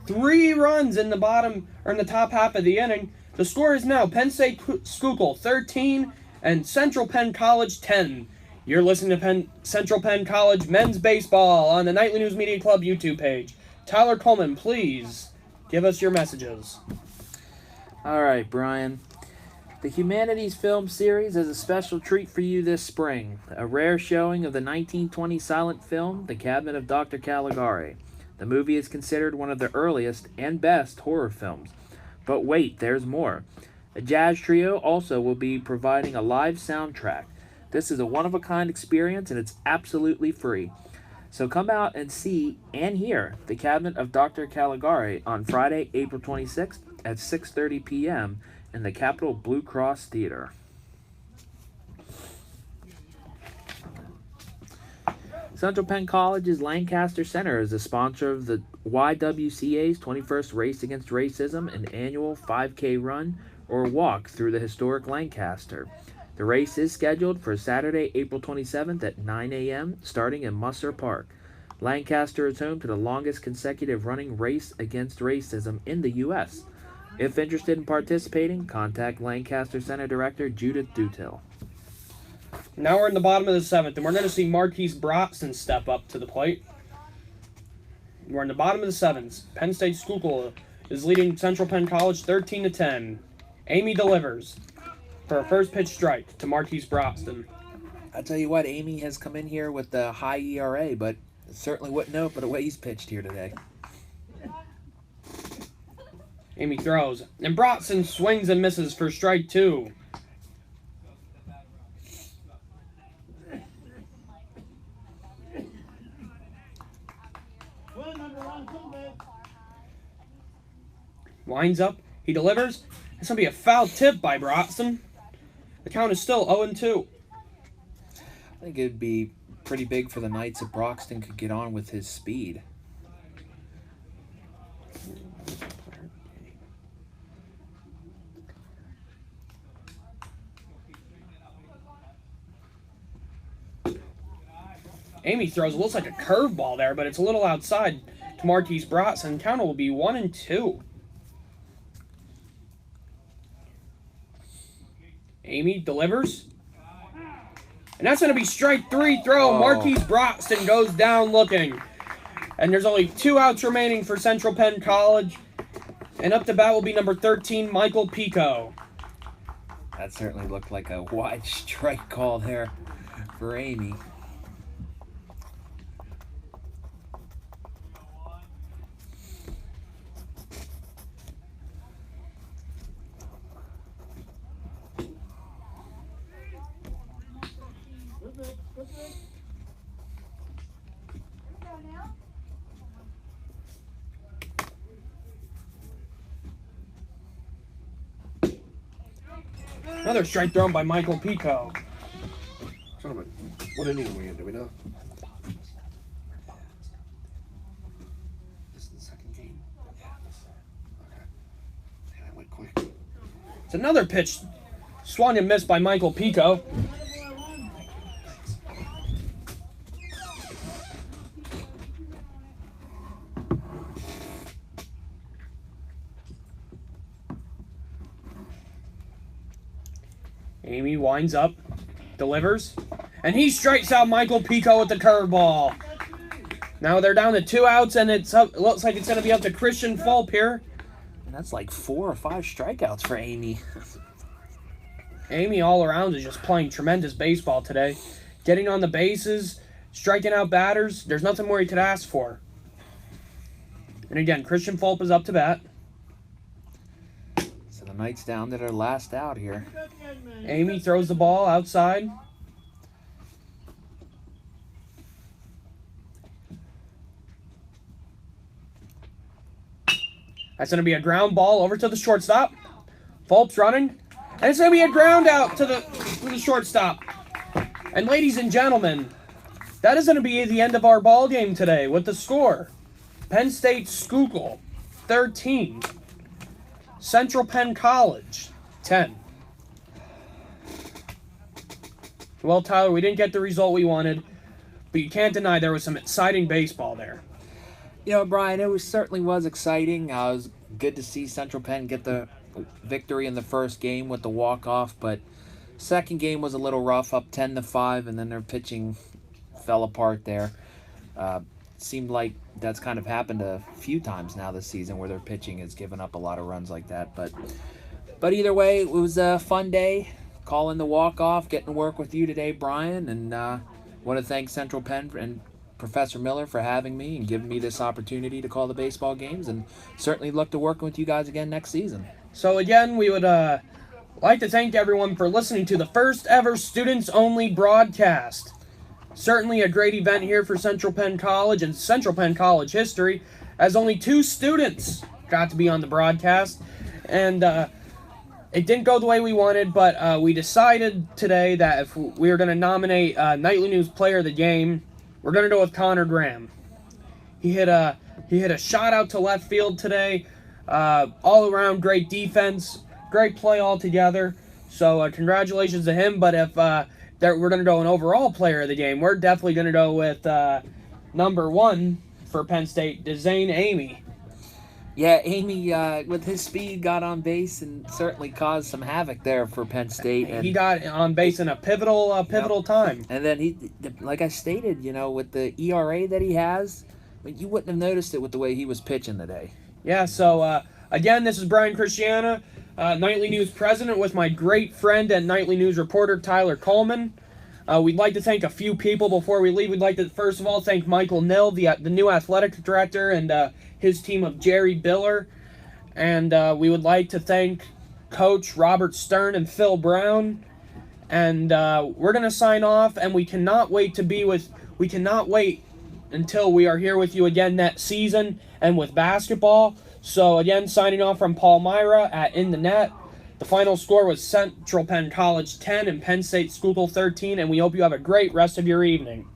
3 runs in the bottom or in the top half of the inning. The score is now Penn State Schuylkill 13 and Central Penn College 10. You're listening to Central Penn College men's baseball on the Nightly News Media Club YouTube page. Tyler Coleman, please give us your messages. All right, Brian. The Humanities Film Series is a special treat for you this spring. A rare showing of the 1920 silent film, The Cabinet of Dr. Caligari. The movie is considered one of the earliest and best horror films. But wait, there's more. A jazz trio also will be providing a live soundtrack. This is a one-of-a-kind experience, and it's absolutely free. So come out and see and hear The Cabinet of Dr. Caligari on Friday, April 26th at 6:30 p.m. in the Capitol Blue Cross Theater. Central Penn College's Lancaster Center is a sponsor of the YWCA's 21st Race Against Racism, an annual 5K run or walk through the historic Lancaster. The race is scheduled for Saturday, April 27th at 9 a.m., starting in Musser Park. Lancaster is home to the longest consecutive running race against racism in the U.S. If interested in participating, contact Lancaster Center Director Judith Dutil. Now we're in the bottom of the 7th, and we're going to see Marquise Brotson step up to the plate. We're in the bottom of the 7th. Penn State Schuylkill is leading Central Penn College 13-10. Amy delivers for a first pitch strike to Marquise Brotson. I tell you what, Amy has come in here with the high ERA, but certainly wouldn't know for the way he's pitched here today. Amy throws, and Brotson swings and misses for strike 2. Winds up, he delivers. It's going to be a foul tip by Brotson. The count is still 0-2. I think it'd be pretty big for the Knights if Broxton could get on with his speed. Amy throws, it looks like a curveball there, but it's a little outside to Marquise Brotson. Count will be 1-2. Amy delivers. And that's going to be strike 3 throw. Oh. Marquise Brotson goes down looking. And there's only 2 outs remaining for Central Penn College. And up to bat will be number 13, Michael Pico. That certainly looked like a wide strike call there for Amy. Another strike thrown by Michael Pico. Gentlemen, what inning are we in? Do we know? This is the second game. Yeah. Okay. Yeah, that went quick. It's another pitch swung and missed by Michael Pico. Amy winds up, delivers, And he strikes out Michael Pico with the curveball. Now they're down to 2 outs, and it looks like it's going to be up to Christian Fulp here. And that's like 4 or 5 strikeouts for Amy. Amy all around is just playing tremendous baseball today. Getting on the bases, striking out batters. There's nothing more he could ask for. And again, Christian Fulp is up to bat. So the Knights down to their last out here. Amy throws the ball outside. That's going to be a ground ball over to the shortstop. Fulp's running. And it's going to be a ground out to the shortstop. And ladies and gentlemen, that is going to be the end of our ball game today with the score. Penn State Schuylkill, 13. Central Penn College, 10. Well, Tyler, we didn't get the result we wanted, but you can't deny there was some exciting baseball there. You know, Brian, it certainly was exciting. It was good to see Central Penn get the victory in the first game with the walk-off, but second game was a little rough, up 10-5, and then their pitching fell apart there. Seemed like that's kind of happened a few times now this season where their pitching has given up a lot of runs like that. But either way, it was a fun day. Calling the walk-off, getting to work with you today, Brian, and want to thank Central Penn and Professor Miller for having me and giving me this opportunity to call the baseball games, and certainly look to working with you guys again next season. So again, we would like to thank everyone for listening to the first ever students-only broadcast. Certainly a great event here for Central Penn College and Central Penn College history, as only 2 students got to be on the broadcast. And it didn't go the way we wanted, but we decided today that if we were going to nominate Nightly News Player of the Game, we're going to go with Connor Graham. He hit a shot out to left field today. All around great defense, great play altogether. So congratulations to him. But if we're going to go an overall player of the game, we're definitely going to go with number 1 for Penn State, Dezane Amy. Yeah, Amy, with his speed, got on base and certainly caused some havoc there for Penn State. And he got on base in a pivotal time. And then he, like I stated, with the ERA that he has, you wouldn't have noticed it with the way he was pitching today. Yeah, so again, this is Brian Christiana, Nightly News president, with my great friend and Nightly News reporter, Tyler Coleman. We'd like to thank a few people before we leave. We'd like to, first of all, thank Michael Nill, the new athletic director, and his team of Jerry Biller. And we would like to thank Coach Robert Stern and Phil Brown. And we're going to sign off, and we cannot wait until we are here with you again next season and with basketball. So again, signing off from Palmyra at In the Net. The final score was Central Penn College 10 and Penn State Schuylkill 13, and we hope you have a great rest of your evening.